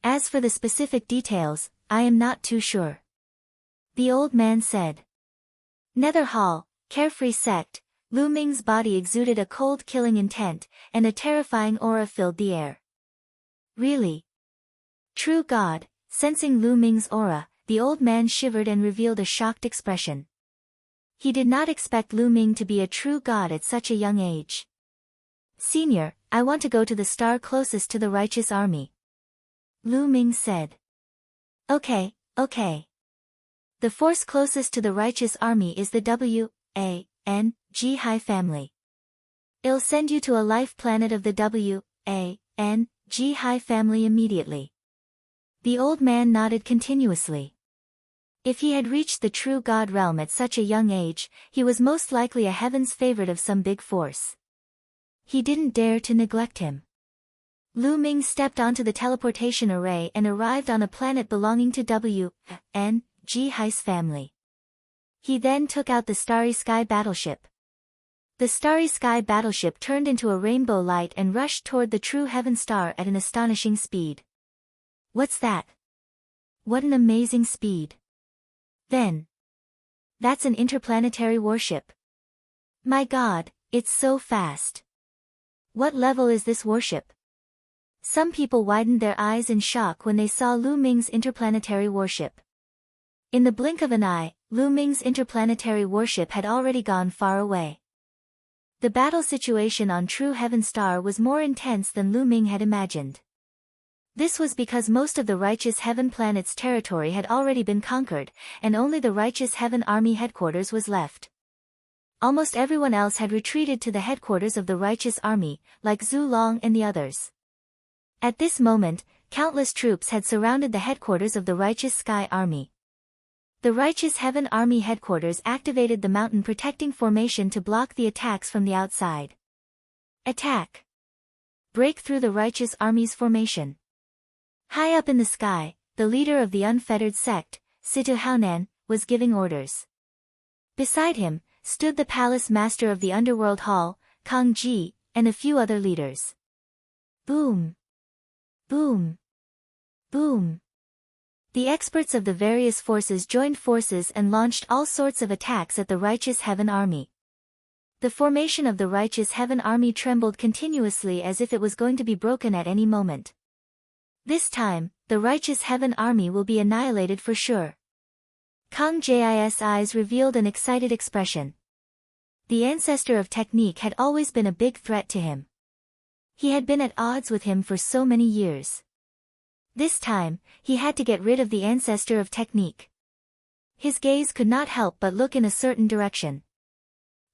As for the specific details, I am not too sure. The old man said. Nether Hall, Carefree sect. Lu Ming's body exuded a cold killing intent, and a terrifying aura filled the air. Really? True God, sensing Lu Ming's aura, the old man shivered and revealed a shocked expression. He did not expect Lu Ming to be a true god at such a young age. Senior, I want to go to the star closest to the righteous army. Lu Ming said. Okay. The force closest to the righteous army is the W.A.N.G. High family. I'll send you to a life planet of the W.A.N.G. High family immediately. The old man nodded continuously. If he had reached the true God realm at such a young age, he was most likely a heaven's favorite of some big force. He didn't dare to neglect him. Lu Ming stepped onto the teleportation array and arrived on a planet belonging to W.N.G. High's family. He then took out the Starry Sky battleship. The Starry Sky battleship turned into a rainbow light and rushed toward the true heaven star at an astonishing speed. What's that? What an amazing speed. Then. That's an interplanetary warship. My God, it's so fast. What level is this warship? Some people widened their eyes in shock when they saw Lu Ming's interplanetary warship. In the blink of an eye, Lu Ming's interplanetary warship had already gone far away. The battle situation on True Heaven Star was more intense than Lu Ming had imagined. This was because most of the Righteous Heaven planet's territory had already been conquered, and only the Righteous Heaven Army headquarters was left. Almost everyone else had retreated to the headquarters of the Righteous Army, like Zhu Long and the others. At this moment, countless troops had surrounded the headquarters of the righteous Sky Army. The righteous Heaven Army headquarters activated the mountain protecting formation to block the attacks from the outside. Attack! Break through the righteous army's formation. High up in the sky, the leader of the unfettered sect, Situ Haonan, was giving orders. Beside him, stood the palace master of the underworld hall, Kang Ji, and a few other leaders. Boom! Boom! Boom! The experts of the various forces joined forces and launched all sorts of attacks at the righteous Heaven Army. The formation of the righteous Heaven Army trembled continuously as if it was going to be broken at any moment. This time, the righteous Heaven Army will be annihilated for sure. Kang Ji's eyes revealed an excited expression. The ancestor of technique had always been a big threat to him. He had been at odds with him for so many years. This time, he had to get rid of the ancestor of technique. His gaze could not help but look in a certain direction.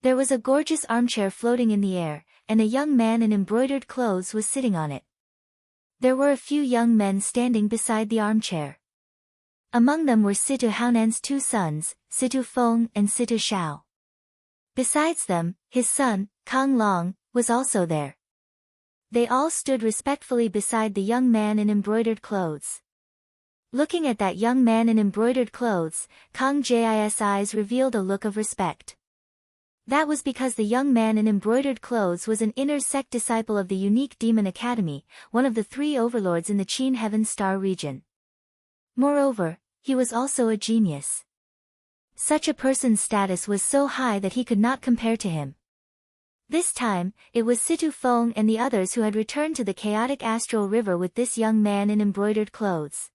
There was a gorgeous armchair floating in the air, and a young man in embroidered clothes was sitting on it. There were a few young men standing beside the armchair. Among them were Situ Haonan's two sons, Situ Feng and Situ Shao. Besides them, his son, Kang Long, was also there. They all stood respectfully beside the young man in embroidered clothes. Looking at that young man in embroidered clothes, Kang Ji's eyes revealed a look of respect. That was because the young man in embroidered clothes was an inner sect disciple of the unique Demon Academy, one of the 3 overlords in the Qin Heaven Star region. Moreover, he was also a genius. Such a person's status was so high that he could not compare to him. This time, it was Situ Feng and the others who had returned to the chaotic astral river with this young man in embroidered clothes.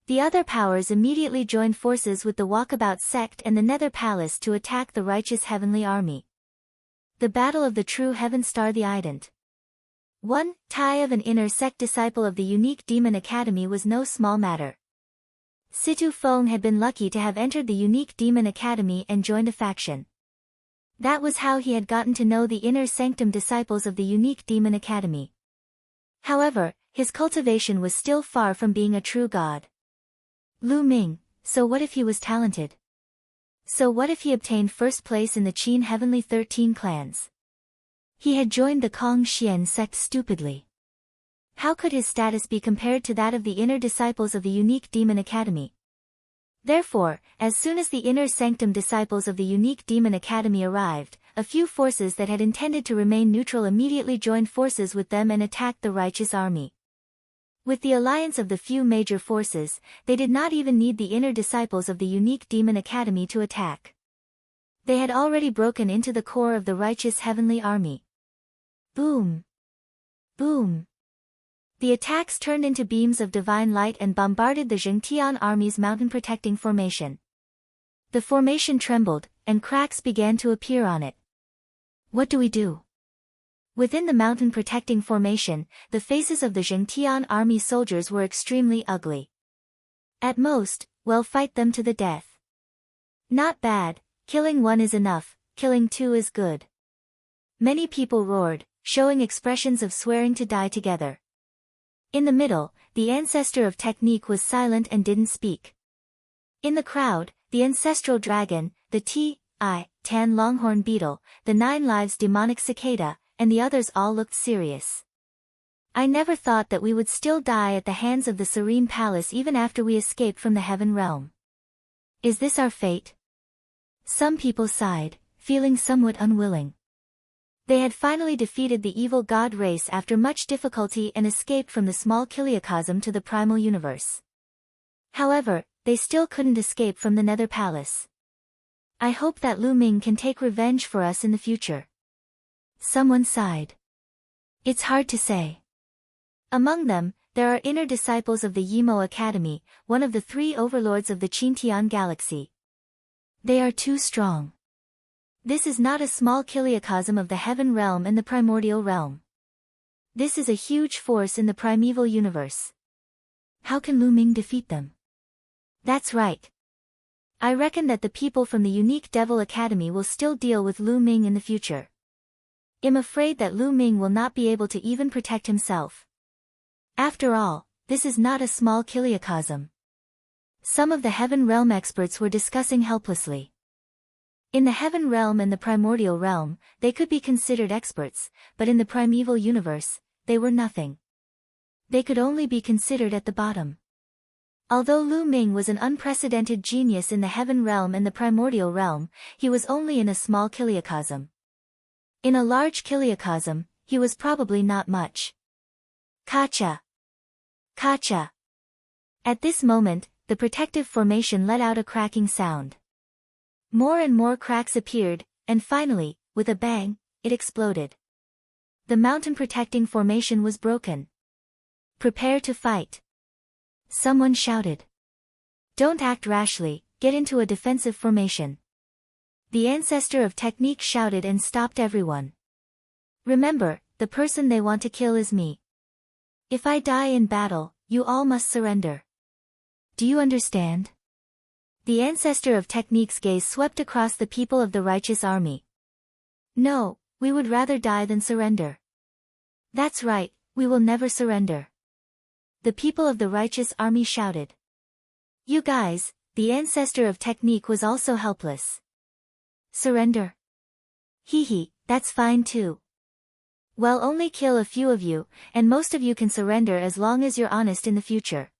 The other powers immediately joined forces with the Walkabout sect and the Nether Palace to attack the righteous heavenly army. The battle of the true heaven star the ident. One tie of an inner sect disciple of the unique Demon Academy was no small matter. Situ Feng had been lucky to have entered the unique Demon Academy and joined a faction. That was how he had gotten to know the inner sanctum disciples of the unique Demon Academy. However, his cultivation was still far from being a true god. Lu Ming, so what if he was talented? So what if he obtained first place in the Qin Heavenly 13 clans? He had joined the Kong Xian sect stupidly. How could his status be compared to that of the inner disciples of the unique Demon Academy? Therefore, as soon as the inner sanctum disciples of the unique Demon Academy arrived, a few forces that had intended to remain neutral immediately joined forces with them and attacked the righteous army. With the alliance of the few major forces, they did not even need the inner disciples of the unique Demon Academy to attack. They had already broken into the core of the righteous heavenly army. Boom! Boom! The attacks turned into beams of divine light and bombarded the Zhengtian army's mountain-protecting formation. The formation trembled, and cracks began to appear on it. What do we do? Within the mountain-protecting formation, the faces of the Zhengtian army soldiers were extremely ugly. At most, well, fight them to the death. Not bad, killing one is enough, killing two is good. Many people roared, showing expressions of swearing to die together. In the middle, the ancestor of technique was silent and didn't speak. In the crowd, the ancestral dragon, the Tan longhorn beetle, the 9 lives demonic cicada, and the others all looked serious. I never thought that we would still die at the hands of the Serene Palace even after we escaped from the heaven realm. Is this our fate? Some people sighed, feeling somewhat unwilling. They had finally defeated the evil god race after much difficulty and escaped from the small kiliocosm to the primal universe. However, they still couldn't escape from the Nether Palace. I hope that Lu Ming can take revenge for us in the future. Someone sighed. It's hard to say. Among them, there are inner disciples of the Yimo Academy, one of the 3 overlords of the Qintian galaxy. They are too strong. This is not a small kiliocosm of the heaven realm and the primordial realm. This is a huge force in the primeval universe. How can Lu Ming defeat them? That's right. I reckon that the people from the unique Devil Academy will still deal with Lu Ming in the future. I'm afraid that Lu Ming will not be able to even protect himself. After all, this is not a small kiliacosm. Some of the Heaven Realm experts were discussing helplessly. In the Heaven Realm and the Primordial Realm, they could be considered experts, but in the Primeval Universe, they were nothing. They could only be considered at the bottom. Although Lu Ming was an unprecedented genius in the Heaven Realm and the Primordial Realm, he was only in a small kiliacosm. In a large kiliacosm, he was probably not much. Kacha! Kacha! At this moment, the protective formation let out a cracking sound. More and more cracks appeared, and finally, with a bang, it exploded. The mountain protecting formation was broken. Prepare to fight. Someone shouted. Don't act rashly, get into a defensive formation. The ancestor of technique shouted and stopped everyone. Remember, the person they want to kill is me. If I die in battle, you all must surrender. Do you understand? The ancestor of technique's gaze swept across the people of the righteous army. No, we would rather die than surrender. That's right, we will never surrender. The people of the righteous army shouted. You guys, the ancestor of technique was also helpless. Surrender? Hee, that's fine too. Well, only kill a few of you, and most of you can surrender as long as you're honest in the future.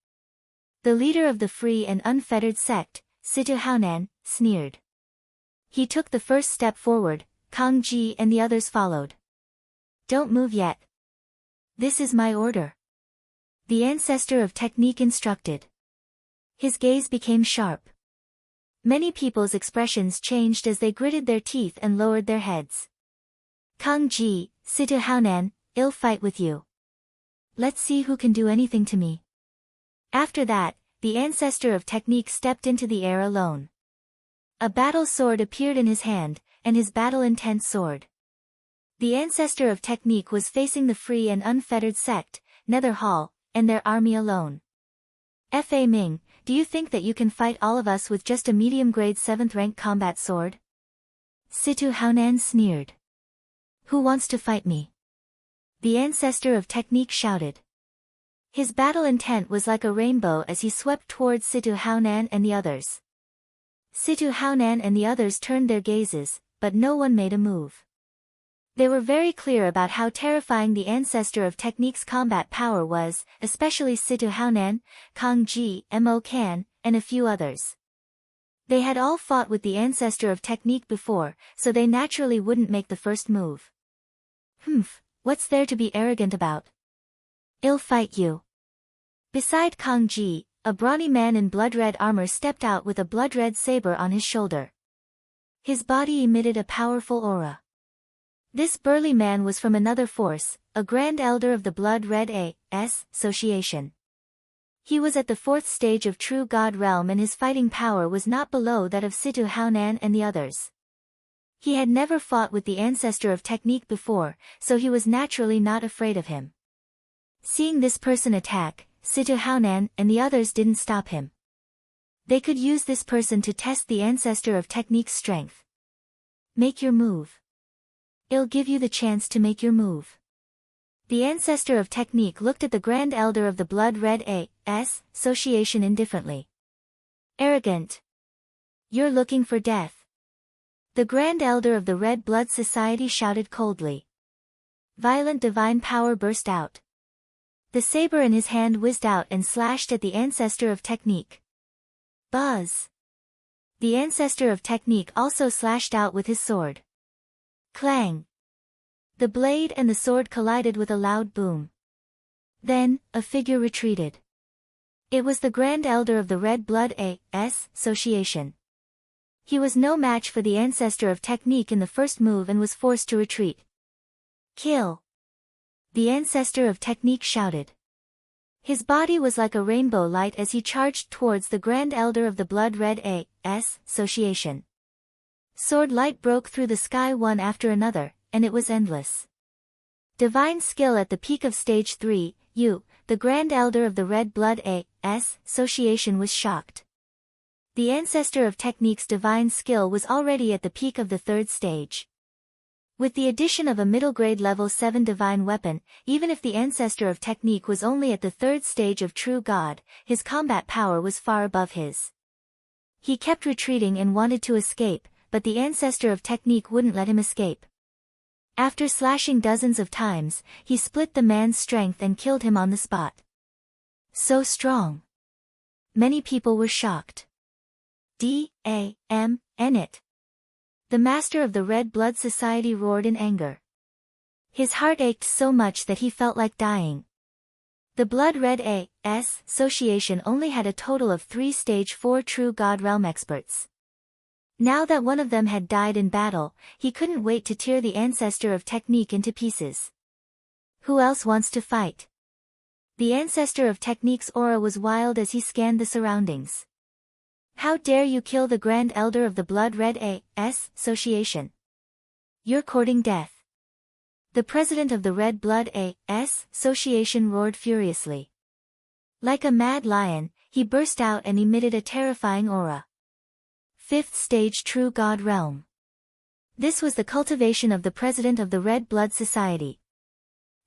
The leader of the free and unfettered sect, Situ Haonan, sneered. He took the first step forward, Kang Ji and the others followed. Don't move yet. This is my order. The ancestor of technique instructed. His gaze became sharp. Many people's expressions changed as they gritted their teeth and lowered their heads. Kang Ji, Situ Haonan, I'll fight with you. Let's see who can do anything to me. After that, the ancestor of technique stepped into the air alone. A battle sword appeared in his hand, and his battle-intent soared. The ancestor of technique was facing the free and unfettered sect, Nether Hall, and their army alone. Fa Ming, do you think that you can fight all of us with just a medium-grade 7th-rank combat sword? Situ Haonan sneered. Who wants to fight me? The ancestor of technique shouted. His battle intent was like a rainbow as he swept towards Situ Haonan and the others. Situ Haonan and the others turned their gazes, but no one made a move. They were very clear about how terrifying the ancestor of technique's combat power was, especially Situ Haonan, Kang Ji, Mo Kan, and a few others. They had all fought with the ancestor of technique before, so they naturally wouldn't make the first move. What's there to be arrogant about? I'll fight you. Beside Kang Ji, a brawny man in blood-red armor stepped out with a blood-red saber on his shoulder. His body emitted a powerful aura. This burly man was from another force, a Grand Elder of the Blood-Red Association. He was at the 4th stage of True God Realm and his fighting power was not below that of Situ Haonan and the others. He had never fought with the ancestor of technique before, so he was naturally not afraid of him. Seeing this person attack, Situ Haonan and the others didn't stop him. They could use this person to test the ancestor of technique's strength. Make your move. I'll give you the chance to make your move. The ancestor of technique looked at the Grand Elder of the Blood-Red Association indifferently. Arrogant. You're looking for death. The Grand Elder of the Red Blood Society shouted coldly. Violent divine power burst out. The saber in his hand whizzed out and slashed at the ancestor of technique. Buzz. The ancestor of technique also slashed out with his sword. Clang. The blade and the sword collided with a loud boom. Then, a figure retreated. It was the Grand Elder of the Red Blood Association. He was no match for the ancestor of technique in the first move and was forced to retreat. Kill. The ancestor of technique shouted. His body was like a rainbow light as he charged towards the Grand Elder of the Blood-Red Association. Sword light broke through the sky one after another, and it was endless. Divine skill at the peak of stage 3, the Grand Elder of the Red Blood Association was shocked. The ancestor of technique's divine skill was already at the peak of the 3rd stage. With the addition of a middle-grade level 7 divine weapon, even if the ancestor of technique was only at the 3rd stage of true god, his combat power was far above his. He kept retreating and wanted to escape, but the ancestor of technique wouldn't let him escape. After slashing dozens of times, he split the man's strength and killed him on the spot. So strong. Many people were shocked. Damn it. The master of the Red Blood Society roared in anger. His heart ached so much that he felt like dying. The Blood Red Association only had a total of 3 Stage 4 True God Realm experts. Now that one of them had died in battle, he couldn't wait to tear the ancestor of technique into pieces. Who else wants to fight? The ancestor of technique's aura was wild as he scanned the surroundings. How dare you kill the Grand Elder of the Blood Red Association? You're courting death. The president of the Red Blood Association roared furiously. Like a mad lion, he burst out and emitted a terrifying aura. 5th Stage True God Realm. This was the cultivation of the president of the Red Blood Society.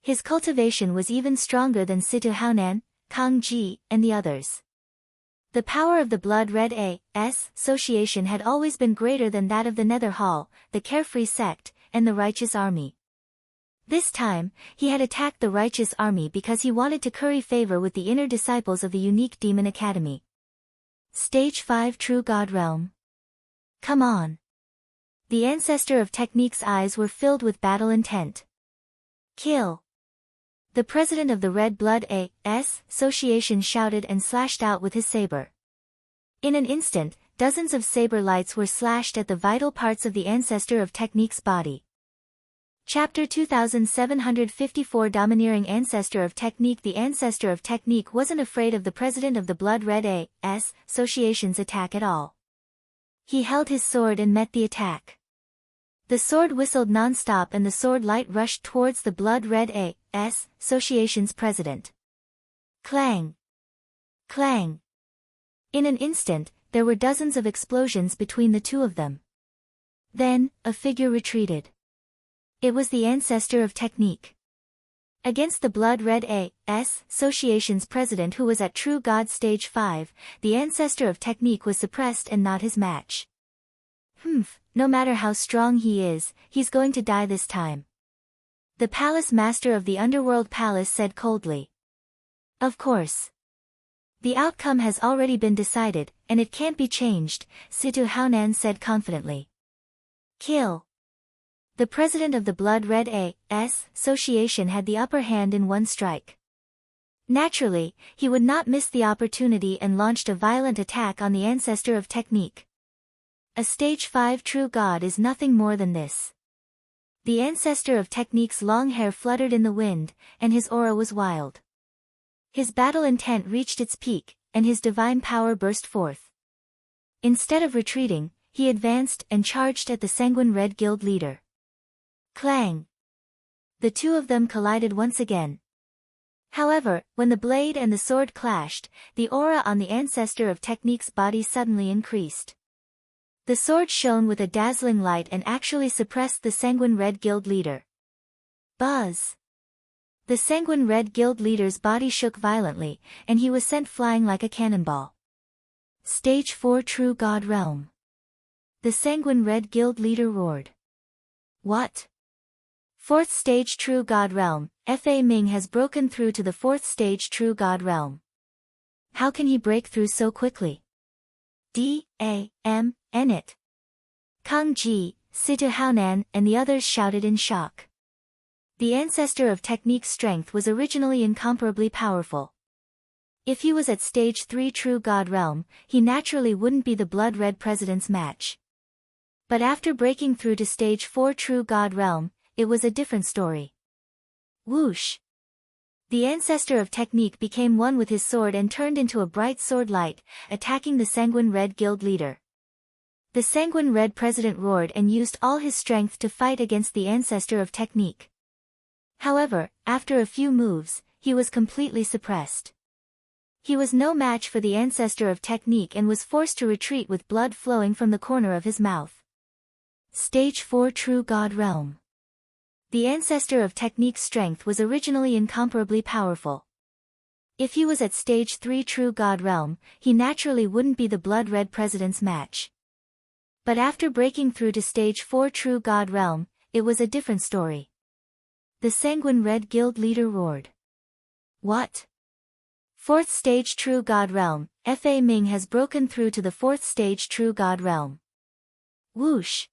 His cultivation was even stronger than Situ Haonan, Kang Ji, and the others. The power of the Blood Red Association had always been greater than that of the Nether Hall, the Carefree Sect, and the Righteous Army. This time, he had attacked the Righteous Army because he wanted to curry favor with the inner disciples of the unique Demon Academy. Stage 5 True God Realm. Come on. The ancestor of technique's eyes were filled with battle intent. Kill. The president of the Red Blood Association shouted and slashed out with his saber. In an instant, dozens of saber lights were slashed at the vital parts of the ancestor of technique's body. Chapter 2754 Domineering Ancestor of Technique. The ancestor of technique wasn't afraid of the president of the Blood Red Association's attack at all. He held his sword and met the attack. The sword whistled non-stop and the sword light rushed towards the Blood Red Association's president. Clang! Clang! In an instant, there were dozens of explosions between the two of them. Then, a figure retreated. It was the ancestor of technique. Against the Blood Red Association's president who was at True God Stage 5, the ancestor of technique was suppressed and not his match. No matter how strong he is, he's going to die this time. The palace master of the Underworld Palace said coldly. Of course. The outcome has already been decided, and it can't be changed, Situ Haonan said confidently. Kill. The president of the Blood Red Association had the upper hand in one strike. Naturally, he would not miss the opportunity and launched a violent attack on the ancestor of technique. A Stage 5 True God is nothing more than this. The ancestor of technique's long hair fluttered in the wind, and his aura was wild. His battle intent reached its peak, and his divine power burst forth. Instead of retreating, he advanced and charged at the Sanguine Red Guild leader. Clang! The two of them collided once again. However, when the blade and the sword clashed, the aura on the ancestor of technique's body suddenly increased. The sword shone with a dazzling light and actually suppressed the Sanguine Red Guild leader. Buzz! The Sanguine Red Guild leader's body shook violently, and he was sent flying like a cannonball. Stage 4 True God Realm. The Sanguine Red Guild leader roared. What? 4th Stage True God Realm. Fa Ming has broken through to the 4th Stage True God Realm. How can he break through so quickly? Damn it. Kang Ji, Situ Haonan, and the others shouted in shock. The ancestor of technique's strength was originally incomparably powerful. If he was at Stage 3 True God Realm, he naturally wouldn't be the Blood Red president's match. But after breaking through to Stage 4 True God Realm, it was a different story. Whoosh! The ancestor of technique became one with his sword and turned into a bright sword light, attacking the Sanguine Red Guild leader. The Sanguine Red president roared and used all his strength to fight against the ancestor of technique. However, after a few moves, he was completely suppressed. He was no match for the ancestor of technique and was forced to retreat with blood flowing from the corner of his mouth. Stage 4 True God Realm. The ancestor of technique's strength was originally incomparably powerful. If he was at stage 3 true god realm, he naturally wouldn't be the blood-red president's match. But after breaking through to stage 4 true god realm, it was a different story. The sanguine red guild leader roared. What? 4th stage true god realm, Fa Ming has broken through to the 4th stage true god realm. Whoosh!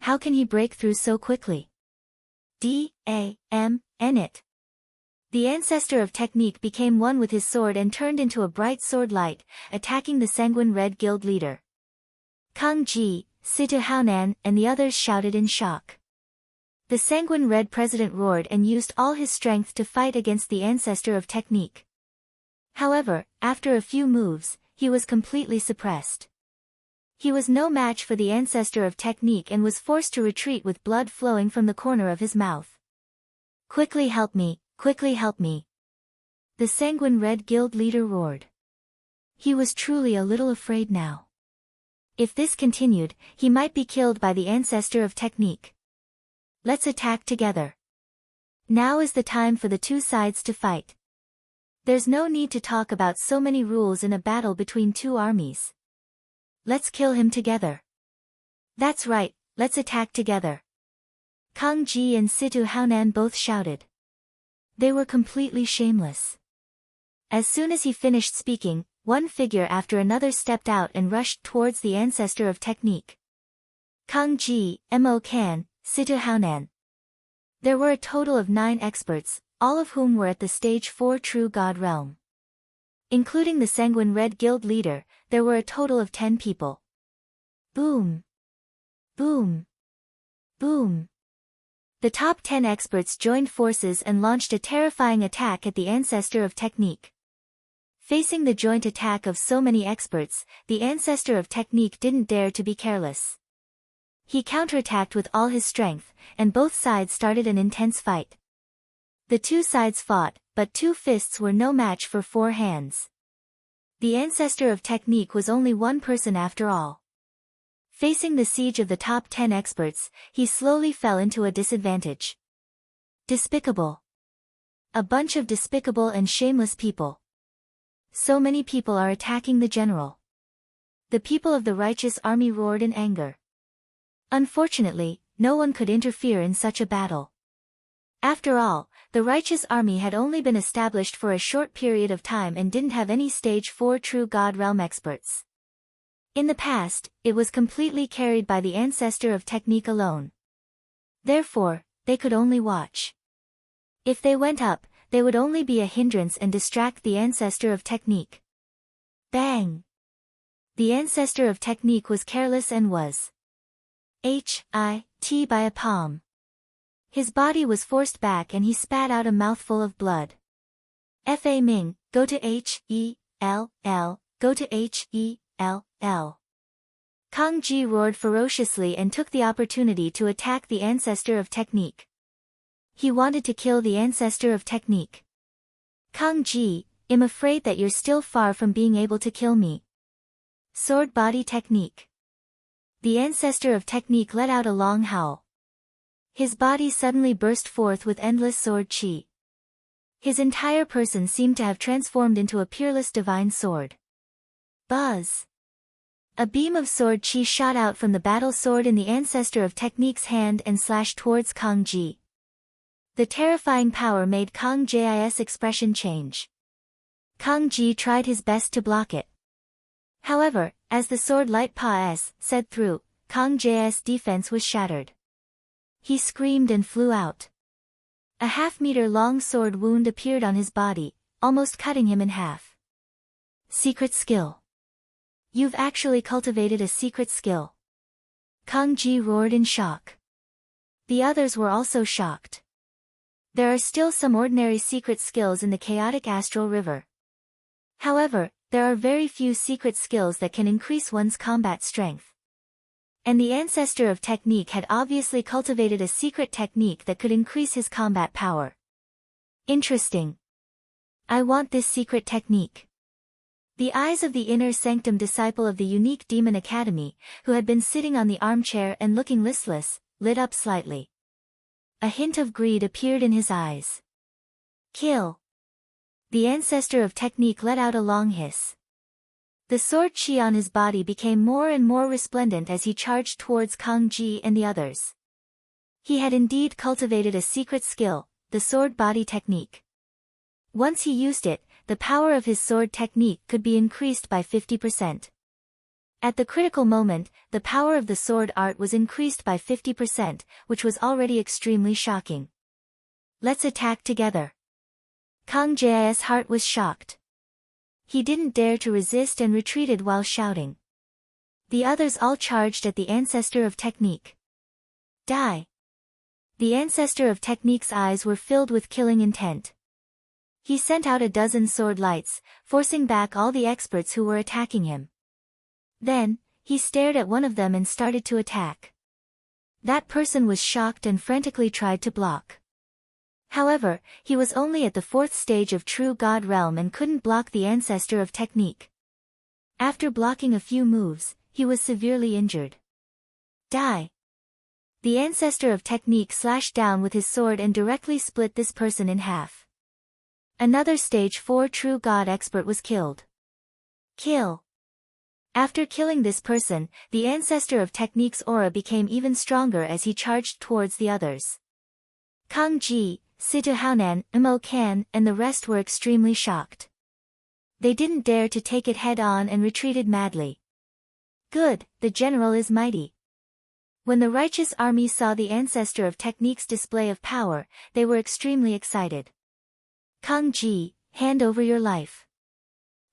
How can he break through so quickly? D-A-M-N-it. The ancestor of technique became one with his sword and turned into a bright sword light, attacking the sanguine red guild leader. Kang Ji, Situ Haonan, and the others shouted in shock. The sanguine red president roared and used all his strength to fight against the ancestor of technique. However, after a few moves, he was completely suppressed. He was no match for the ancestor of technique and was forced to retreat with blood flowing from the corner of his mouth. Quickly help me, quickly help me. The sanguine red guild leader roared. He was truly a little afraid now. If this continued, he might be killed by the ancestor of technique. Let's attack together. Now is the time for the two sides to fight. There's no need to talk about so many rules in a battle between two armies. Let's kill him together. That's right, let's attack together. Kang Ji and Situ Haonan both shouted. They were completely shameless. As soon as he finished speaking, one figure after another stepped out and rushed towards the ancestor of technique. Kang Ji, Mo Kan, Situ Haonan. There were a total of 9 experts, all of whom were at the stage 4 true god realm. Including the sanguine red guild leader, there were a total of 10 people. Boom! Boom! Boom! The top 10 experts joined forces and launched a terrifying attack at the ancestor of technique. Facing the joint attack of so many experts, the ancestor of technique didn't dare to be careless. He counterattacked with all his strength, and both sides started an intense fight. The two sides fought, but 2 fists were no match for 4 hands. The ancestor of technique was only one person after all. Facing the siege of the top 10 experts, he slowly fell into a disadvantage. Despicable. A bunch of despicable and shameless people. So many people are attacking the general. The people of the righteous army roared in anger. Unfortunately, no one could interfere in such a battle. After all, the righteous army had only been established for a short period of time and didn't have any stage 4 true god realm experts. In the past, it was completely carried by the ancestor of technique alone. Therefore, they could only watch. If they went up, they would only be a hindrance and distract the ancestor of technique. Bang! The ancestor of technique was careless and was hit by a palm. His body was forced back and he spat out a mouthful of blood. Fa Ming, go to H-E-L-L, go to H-E-L-L. Kang Ji roared ferociously and took the opportunity to attack the ancestor of technique. He wanted to kill the ancestor of technique. Kang Ji, I'm afraid that you're still far from being able to kill me. Sword body technique. The ancestor of technique let out a long howl. His body suddenly burst forth with endless sword chi. His entire person seemed to have transformed into a peerless divine sword. Buzz! A beam of sword chi shot out from the battle sword in the ancestor of technique's hand and slashed towards Kang Ji. The terrifying power made Kang Ji's expression change. Kang Ji tried his best to block it. However, as the sword light pa-s said through, Kang Ji's defense was shattered. He screamed and flew out. A half-meter-long sword wound appeared on his body, almost cutting him in half. Secret skill. You've actually cultivated a secret skill. Kang Ji roared in shock. The others were also shocked. There are still some ordinary secret skills in the chaotic astral river. However, there are very few secret skills that can increase one's combat strength. And the ancestor of technique had obviously cultivated a secret technique that could increase his combat power. Interesting. I want this secret technique. The eyes of the inner sanctum disciple of the unique demon academy, who had been sitting on the armchair and looking listless, lit up slightly. a hint of greed appeared in his eyes. Kill! The ancestor of technique let out a long hiss. The sword chi on his body became more and more resplendent as he charged towards Kang Ji and the others. He had indeed cultivated a secret skill, the sword body technique. Once he used it, the power of his sword technique could be increased by 50%. At the critical moment, the power of the sword art was increased by 50%, which was already extremely shocking. Let's attack together. Kang Ji's heart was shocked. He didn't dare to resist and retreated while shouting. The others all charged at the ancestor of technique. Die! The ancestor of technique's eyes were filled with killing intent. He sent out a dozen sword lights, forcing back all the experts who were attacking him. Then, he stared at one of them and started to attack. That person was shocked and frantically tried to block. However, he was only at the 4th stage of True God Realm and couldn't block the ancestor of technique. After blocking a few moves, he was severely injured. Die! The ancestor of technique slashed down with his sword and directly split this person in half. Another stage 4 True God expert was killed. Kill! After killing this person, the ancestor of technique's aura became even stronger as he charged towards the others. Kang Ji, Situ Haonan, Mo Kan, and the rest were extremely shocked. They didn't dare to take it head-on and retreated madly. Good, the general is mighty. When the righteous army saw the ancestor of technique's display of power, they were extremely excited. Kang Ji, hand over your life.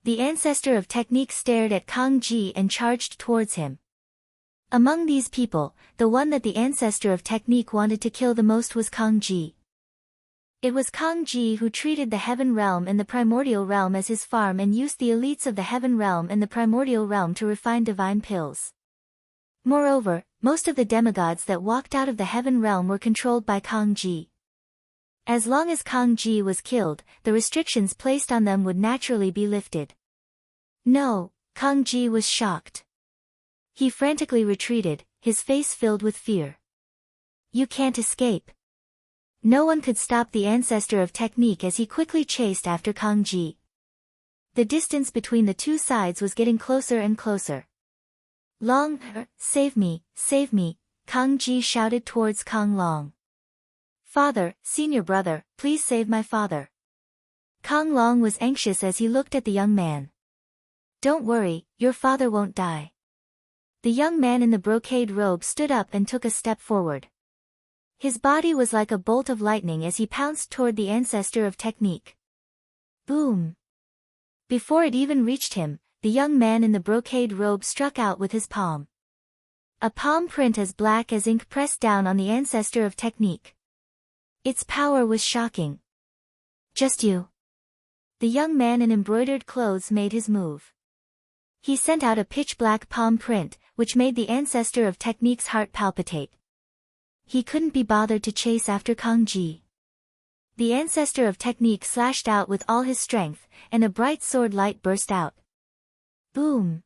The ancestor of technique stared at Kang Ji and charged towards him. Among these people, the one that the ancestor of technique wanted to kill the most was Kang Ji. It was Kang Ji who treated the Heaven Realm and the Primordial Realm as his farm and used the elites of the Heaven Realm and the Primordial Realm to refine divine pills. Moreover, most of the demigods that walked out of the Heaven Realm were controlled by Kang Ji. As long as Kang Ji was killed, the restrictions placed on them would naturally be lifted. No, Kang Ji was shocked. He frantically retreated, his face filled with fear. You can't escape. No one could stop the ancestor of technique as he quickly chased after Kang Ji. The distance between the two sides was getting closer and closer. Save me, Kang Ji shouted towards Kang Long. Father, senior brother, please save my father. Kang Long was anxious as he looked at the young man. Don't worry, your father won't die. The young man in the brocade robe stood up and took a step forward. His body was like a bolt of lightning as he pounced toward the ancestor of technique. Boom! Before it even reached him, the young man in the brocade robe struck out with his palm. A palm print as black as ink pressed down on the ancestor of technique. Its power was shocking. Just you. The young man in embroidered clothes made his move. He sent out a pitch-black palm print, which made the ancestor of technique's heart palpitate. He couldn't be bothered to chase after Kang Ji. The ancestor of technique slashed out with all his strength, and a bright sword light burst out. Boom!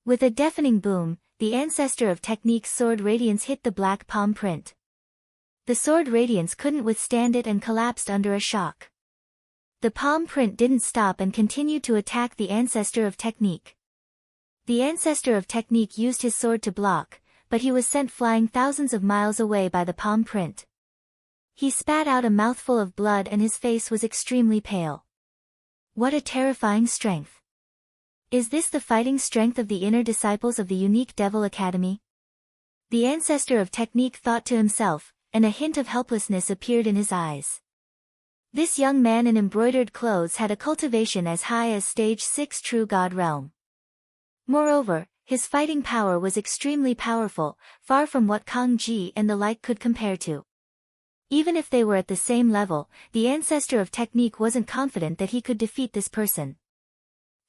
With a deafening boom, the ancestor of technique's sword radiance hit the black palm print. The sword radiance couldn't withstand it and collapsed under a shock. The palm print didn't stop and continued to attack the ancestor of technique. The ancestor of technique used his sword to block, but he was sent flying thousands of miles away by the palm print. He spat out a mouthful of blood and his face was extremely pale. What a terrifying strength! Is this the fighting strength of the inner disciples of the unique Devil Academy? The ancestor of technique thought to himself, and a hint of helplessness appeared in his eyes. This young man in embroidered clothes had a cultivation as high as stage 6 True God Realm. Moreover, his fighting power was extremely powerful, far from what Kang Ji and the like could compare to. Even if they were at the same level, the ancestor of technique wasn't confident that he could defeat this person.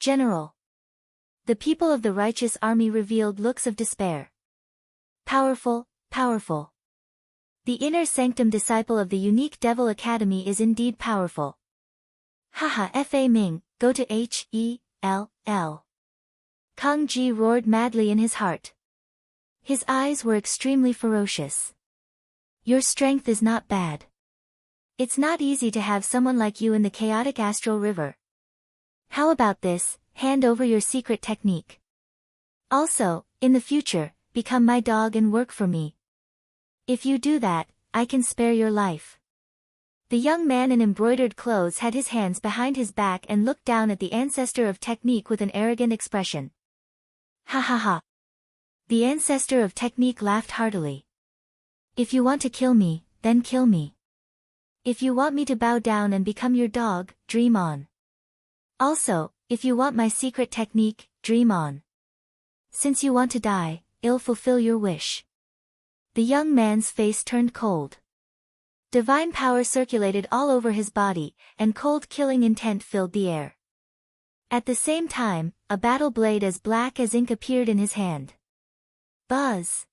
General. The people of the righteous army revealed looks of despair. Powerful, powerful. The inner sanctum disciple of the unique Devil Academy is indeed powerful. Haha Fa Ming, go to Hell. Kang Ji roared madly in his heart. His eyes were extremely ferocious. Your strength is not bad. It's not easy to have someone like you in the chaotic astral river. How about this, hand over your secret technique. Also, in the future, become my dog and work for me. If you do that, I can spare your life. The young man in embroidered clothes had his hands behind his back and looked down at the ancestor of technique with an arrogant expression. Ha ha ha. The ancestor of technique laughed heartily. If you want to kill me, then kill me. If you want me to bow down and become your dog, dream on. Also, if you want my secret technique, dream on. Since you want to die, I'll fulfill your wish. The young man's face turned cold. Divine power circulated all over his body, and cold killing intent filled the air. At the same time, a battle blade as black as ink appeared in his hand. Buzz!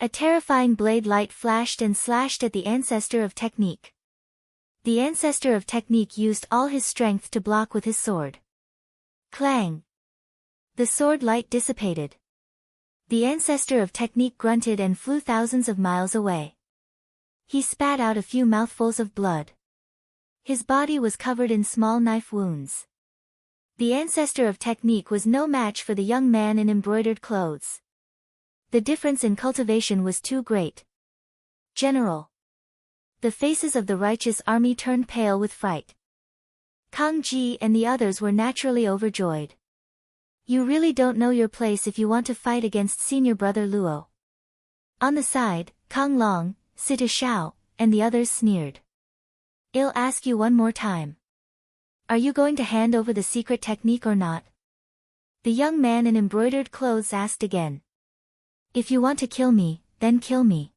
A terrifying blade light flashed and slashed at the ancestor of technique. The ancestor of technique used all his strength to block with his sword. Clang! The sword light dissipated. The ancestor of technique grunted and flew thousands of miles away. He spat out a few mouthfuls of blood. His body was covered in small knife wounds. The ancestor of technique was no match for the young man in embroidered clothes. The difference in cultivation was too great. General. The faces of the righteous army turned pale with fright. Kang Ji and the others were naturally overjoyed. You really don't know your place if you want to fight against senior brother Luo. On the side, Kang Long, Sita Xiao, and the others sneered. I'll ask you one more time. Are you going to hand over the secret technique or not? The young man in embroidered clothes asked again. If you want to kill me, then kill me.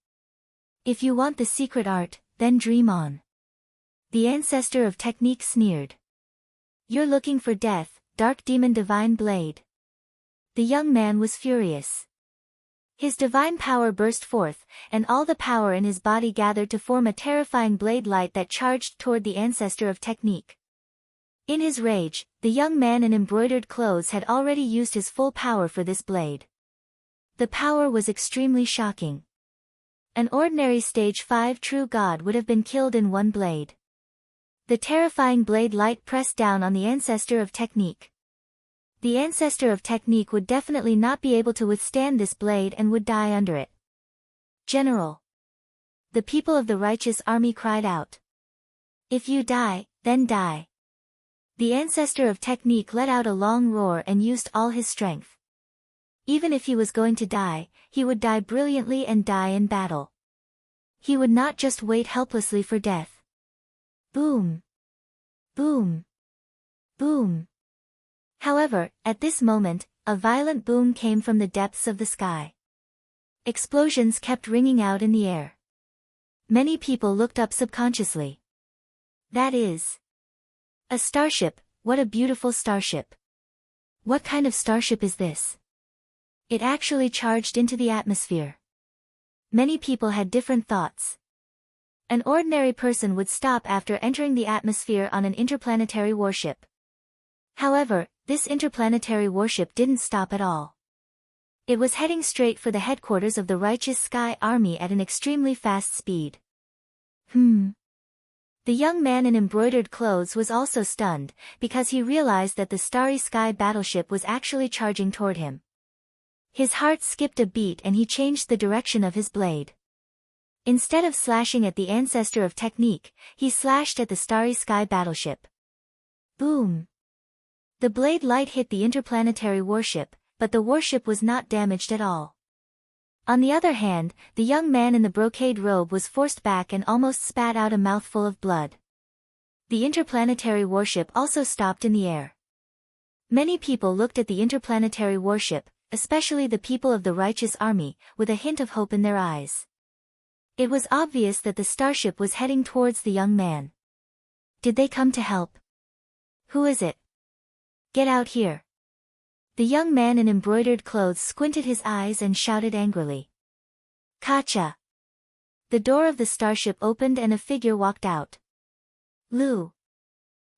If you want the secret art, then dream on. The ancestor of technique sneered. You're looking for death, dark demon divine blade. The young man was furious. His divine power burst forth, and all the power in his body gathered to form a terrifying blade light that charged toward the ancestor of technique. In his rage, the young man in embroidered clothes had already used his full power for this blade. The power was extremely shocking. An ordinary stage 5 true god would have been killed in one blade. The terrifying blade light pressed down on the ancestor of technique. The ancestor of technique would definitely not be able to withstand this blade and would die under it. General. The people of the righteous army cried out. If you die, then die. The ancestor of technique let out a long roar and used all his strength. Even if he was going to die, he would die brilliantly and die in battle. He would not just wait helplessly for death. Boom! Boom! Boom! However, at this moment, a violent boom came from the depths of the sky. Explosions kept ringing out in the air. Many people looked up subconsciously. That is a starship. What a beautiful starship. What kind of starship is this? It actually charged into the atmosphere. Many people had different thoughts. An ordinary person would stop after entering the atmosphere on an interplanetary warship. However, this interplanetary warship didn't stop at all. It was heading straight for the headquarters of the Righteous Sky Army at an extremely fast speed. The young man in embroidered clothes was also stunned, because he realized that the Starry Sky battleship was actually charging toward him. His heart skipped a beat and he changed the direction of his blade. Instead of slashing at the ancestor of technique, he slashed at the Starry Sky battleship. Boom! The blade light hit the interplanetary warship, but the warship was not damaged at all. On the other hand, the young man in the brocade robe was forced back and almost spat out a mouthful of blood. The interplanetary warship also stopped in the air. Many people looked at the interplanetary warship, especially the people of the Righteous Army, with a hint of hope in their eyes. It was obvious that the starship was heading towards the young man. Did they come to help? Who is it? Get out here. The young man in embroidered clothes squinted his eyes and shouted angrily. Kacha! The door of the starship opened and a figure walked out. Lu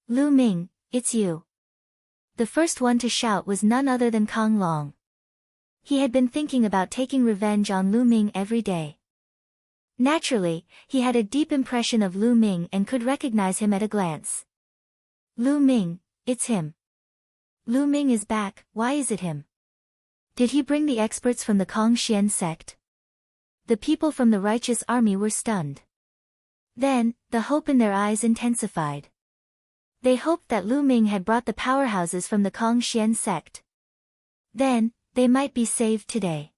Ming, it's you. The first one to shout was none other than Kang Long. He had been thinking about taking revenge on Lu Ming every day. Naturally, he had a deep impression of Lu Ming and could recognize him at a glance. Lu Ming, it's him. Lu Ming is back. Why is it him? Did he bring the experts from the Kangxian sect? The people from the righteous army were stunned. Then, the hope in their eyes intensified. They hoped that Lu Ming had brought the powerhouses from the Kangxian sect. Then, they might be saved today.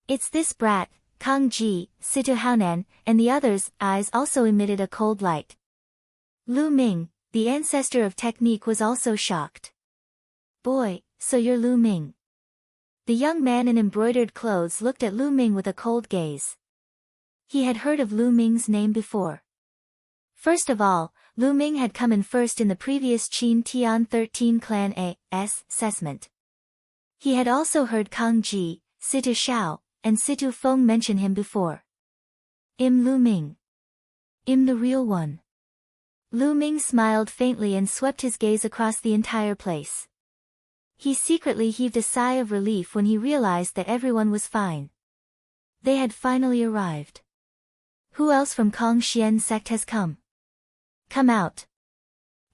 It's this brat, Kang Ji, Situ Haonan, and the others' eyes also emitted a cold light. Lu Ming, the ancestor of technique, was also shocked. Boy, so you're Lu Ming. The young man in embroidered clothes looked at Lu Ming with a cold gaze. He had heard of Lu Ming's name before. First of all, Lu Ming had come in first in the previous Qin Tian 13 Clan A.'s assessment. He had also heard Kang Ji, Situ Xiao, and Situ Feng mention him before. Lu Ming. The real one. Lu Ming smiled faintly and swept his gaze across the entire place. He secretly heaved a sigh of relief when he realized that everyone was fine. They had finally arrived. Who else from Kangxian sect has come? Come out.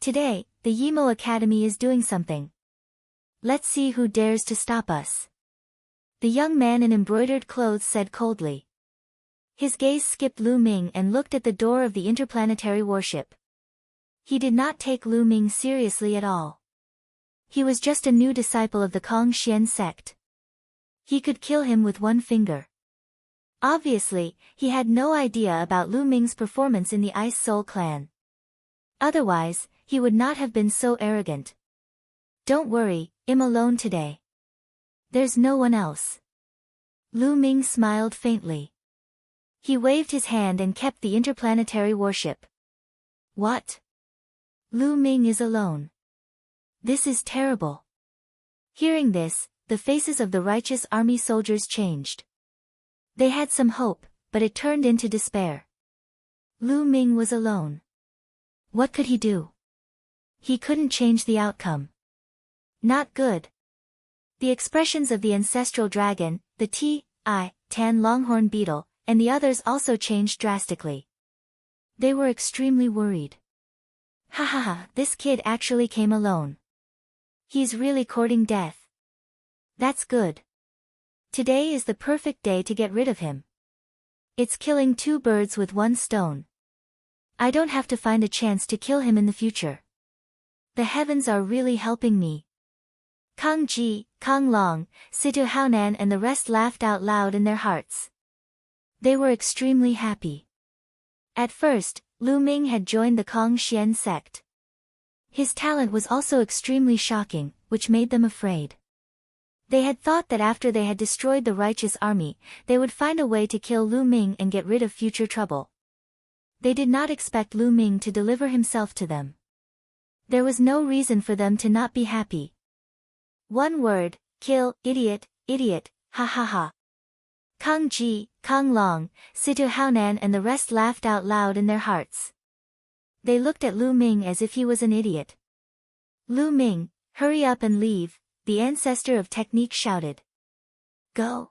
Today, the Yimo Academy is doing something. Let's see who dares to stop us. The young man in embroidered clothes said coldly. His gaze skipped Lu Ming and looked at the door of the interplanetary warship. He did not take Lu Ming seriously at all. He was just a new disciple of the Kangxian sect. He could kill him with one finger. Obviously, he had no idea about Lu Ming's performance in the Ice Soul clan. Otherwise, he would not have been so arrogant. Don't worry, I'm alone today. There's no one else. Lu Ming smiled faintly. He waved his hand and kept the interplanetary warship. What? Lu Ming is alone. This is terrible. Hearing this, the faces of the righteous army soldiers changed. They had some hope, but it turned into despair. Lu Ming was alone. What could he do? He couldn't change the outcome. Not good. The expressions of the ancestral dragon, the Tan longhorn beetle, and the others also changed drastically. They were extremely worried. Ha ha ha, this kid actually came alone. He's really courting death. That's good. Today is the perfect day to get rid of him. It's killing two birds with one stone. I don't have to find a chance to kill him in the future. The heavens are really helping me. Kang Ji, Kang Long, Situ Haonan and the rest laughed out loud in their hearts. They were extremely happy. At first, Lu Ming had joined the Kangxian sect. His talent was also extremely shocking, which made them afraid. They had thought that after they had destroyed the righteous army, they would find a way to kill Lu Ming and get rid of future trouble. They did not expect Lu Ming to deliver himself to them. There was no reason for them to not be happy. One word, kill, idiot, idiot, ha ha ha. Kang Ji, Kang Long, Situ Haonan and the rest laughed out loud in their hearts. They looked at Lu Ming as if he was an idiot. Lu Ming, hurry up and leave, the ancestor of technique shouted. Go.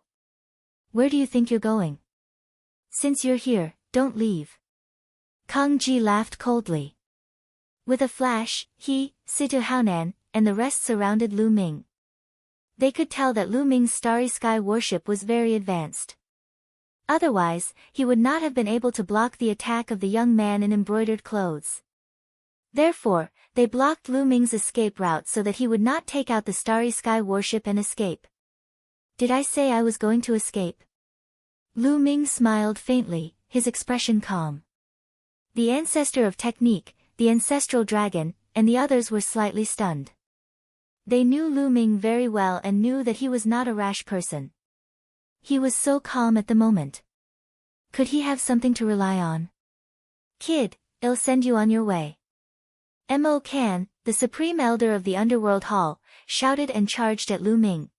Where do you think you're going? Since you're here, don't leave. Kang Ji laughed coldly. With a flash, he, Situ Haonan, and the rest surrounded Lu Ming. They could tell that Lu Ming's starry sky warship was very advanced. Otherwise, he would not have been able to block the attack of the young man in embroidered clothes. Therefore, they blocked Lu Ming's escape route so that he would not take out the starry sky warship and escape. Did I say I was going to escape? Lu Ming smiled faintly, his expression calm. The ancestor of technique, the ancestral dragon, and the others were slightly stunned. They knew Lu Ming very well and knew that he was not a rash person. He was so calm at the moment. Could he have something to rely on? Kid, I'll send you on your way. Mo Kan, the supreme elder of the underworld hall, shouted and charged at Lu Ming.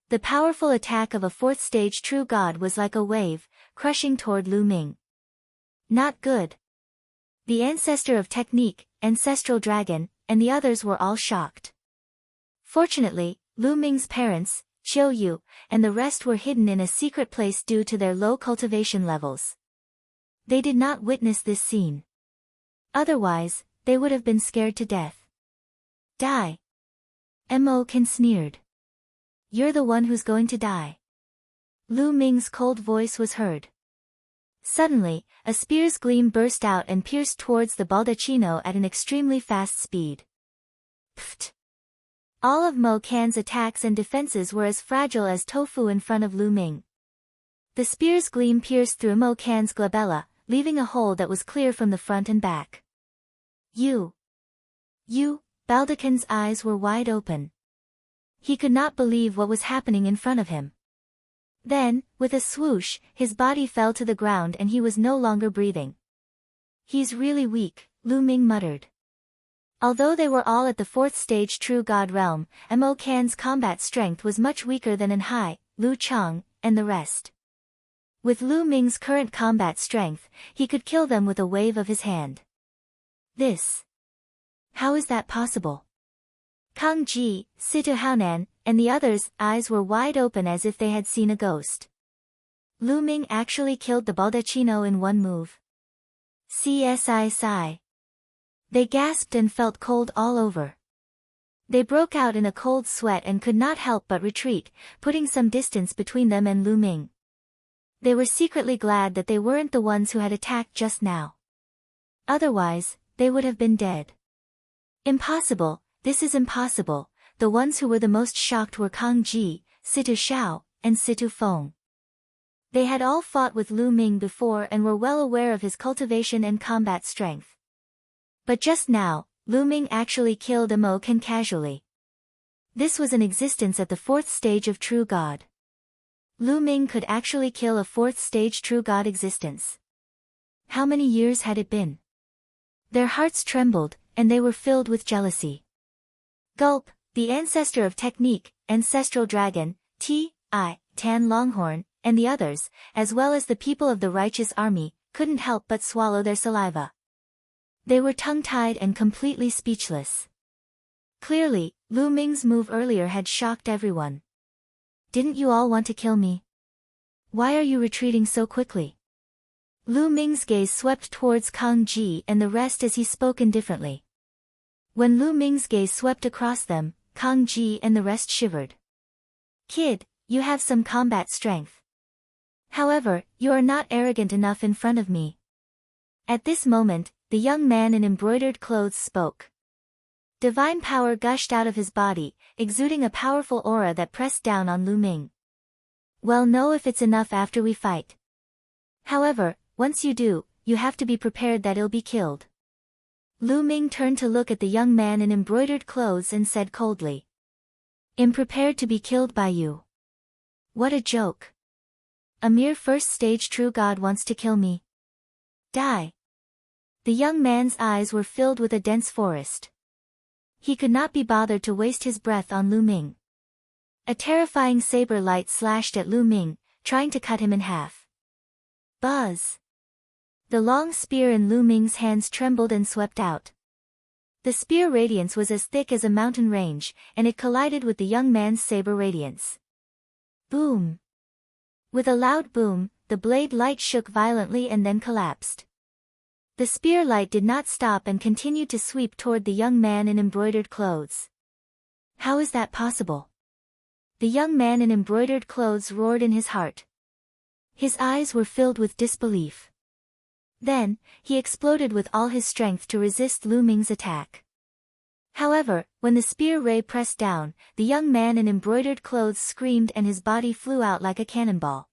The powerful attack of a fourth-stage true god was like a wave, crushing toward Lu Ming. Not good. The ancestor of technique, ancestral dragon, and the others were all shocked. Fortunately, Lu Ming's parents, Chiu Yu, and the rest were hidden in a secret place due to their low cultivation levels. They did not witness this scene. Otherwise, they would have been scared to death. Die. Mo Kan sneered. You're the one who's going to die. Lu Ming's cold voice was heard. Suddenly, a spear's gleam burst out and pierced towards the baldacchino at an extremely fast speed. Pfft! All of Mo Kan's attacks and defenses were as fragile as tofu in front of Lu Ming. The spear's gleam pierced through Mo Kan's glabella, leaving a hole that was clear from the front and back. You! Baldachin's eyes were wide open. He could not believe what was happening in front of him. Then, with a swoosh, his body fell to the ground and he was no longer breathing. He's really weak, Lu Ming muttered. Although they were all at the 4th stage True God realm, Mo Kan's combat strength was much weaker than in Hai, Lu Chang, and the rest. With Lu Ming's current combat strength, he could kill them with a wave of his hand. How is that possible? Kang Ji, Situ Haonan, and the others' eyes were wide open as if they had seen a ghost. Lu Ming actually killed the baldacchino in one move. Sigh. They gasped and felt cold all over. They broke out in a cold sweat and could not help but retreat, putting some distance between them and Lu Ming. They were secretly glad that they weren't the ones who had attacked just now. Otherwise, they would have been dead. Impossible, this is impossible. The ones who were the most shocked were Kang Ji, Situ Xiao, and Situ Feng. They had all fought with Lu Ming before and were well aware of his cultivation and combat strength. But just now, Lu Ming actually killed Mo Kan casually. This was an existence at the 4th stage of True God. Lu Ming could actually kill a 4th stage True God existence. How many years had it been? Their hearts trembled, and they were filled with jealousy. Gulp, the ancestor of technique, ancestral dragon, Tan Longhorn, and the others, as well as the people of the righteous army, couldn't help but swallow their saliva. They were tongue-tied and completely speechless. Clearly, Lu Ming's move earlier had shocked everyone. Didn't you all want to kill me? Why are you retreating so quickly? Lu Ming's gaze swept towards Kang Ji and the rest as he spoke indifferently. When Lu Ming's gaze swept across them, Kang Ji and the rest shivered. Kid, you have some combat strength. However, you are not arrogant enough in front of me. At this moment, the young man in embroidered clothes spoke. Divine power gushed out of his body, exuding a powerful aura that pressed down on Lu Ming. Well, know if it's enough after we fight. However, once you do, you have to be prepared that he'll be killed. Lu Ming turned to look at the young man in embroidered clothes and said coldly. I'm prepared to be killed by you. What a joke. A mere 1st stage True God wants to kill me. Die. The young man's eyes were filled with a dense forest. He could not be bothered to waste his breath on Lu Ming. A terrifying saber light slashed at Lu Ming, trying to cut him in half. Buzz. The long spear in Lu Ming's hands trembled and swept out. The spear radiance was as thick as a mountain range, and it collided with the young man's saber radiance. Boom! With a loud boom, the blade light shook violently and then collapsed. The spear light did not stop and continued to sweep toward the young man in embroidered clothes. How is that possible? The young man in embroidered clothes roared in his heart. His eyes were filled with disbelief. Then, he exploded with all his strength to resist Lu Ming's attack. However, when the spear ray pressed down, the young man in embroidered clothes screamed and his body flew out like a cannonball.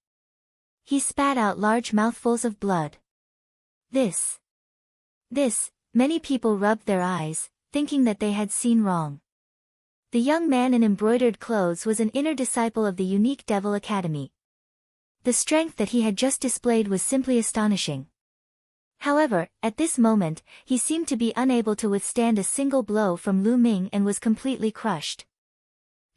He spat out large mouthfuls of blood. Many people rubbed their eyes, thinking that they had seen wrong. The young man in embroidered clothes was an inner disciple of the unique Devil Academy. The strength that he had just displayed was simply astonishing. However, at this moment, he seemed to be unable to withstand a single blow from Lu Ming and was completely crushed.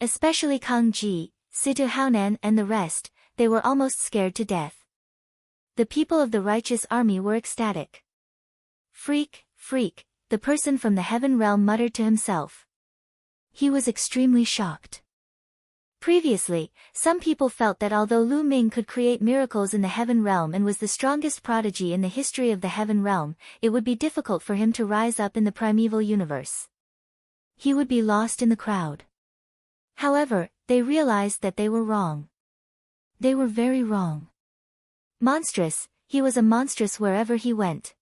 Especially Kang Ji, Situ Haonan and the rest, they were almost scared to death. The people of the righteous army were ecstatic. Freak, the person from the heaven realm muttered to himself. He was extremely shocked. Previously, some people felt that although Lu Ming could create miracles in the heaven realm and was the strongest prodigy in the history of the heaven realm, it would be difficult for him to rise up in the primeval universe. He would be lost in the crowd. However, they realized that they were wrong. They were very wrong. Monstrous, he was a monstrous wherever he went.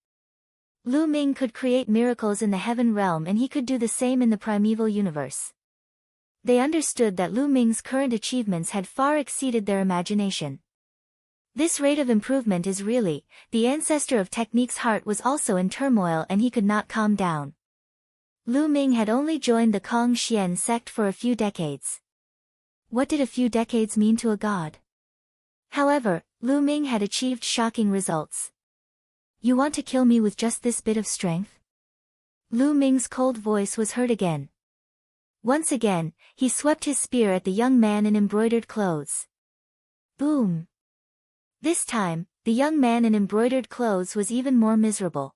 Lu Ming could create miracles in the heaven realm and he could do the same in the primeval universe. They understood that Lu Ming's current achievements had far exceeded their imagination. This rate of improvement is really, the ancestor of technique's heart was also in turmoil and he could not calm down. Lu Ming had only joined the Kong Xian sect for a few decades. What did a few decades mean to a god? However, Lu Ming had achieved shocking results. You want to kill me with just this bit of strength? Lu Ming's cold voice was heard again. Once again, he swept his spear at the young man in embroidered clothes. Boom! This time, the young man in embroidered clothes was even more miserable.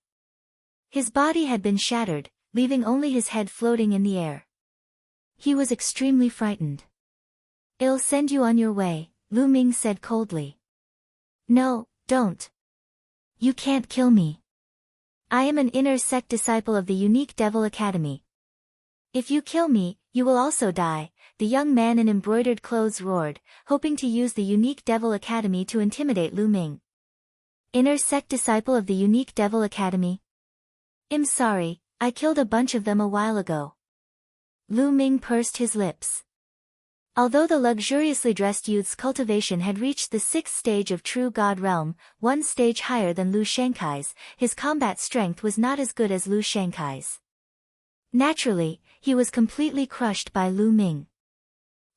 His body had been shattered, leaving only his head floating in the air. He was extremely frightened. "I'll send you on your way," Lu Ming said coldly. "No, don't. You can't kill me. I am an inner sect disciple of the unique Devil Academy. If you kill me, you will also die," the young man in embroidered clothes roared, hoping to use the unique Devil Academy to intimidate Lu Ming. Inner sect disciple of the unique Devil Academy? I'm sorry, I killed a bunch of them a while ago. Lu Ming pursed his lips. Although the luxuriously dressed youth's cultivation had reached the 6th stage of True God Realm, one stage higher than Lu Shankai's, his combat strength was not as good as Lu Shankai's. Naturally, he was completely crushed by Lu Ming.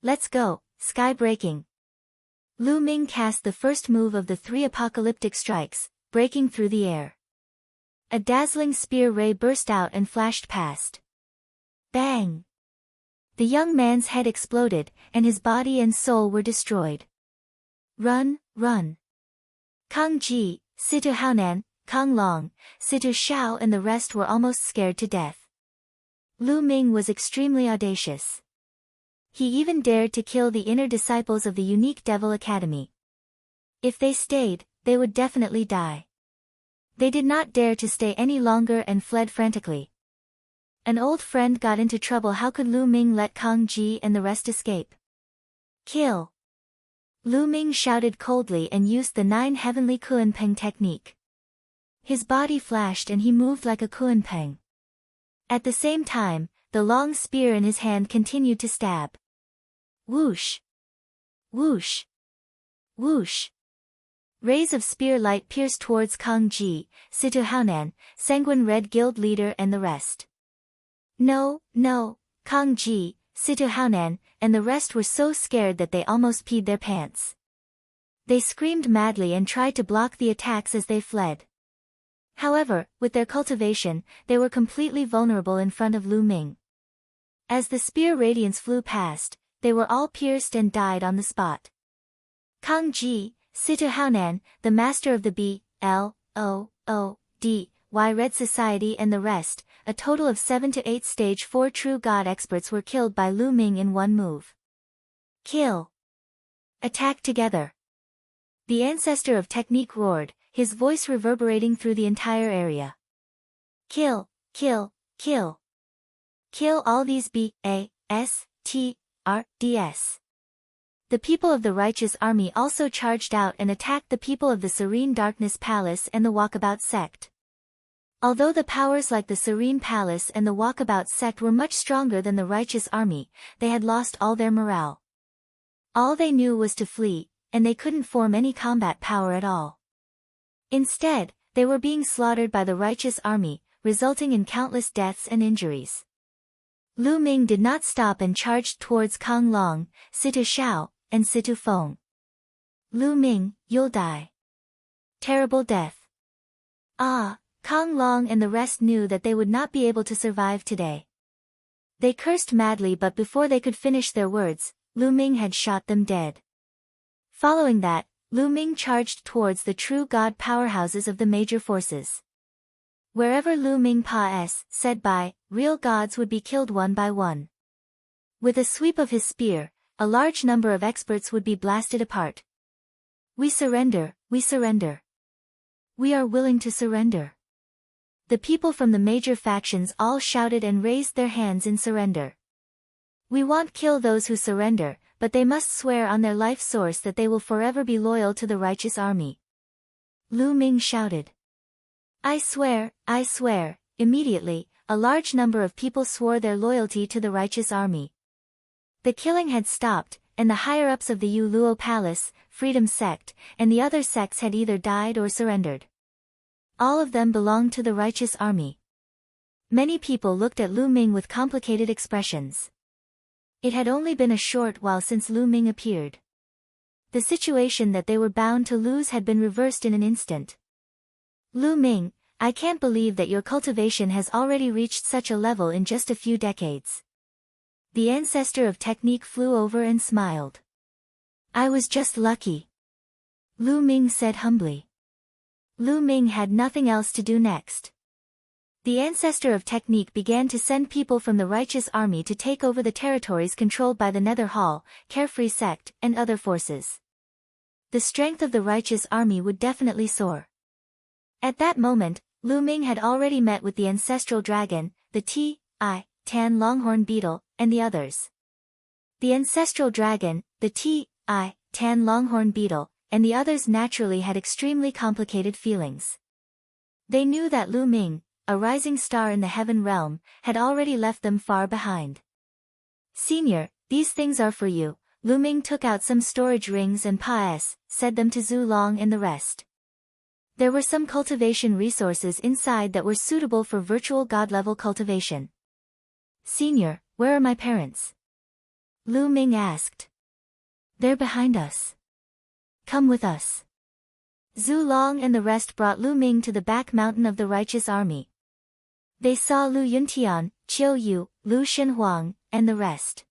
"Let's go, sky breaking." Lu Ming cast the first move of the 3 apocalyptic strikes, breaking through the air. A dazzling spear ray burst out and flashed past. Bang! The young man's head exploded, and his body and soul were destroyed. "Run, run!" Kang Ji, Situ Haonan, Kang Long, Situ Xiao and the rest were almost scared to death. Lu Ming was extremely audacious. He even dared to kill the inner disciples of the unique Devil Academy. If they stayed, they would definitely die. They did not dare to stay any longer and fled frantically. An old friend got into trouble. How could Lu Ming let Kang Ji and the rest escape? "Kill!" Lu Ming shouted coldly and used the 9 heavenly Kuanpeng technique. His body flashed and he moved like a Kuanpeng. At the same time, the long spear in his hand continued to stab. Whoosh! Whoosh! Whoosh! Rays of spear light pierced towards Kang Ji, Situ Haonan, Sanguine Red Guild leader and the rest. No, no, Kang Ji, Situ Haonan, and the rest were so scared that they almost peed their pants. They screamed madly and tried to block the attacks as they fled. However, with their cultivation, they were completely vulnerable in front of Lu Ming. As the spear radiance flew past, they were all pierced and died on the spot. Kang Ji, Situ Haonan, the master of the B.L.O.O.D.Y Red Society and the rest, a total of 7 to 8 stage 4 true god experts were killed by Lu Ming in one move. Kill! Attack together! The ancestor of technique roared, his voice reverberating through the entire area. Kill, kill, kill. Kill all these B.A.S.T.R.D.S. The people of the righteous army also charged out and attacked the people of the Serene Darkness Palace and the Walkabout sect. Although the powers like the Serene Palace and the Walkabout sect were much stronger than the righteous army, they had lost all their morale. All they knew was to flee, and they couldn't form any combat power at all. Instead, they were being slaughtered by the righteous army, resulting in countless deaths and injuries. Lu Ming did not stop and charged towards Kang Long, Situ Xiao, and Situ Feng. Lu Ming, you'll die. Terrible death. Ah, Kang Long and the rest knew that they would not be able to survive today. They cursed madly, but before they could finish their words, Lu Ming had shot them dead. Following that, Lu Ming charged towards the true god powerhouses of the major forces. Wherever Lu Ming Pa-s said by, real gods would be killed one by one. With a sweep of his spear, a large number of experts would be blasted apart. We surrender, we surrender. We are willing to surrender. The people from the major factions all shouted and raised their hands in surrender. We won't kill those who surrender, but they must swear on their life source that they will forever be loyal to the righteous army. Lu Ming shouted. I swear, I swear. Immediately, a large number of people swore their loyalty to the righteous army. The killing had stopped, and the higher-ups of the Yu Luo Palace, Freedom Sect, and the other sects had either died or surrendered. All of them belonged to the righteous army. Many people looked at Lu Ming with complicated expressions. It had only been a short while since Lu Ming appeared. The situation that they were bound to lose had been reversed in an instant. Lu Ming, I can't believe that your cultivation has already reached such a level in just a few decades. The ancestor of technique flew over and smiled. I was just lucky. Lu Ming said humbly. Lu Ming had nothing else to do next. The ancestor of technique began to send people from the righteous army to take over the territories controlled by the Nether Hall, Carefree Sect, and other forces. The strength of the righteous army would definitely soar. At that moment, Lu Ming had already met with the ancestral dragon, the Tan Longhorn Beetle, and the others. The ancestral dragon, the Tan Longhorn Beetle, and the others naturally had extremely complicated feelings. They knew that Lu Ming, a rising star in the heaven realm, had already left them far behind. Senior, these things are for you. Lu Ming took out some storage rings and said them to Zhu Long and the rest. There were some cultivation resources inside that were suitable for virtual god-level cultivation. Senior, where are my parents? Lu Ming asked. They're behind us. Come with us. Zhu Long and the rest brought Lu Ming to the back mountain of the righteous army. They saw Lu Yuntian, Qiu Yu, Lu Shenhuang, and the rest.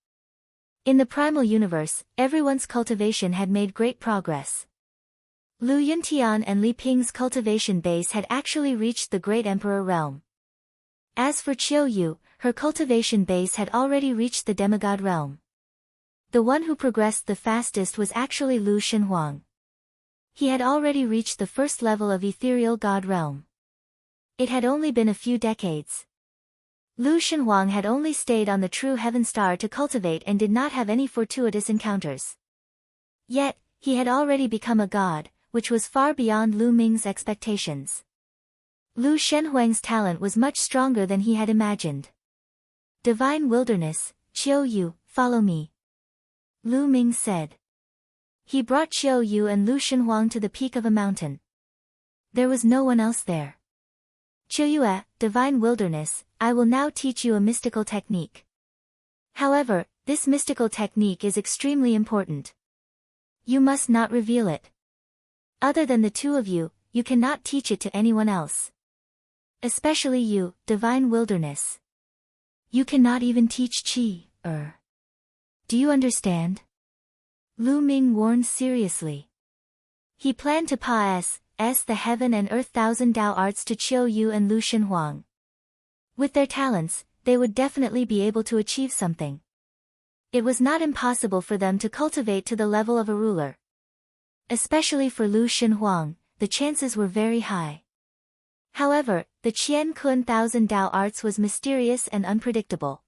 In the primal universe, everyone's cultivation had made great progress. Lu Yuntian and Li Ping's cultivation base had actually reached the Great Emperor realm. As for Qiu Yu, her cultivation base had already reached the demigod realm. The one who progressed the fastest was actually Lu Shenhuang. He had already reached the first level of ethereal god realm. It had only been a few decades. Lu Shenhuang had only stayed on the true heaven star to cultivate and did not have any fortuitous encounters. Yet, he had already become a god, which was far beyond Lu Ming's expectations. Lu Shenhuang's talent was much stronger than he had imagined. Divine Wilderness, Qiu Yu, follow me. Lu Ming said. He brought Qiu Yu and Lu Shenhuang to the peak of a mountain. There was no one else there. Qiu Yu, Divine Wilderness, I will now teach you a mystical technique. However, this mystical technique is extremely important. You must not reveal it. Other than the two of you, you cannot teach it to anyone else. Especially you, Divine Wilderness. You cannot even teach Qi. Do you understand? Lu Ming warned seriously. He planned to pass the heaven and earth thousand Dao arts to Qiu Yu and Lu Shenhuang. With their talents, they would definitely be able to achieve something. It was not impossible for them to cultivate to the level of a ruler. Especially for Lu Shenhuang, the chances were very high. However, the Qian Kun thousand Dao arts was mysterious and unpredictable.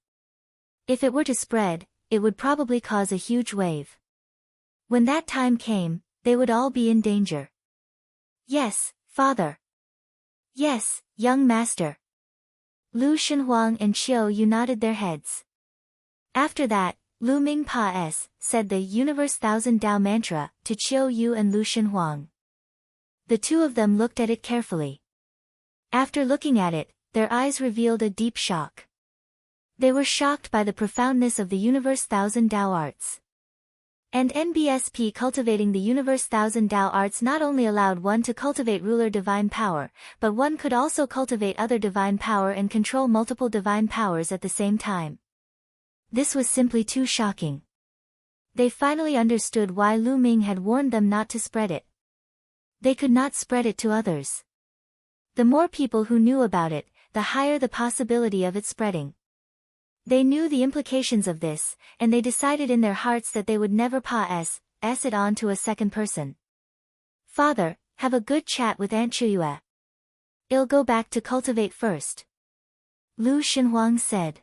If it were to spread, it would probably cause a huge wave. When that time came, they would all be in danger. Yes, father. Yes, young master. Lu Shenhuang and Qiu Yu nodded their heads. After that, Lu Ming said the Universe Thousand Dao mantra to Qiu Yu and Lu Shenhuang. The two of them looked at it carefully. After looking at it, their eyes revealed a deep shock. They were shocked by the profoundness of the Universe Thousand Dao arts. And NBSP cultivating the Universe Thousand Dao arts not only allowed one to cultivate ruler divine power, but one could also cultivate other divine power and control multiple divine powers at the same time. This was simply too shocking. They finally understood why Lu Ming had warned them not to spread it. They could not spread it to others. The more people who knew about it, the higher the possibility of it spreading. They knew the implications of this, and they decided in their hearts that they would never pass it on to a second person. Father, have a good chat with Aunt Chuyue. I'll go back to cultivate first. Lu Xinhuang said.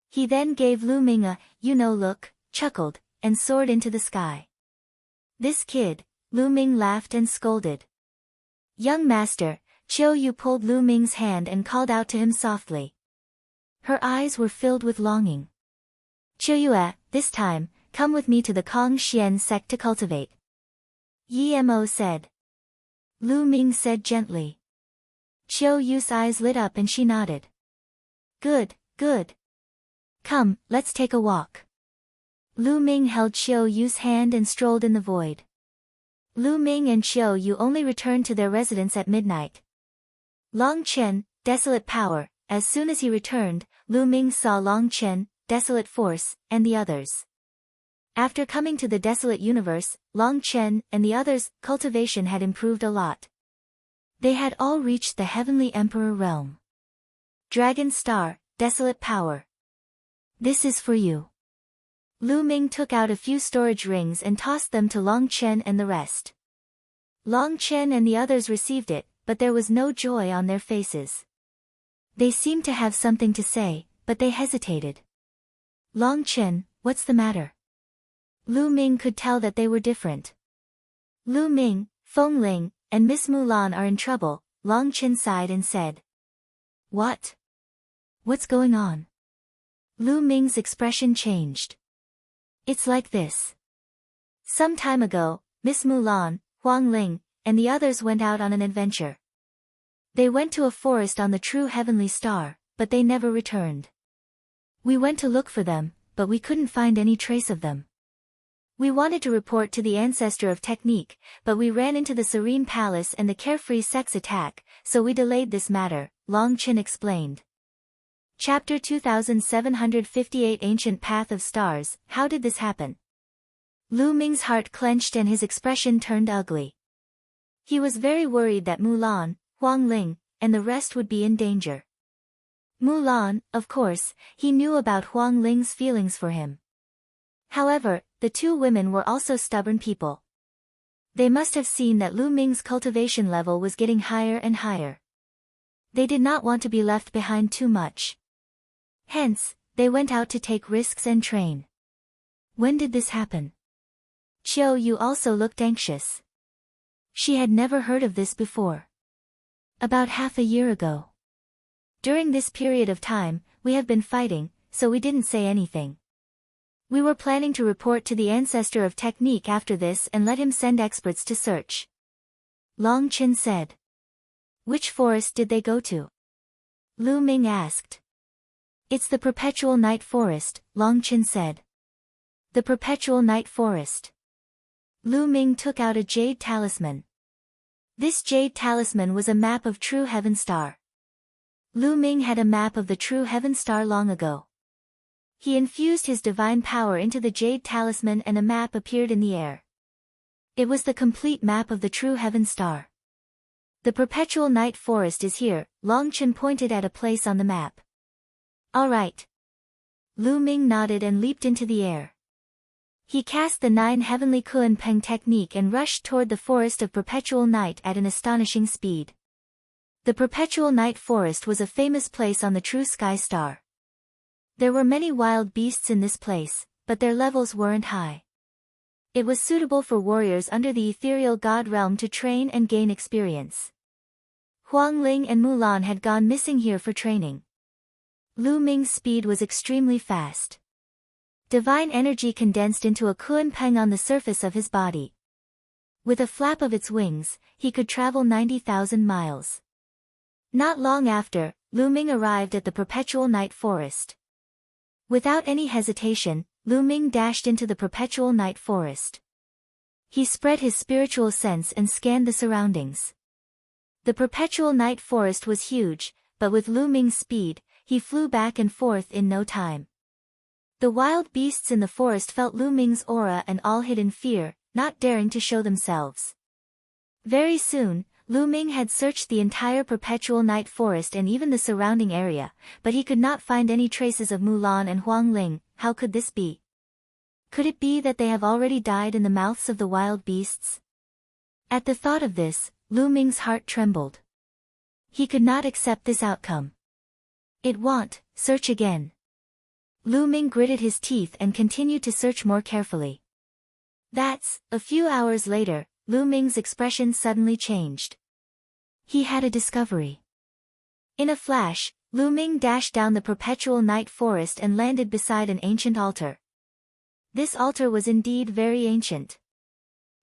He then gave Lu Ming a, look, chuckled, and soared into the sky. This kid, Lu Ming laughed and scolded. Young master, Qiu pulled Lu Ming's hand and called out to him softly. Her eyes were filled with longing. Qiu, this time, come with me to the Kongxian sect to cultivate. Yi Mo said. Lu Ming said gently. Qiu's eyes lit up and she nodded. Good, good. Come, let's take a walk. Lu Ming held Qiu's hand and strolled in the void. Lu Ming and Qiu only returned to their residence at midnight. Long Chen, Desolate Power, as soon as he returned, Lu Ming saw Long Chen, Desolate Force, and the others. After coming to the Desolate Universe, Long Chen and the others' cultivation had improved a lot. They had all reached the Heavenly Emperor realm. Dragon Star, Desolate Power. This is for you. Lu Ming took out a few storage rings and tossed them to Long Chen and the rest. Long Chen and the others received it, but there was no joy on their faces. They seemed to have something to say, but they hesitated. Long Chen, what's the matter? Lu Ming could tell that they were different. Lu Ming, Feng Ling, and Miss Mulan are in trouble, Long Chen sighed and said. What? What's going on? Lu Ming's expression changed. It's like this. Some time ago, Miss Mulan, Huang Ling, and the others went out on an adventure. They went to a forest on the true heavenly star, but they never returned. We went to look for them, but we couldn't find any trace of them. We wanted to report to the ancestor of technique, but we ran into the Serene Palace and the Carefree Sex attack, so we delayed this matter, Long Chen explained. Chapter 2758 Ancient Path of Stars, How did this happen? Lu Ming's heart clenched and his expression turned ugly. He was very worried that Mulan, Huang Ling, and the rest would be in danger. Mulan, of course, he knew about Huang Ling's feelings for him. However, the two women were also stubborn people. They must have seen that Lu Ming's cultivation level was getting higher and higher. They did not want to be left behind too much. Hence, they went out to take risks and train. When did this happen? Qiu also looked anxious. She had never heard of this before. About half a year ago. During this period of time, we have been fighting, so we didn't say anything. We were planning to report to the ancestor of technique after this and let him send experts to search. Long Chen said. Which forest did they go to? Lu Ming asked. It's the Perpetual Night Forest, Long Chen said. The Perpetual Night Forest. Lu Ming took out a jade talisman. This jade talisman was a map of True Heaven Star. Lu Ming had a map of the True Heaven Star long ago. He infused his divine power into the jade talisman and a map appeared in the air. It was the complete map of the True Heaven Star. The Perpetual Night Forest is here, Long Chen pointed at a place on the map. All right. Lu Ming nodded and leaped into the air. He cast the 9 heavenly Kunpeng technique and rushed toward the forest of perpetual night at an astonishing speed. The Perpetual Night Forest was a famous place on the True Sky Star. There were many wild beasts in this place, but their levels weren't high. It was suitable for warriors under the ethereal god realm to train and gain experience. Huang Ling and Mulan had gone missing here for training. Lu Ming's speed was extremely fast. Divine energy condensed into a Kunpeng on the surface of his body. With a flap of its wings, he could travel 90,000 miles. Not long after, Lu Ming arrived at the Perpetual Night Forest. Without any hesitation, Lu Ming dashed into the Perpetual Night Forest. He spread his spiritual sense and scanned the surroundings. The Perpetual Night Forest was huge, but with Lu Ming's speed, he flew back and forth in no time. The wild beasts in the forest felt Lu Ming's aura and all hid in fear, not daring to show themselves. Very soon, Lu Ming had searched the entire perpetual night forest and even the surrounding area, but he could not find any traces of Mulan and Huang Ling. How could this be? Could it be that they have already died in the mouths of the wild beasts? At the thought of this, Lu Ming's heart trembled. He could not accept this outcome. It won't, search again. Lu Ming gritted his teeth and continued to search more carefully. A few hours later, Lu Ming's expression suddenly changed. He had a discovery. In a flash, Lu Ming dashed down the perpetual night forest and landed beside an ancient altar. This altar was indeed very ancient.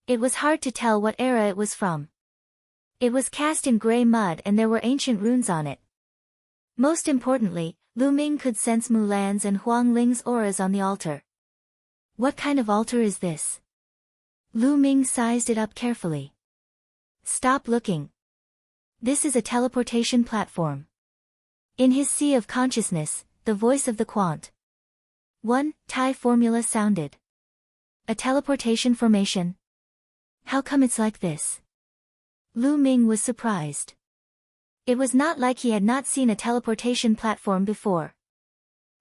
It was hard to tell what era it was from. It was cast in gray mud and there were ancient runes on it. Most importantly, Lu Ming could sense Mulan's and Huang Ling's auras on the altar. What kind of altar is this? Lu Ming sized it up carefully. Stop looking. This is a teleportation platform. In his sea of consciousness, the voice of the Quant. One Thai formula sounded. A teleportation formation? How come it's like this? Lu Ming was surprised. It was not like he had not seen a teleportation platform before.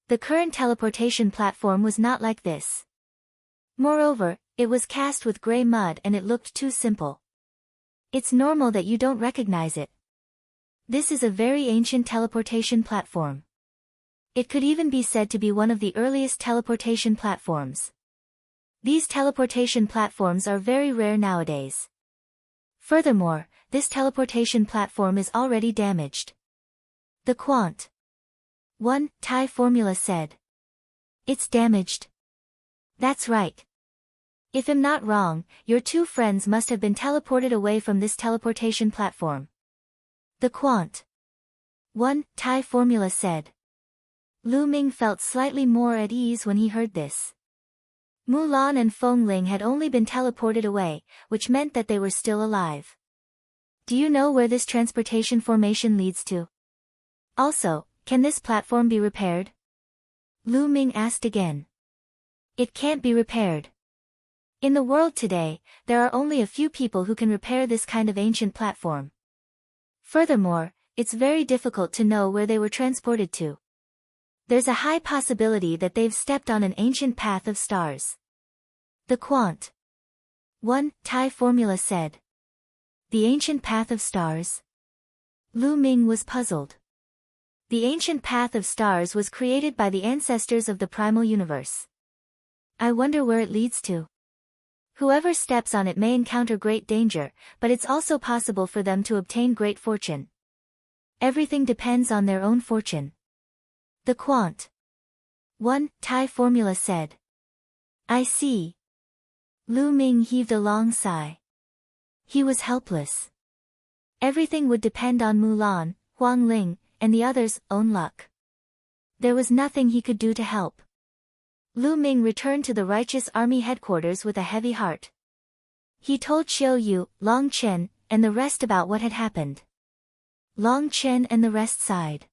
The current teleportation platform was not like this. Moreover, it was cast with gray mud and it looked too simple. It's normal that you don't recognize it. This is a very ancient teleportation platform. It could even be said to be one of the earliest teleportation platforms. These teleportation platforms are very rare nowadays. Furthermore, this teleportation platform is already damaged. The Quant. One Thai formula said. It's damaged. That's right. If I'm not wrong, your two friends must have been teleported away from this teleportation platform. The Quant. One Thai formula said. Lu Ming felt slightly more at ease when he heard this. Mulan and Feng Ling had only been teleported away, which meant that they were still alive. Do you know where this transportation formation leads to? Also, can this platform be repaired? Lu Ming asked again. It can't be repaired. In the world today, there are only a few people who can repair this kind of ancient platform. Furthermore, it's very difficult to know where they were transported to. There's a high possibility that they've stepped on an ancient path of stars. The Quant. One Thai formula said. The ancient path of stars? Lu Ming was puzzled. The ancient path of stars was created by the ancestors of the primal universe. I wonder where it leads to. Whoever steps on it may encounter great danger, but it's also possible for them to obtain great fortune. Everything depends on their own fortune. The Quant. One Thai formula said. I see. Lu Ming heaved a long sigh. He was helpless. Everything would depend on Mulan, Huang Ling, and the others' own luck. There was nothing he could do to help. Lu Ming returned to the righteous army headquarters with a heavy heart. He told Xiao Yu, Long Chen, and the rest about what had happened. Long Chen and the rest sighed.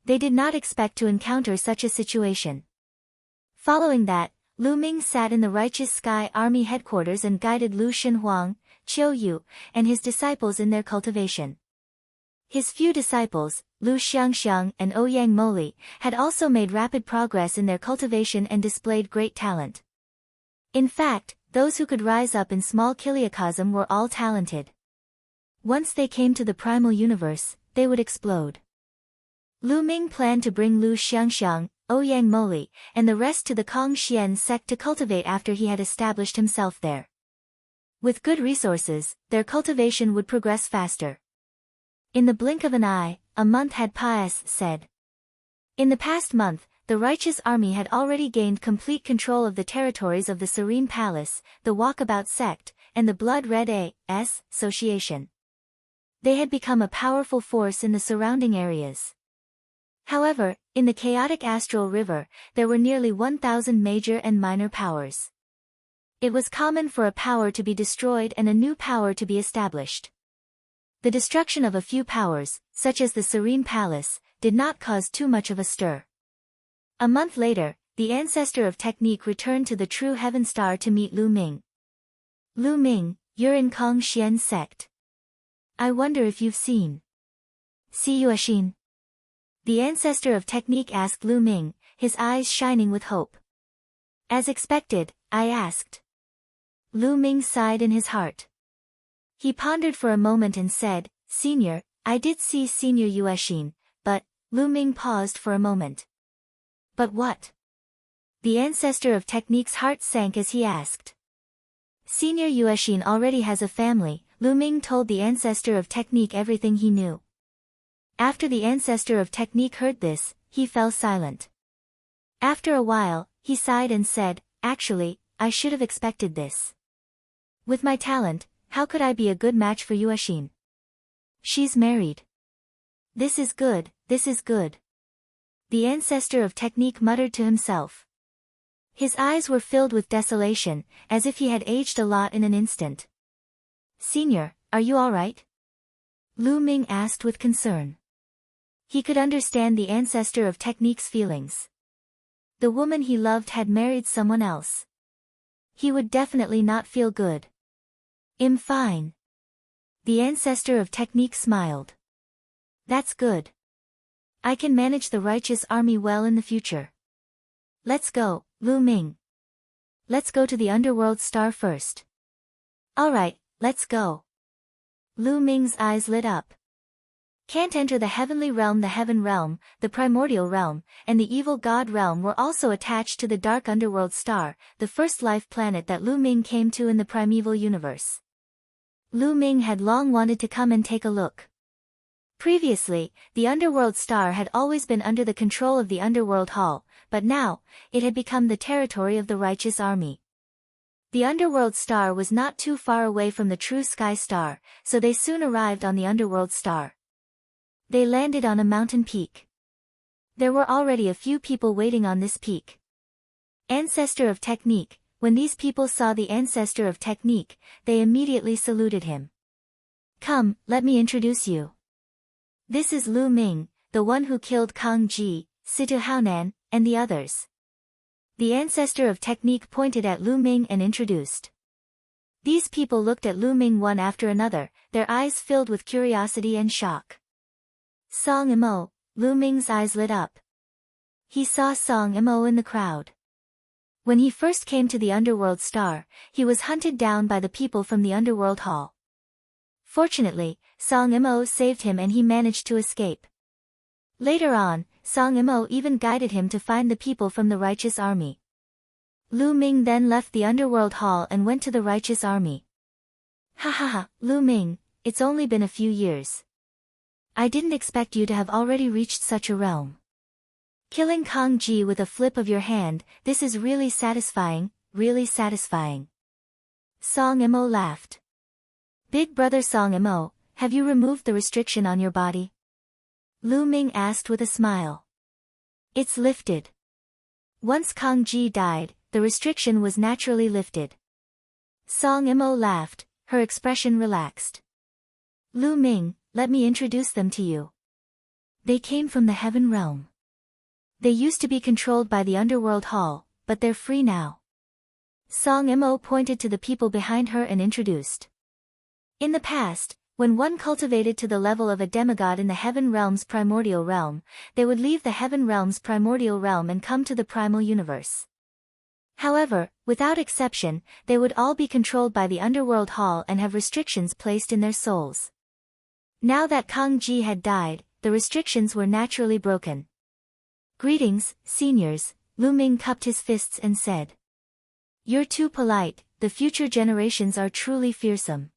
They did not expect to encounter such a situation. Following that, Lu Ming sat in the righteous sky army headquarters and guided Lu Shenhuang, Qiu Yu, and his disciples in their cultivation. His few disciples, Lu Xiangxiang and Ouyang Moli, had also made rapid progress in their cultivation and displayed great talent. In fact, those who could rise up in small kiliacosm were all talented. Once they came to the primal universe, they would explode. Lu Ming planned to bring Lu Xiangxiang, Ouyang Moli, and the rest to the Kongxian sect to cultivate after he had established himself there. With good resources, their cultivation would progress faster. In the blink of an eye, a month had passed, said. In the past month, the righteous army had already gained complete control of the territories of the Serene Palace, the Walkabout sect, and the Blood Red A.S. Association. They had become a powerful force in the surrounding areas. However, in the chaotic astral river, there were nearly 1,000 major and minor powers. It was common for a power to be destroyed and a new power to be established. The destruction of a few powers, such as the Serene Palace, did not cause too much of a stir. A month later, the ancestor of technique returned to the True Heaven Star to meet Lu Ming. Lu Ming, you're in Kongxian sect. I wonder if you've seen. See Yuexin? The ancestor of technique asked Lu Ming, his eyes shining with hope. As expected, I asked. Lu Ming sighed in his heart. He pondered for a moment and said, Senior, I did see Senior Yuexin, but, Lu Ming paused for a moment. But what? The ancestor of technique's heart sank as he asked. Senior Yuexin already has a family. Lu Ming told the ancestor of technique everything he knew. After the ancestor of technique heard this, he fell silent. After a while, he sighed and said, Actually, I should have expected this. With my talent, how could I be a good match for Yuexin? She's married. This is good, this is good. The ancestor of technique muttered to himself. His eyes were filled with desolation, as if he had aged a lot in an instant. Senior, are you all right? Lu Ming asked with concern. He could understand the ancestor of technique's feelings. The woman he loved had married someone else. He would definitely not feel good. I'm fine. The ancestor of technique smiled. That's good. I can manage the righteous army well in the future. Let's go, Lu Ming. Let's go to the underworld star first. Alright, let's go. Lu Ming's eyes lit up. Can't enter the heavenly realm. The heaven realm, the primordial realm, and the evil god realm were also attached to the dark underworld star, the first life planet that Lu Ming came to in the primeval universe. Lu Ming had long wanted to come and take a look. Previously, the underworld star had always been under the control of the underworld hall, but now, it had become the territory of the righteous army. The underworld star was not too far away from the true sky star, so they soon arrived on the underworld star. They landed on a mountain peak. There were already a few people waiting on this peak. Ancestor of technique, when these people saw the ancestor of technique, they immediately saluted him. Come, let me introduce you. This is Lu Ming, the one who killed Kang Ji, Situ Haonan, and the others. The ancestor of technique pointed at Lu Ming and introduced. These people looked at Lu Ming one after another, their eyes filled with curiosity and shock. Song Imo, Lu Ming's eyes lit up. He saw Song Imo in the crowd. When he first came to the underworld star, he was hunted down by the people from the underworld hall. Fortunately, Song Imo saved him and he managed to escape. Later on, Song Imo even guided him to find the people from the righteous army. Lu Ming then left the underworld hall and went to the righteous army. Ha ha ha, Lu Ming, it's only been a few years. I didn't expect you to have already reached such a realm. Killing Kang Ji with a flip of your hand, this is really satisfying, really satisfying. Song Imo laughed. Big brother Song Imo, have you removed the restriction on your body? Lu Ming asked with a smile. It's lifted. Once Kang Ji died, the restriction was naturally lifted. Song Imo laughed, her expression relaxed. Lu Ming, let me introduce them to you. They came from the heaven realm. They used to be controlled by the underworld hall, but they're free now. Song Imo pointed to the people behind her and introduced. In the past, when one cultivated to the level of a demigod in the heaven realm's primordial realm, they would leave the heaven realm's primordial realm and come to the primal universe. However, without exception, they would all be controlled by the underworld hall and have restrictions placed in their souls. Now that Kang Ji had died, the restrictions were naturally broken. Greetings, seniors, Lu Ming cupped his fists and said. You're too polite, the future generations are truly fearsome.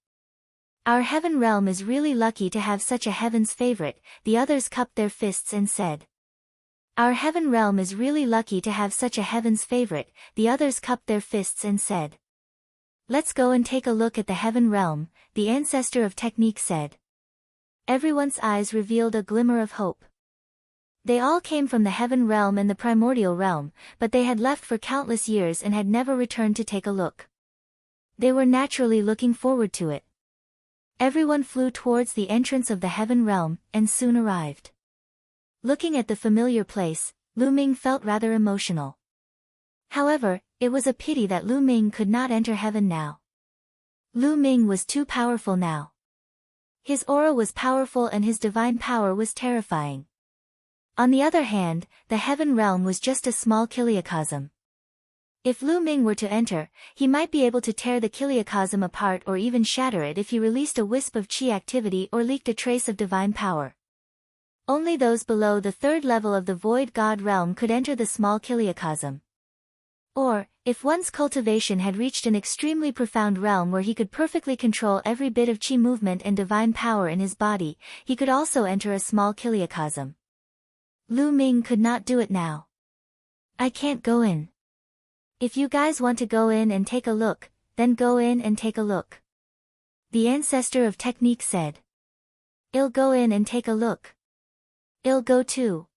Our heaven realm is really lucky to have such a heaven's favorite, the others cupped their fists and said. Our heaven realm is really lucky to have such a heaven's favorite, the others cupped their fists and said. Let's go and take a look at the heaven realm, the ancestor of technique said. Everyone's eyes revealed a glimmer of hope. They all came from the heaven realm and the primordial realm, but they had left for countless years and had never returned to take a look. They were naturally looking forward to it. Everyone flew towards the entrance of the heaven realm, and soon arrived. Looking at the familiar place, Lu Ming felt rather emotional. However, it was a pity that Lu Ming could not enter heaven now. Lu Ming was too powerful now. His aura was powerful and his divine power was terrifying. On the other hand, the heaven realm was just a small kiliacosm. If Lu Ming were to enter, he might be able to tear the kiliacosm apart or even shatter it if he released a wisp of chi activity or leaked a trace of divine power. Only those below the third level of the void god realm could enter the small kiliacosm. Or, if one's cultivation had reached an extremely profound realm where he could perfectly control every bit of chi movement and divine power in his body, he could also enter a small kiliacosm. Lu Ming could not do it now. I can't go in. If you guys want to go in and take a look, then go in and take a look. The ancestor of technique said. I'll go in and take a look. I'll go too.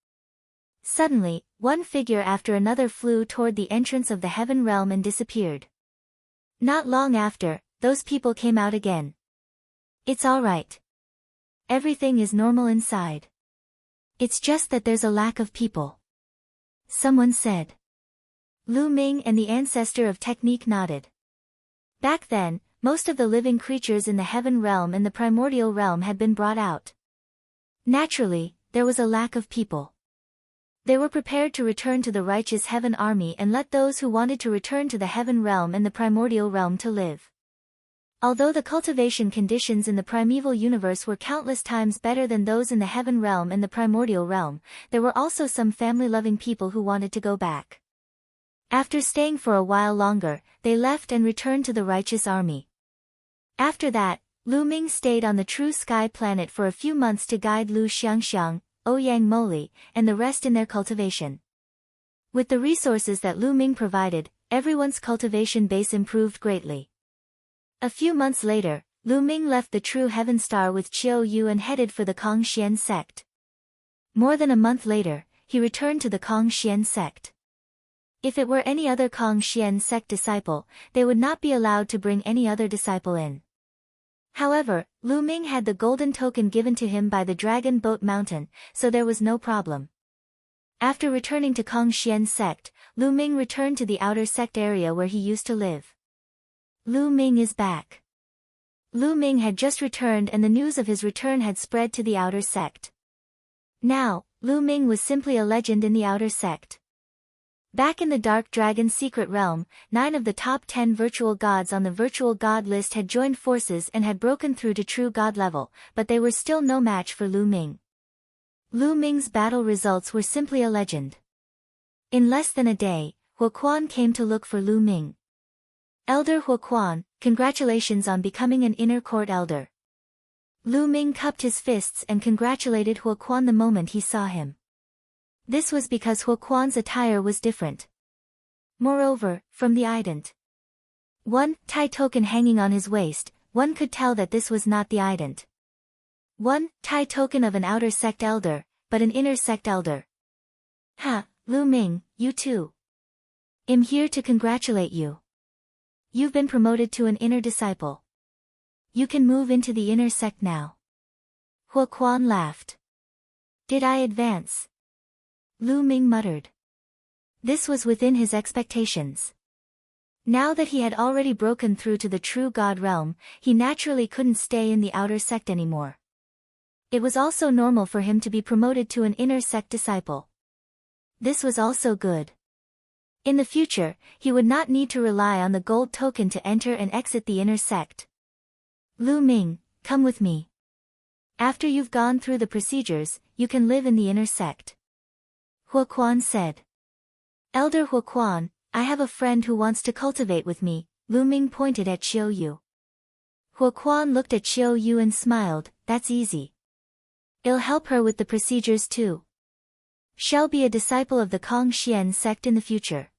Suddenly, one figure after another flew toward the entrance of the heaven realm and disappeared. Not long after, those people came out again. It's all right. Everything is normal inside. It's just that there's a lack of people. Someone said. Lu Ming and the ancestor of technique nodded. Back then, most of the living creatures in the heaven realm and the primordial realm had been brought out. Naturally, there was a lack of people. They were prepared to return to the righteous heaven army and let those who wanted to return to the heaven realm and the primordial realm to live. Although the cultivation conditions in the primeval universe were countless times better than those in the heaven realm and the primordial realm, there were also some family-loving people who wanted to go back. After staying for a while longer, they left and returned to the righteous army. After that, Lu Ming stayed on the true sky planet for a few months to guide Lu Xiangxiang, Ouyang Moli, and the rest in their cultivation. With the resources that Lu Ming provided, everyone's cultivation base improved greatly. A few months later, Lu Ming left the true heaven star with Qiu Yu and headed for the Kongxian sect. More than a month later, he returned to the Kongxian sect. If it were any other Kongxian sect disciple, they would not be allowed to bring any other disciple in. However, Lu Ming had the golden token given to him by the Dragon Boat Mountain, so there was no problem. After returning to Kongxian sect, Lu Ming returned to the outer sect area where he used to live. Lu Ming is back. Lu Ming had just returned and the news of his return had spread to the outer sect. Now, Lu Ming was simply a legend in the outer sect. Back in the Dark Dragon secret realm, 9 of the top 10 virtual gods on the virtual god list had joined forces and had broken through to true god level, but they were still no match for Lu Ming. Lu Ming's battle results were simply a legend. In less than a day, Huoquan came to look for Lu Ming. Elder Huoquan, congratulations on becoming an inner court elder. Lu Ming cupped his fists and congratulated Huoquan the moment he saw him. This was because Huoquan's attire was different. Moreover, from the ident. One Tai token hanging on his waist, one could tell that this was not the ident. One Tai token of an outer sect elder, but an inner sect elder. Ha, Lu Ming, you too. I'm here to congratulate you. You've been promoted to an inner disciple. You can move into the inner sect now. Huoquan laughed. Did I advance? Lu Ming muttered. This was within his expectations. Now that he had already broken through to the true god realm, he naturally couldn't stay in the outer sect anymore. It was also normal for him to be promoted to an inner sect disciple. This was also good. In the future, he would not need to rely on the gold token to enter and exit the inner sect. Lu Ming, come with me. After you've gone through the procedures, you can live in the inner sect. Huoquan said. Elder Huoquan, I have a friend who wants to cultivate with me, Lu Ming pointed at Qiu Yu. Huoquan looked at Qiu Yu and smiled, that's easy. I'll help her with the procedures too. She'll be a disciple of the Kongxian sect in the future.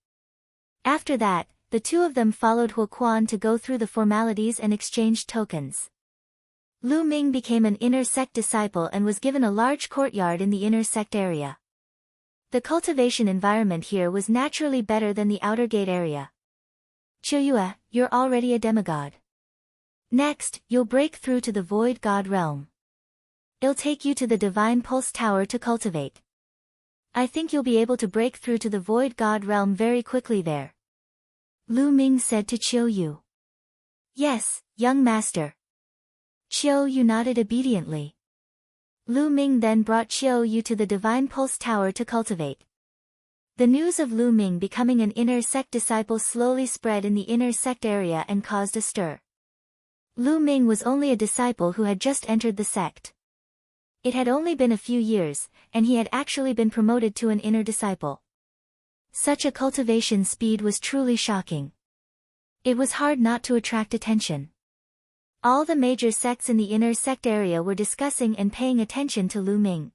After that, the two of them followed Huoquan to go through the formalities and exchanged tokens. Lu Ming became an inner sect disciple and was given a large courtyard in the inner sect area. The cultivation environment here was naturally better than the outer gate area. Qiu, you're already a demigod. Next, you'll break through to the void god realm. It'll take you to the divine pulse tower to cultivate. I think you'll be able to break through to the void god realm very quickly there. Lu Ming said to Qiu Yu. Yes, young master. Qiu Yu nodded obediently. Lu Ming then brought Qiu Yu to the Divine Pulse Tower to cultivate. The news of Lu Ming becoming an inner sect disciple slowly spread in the inner sect area and caused a stir. Lu Ming was only a disciple who had just entered the sect. It had only been a few years, and he had actually been promoted to an inner disciple. Such a cultivation speed was truly shocking. It was hard not to attract attention. All the major sects in the inner sect area were discussing and paying attention to Lu Ming.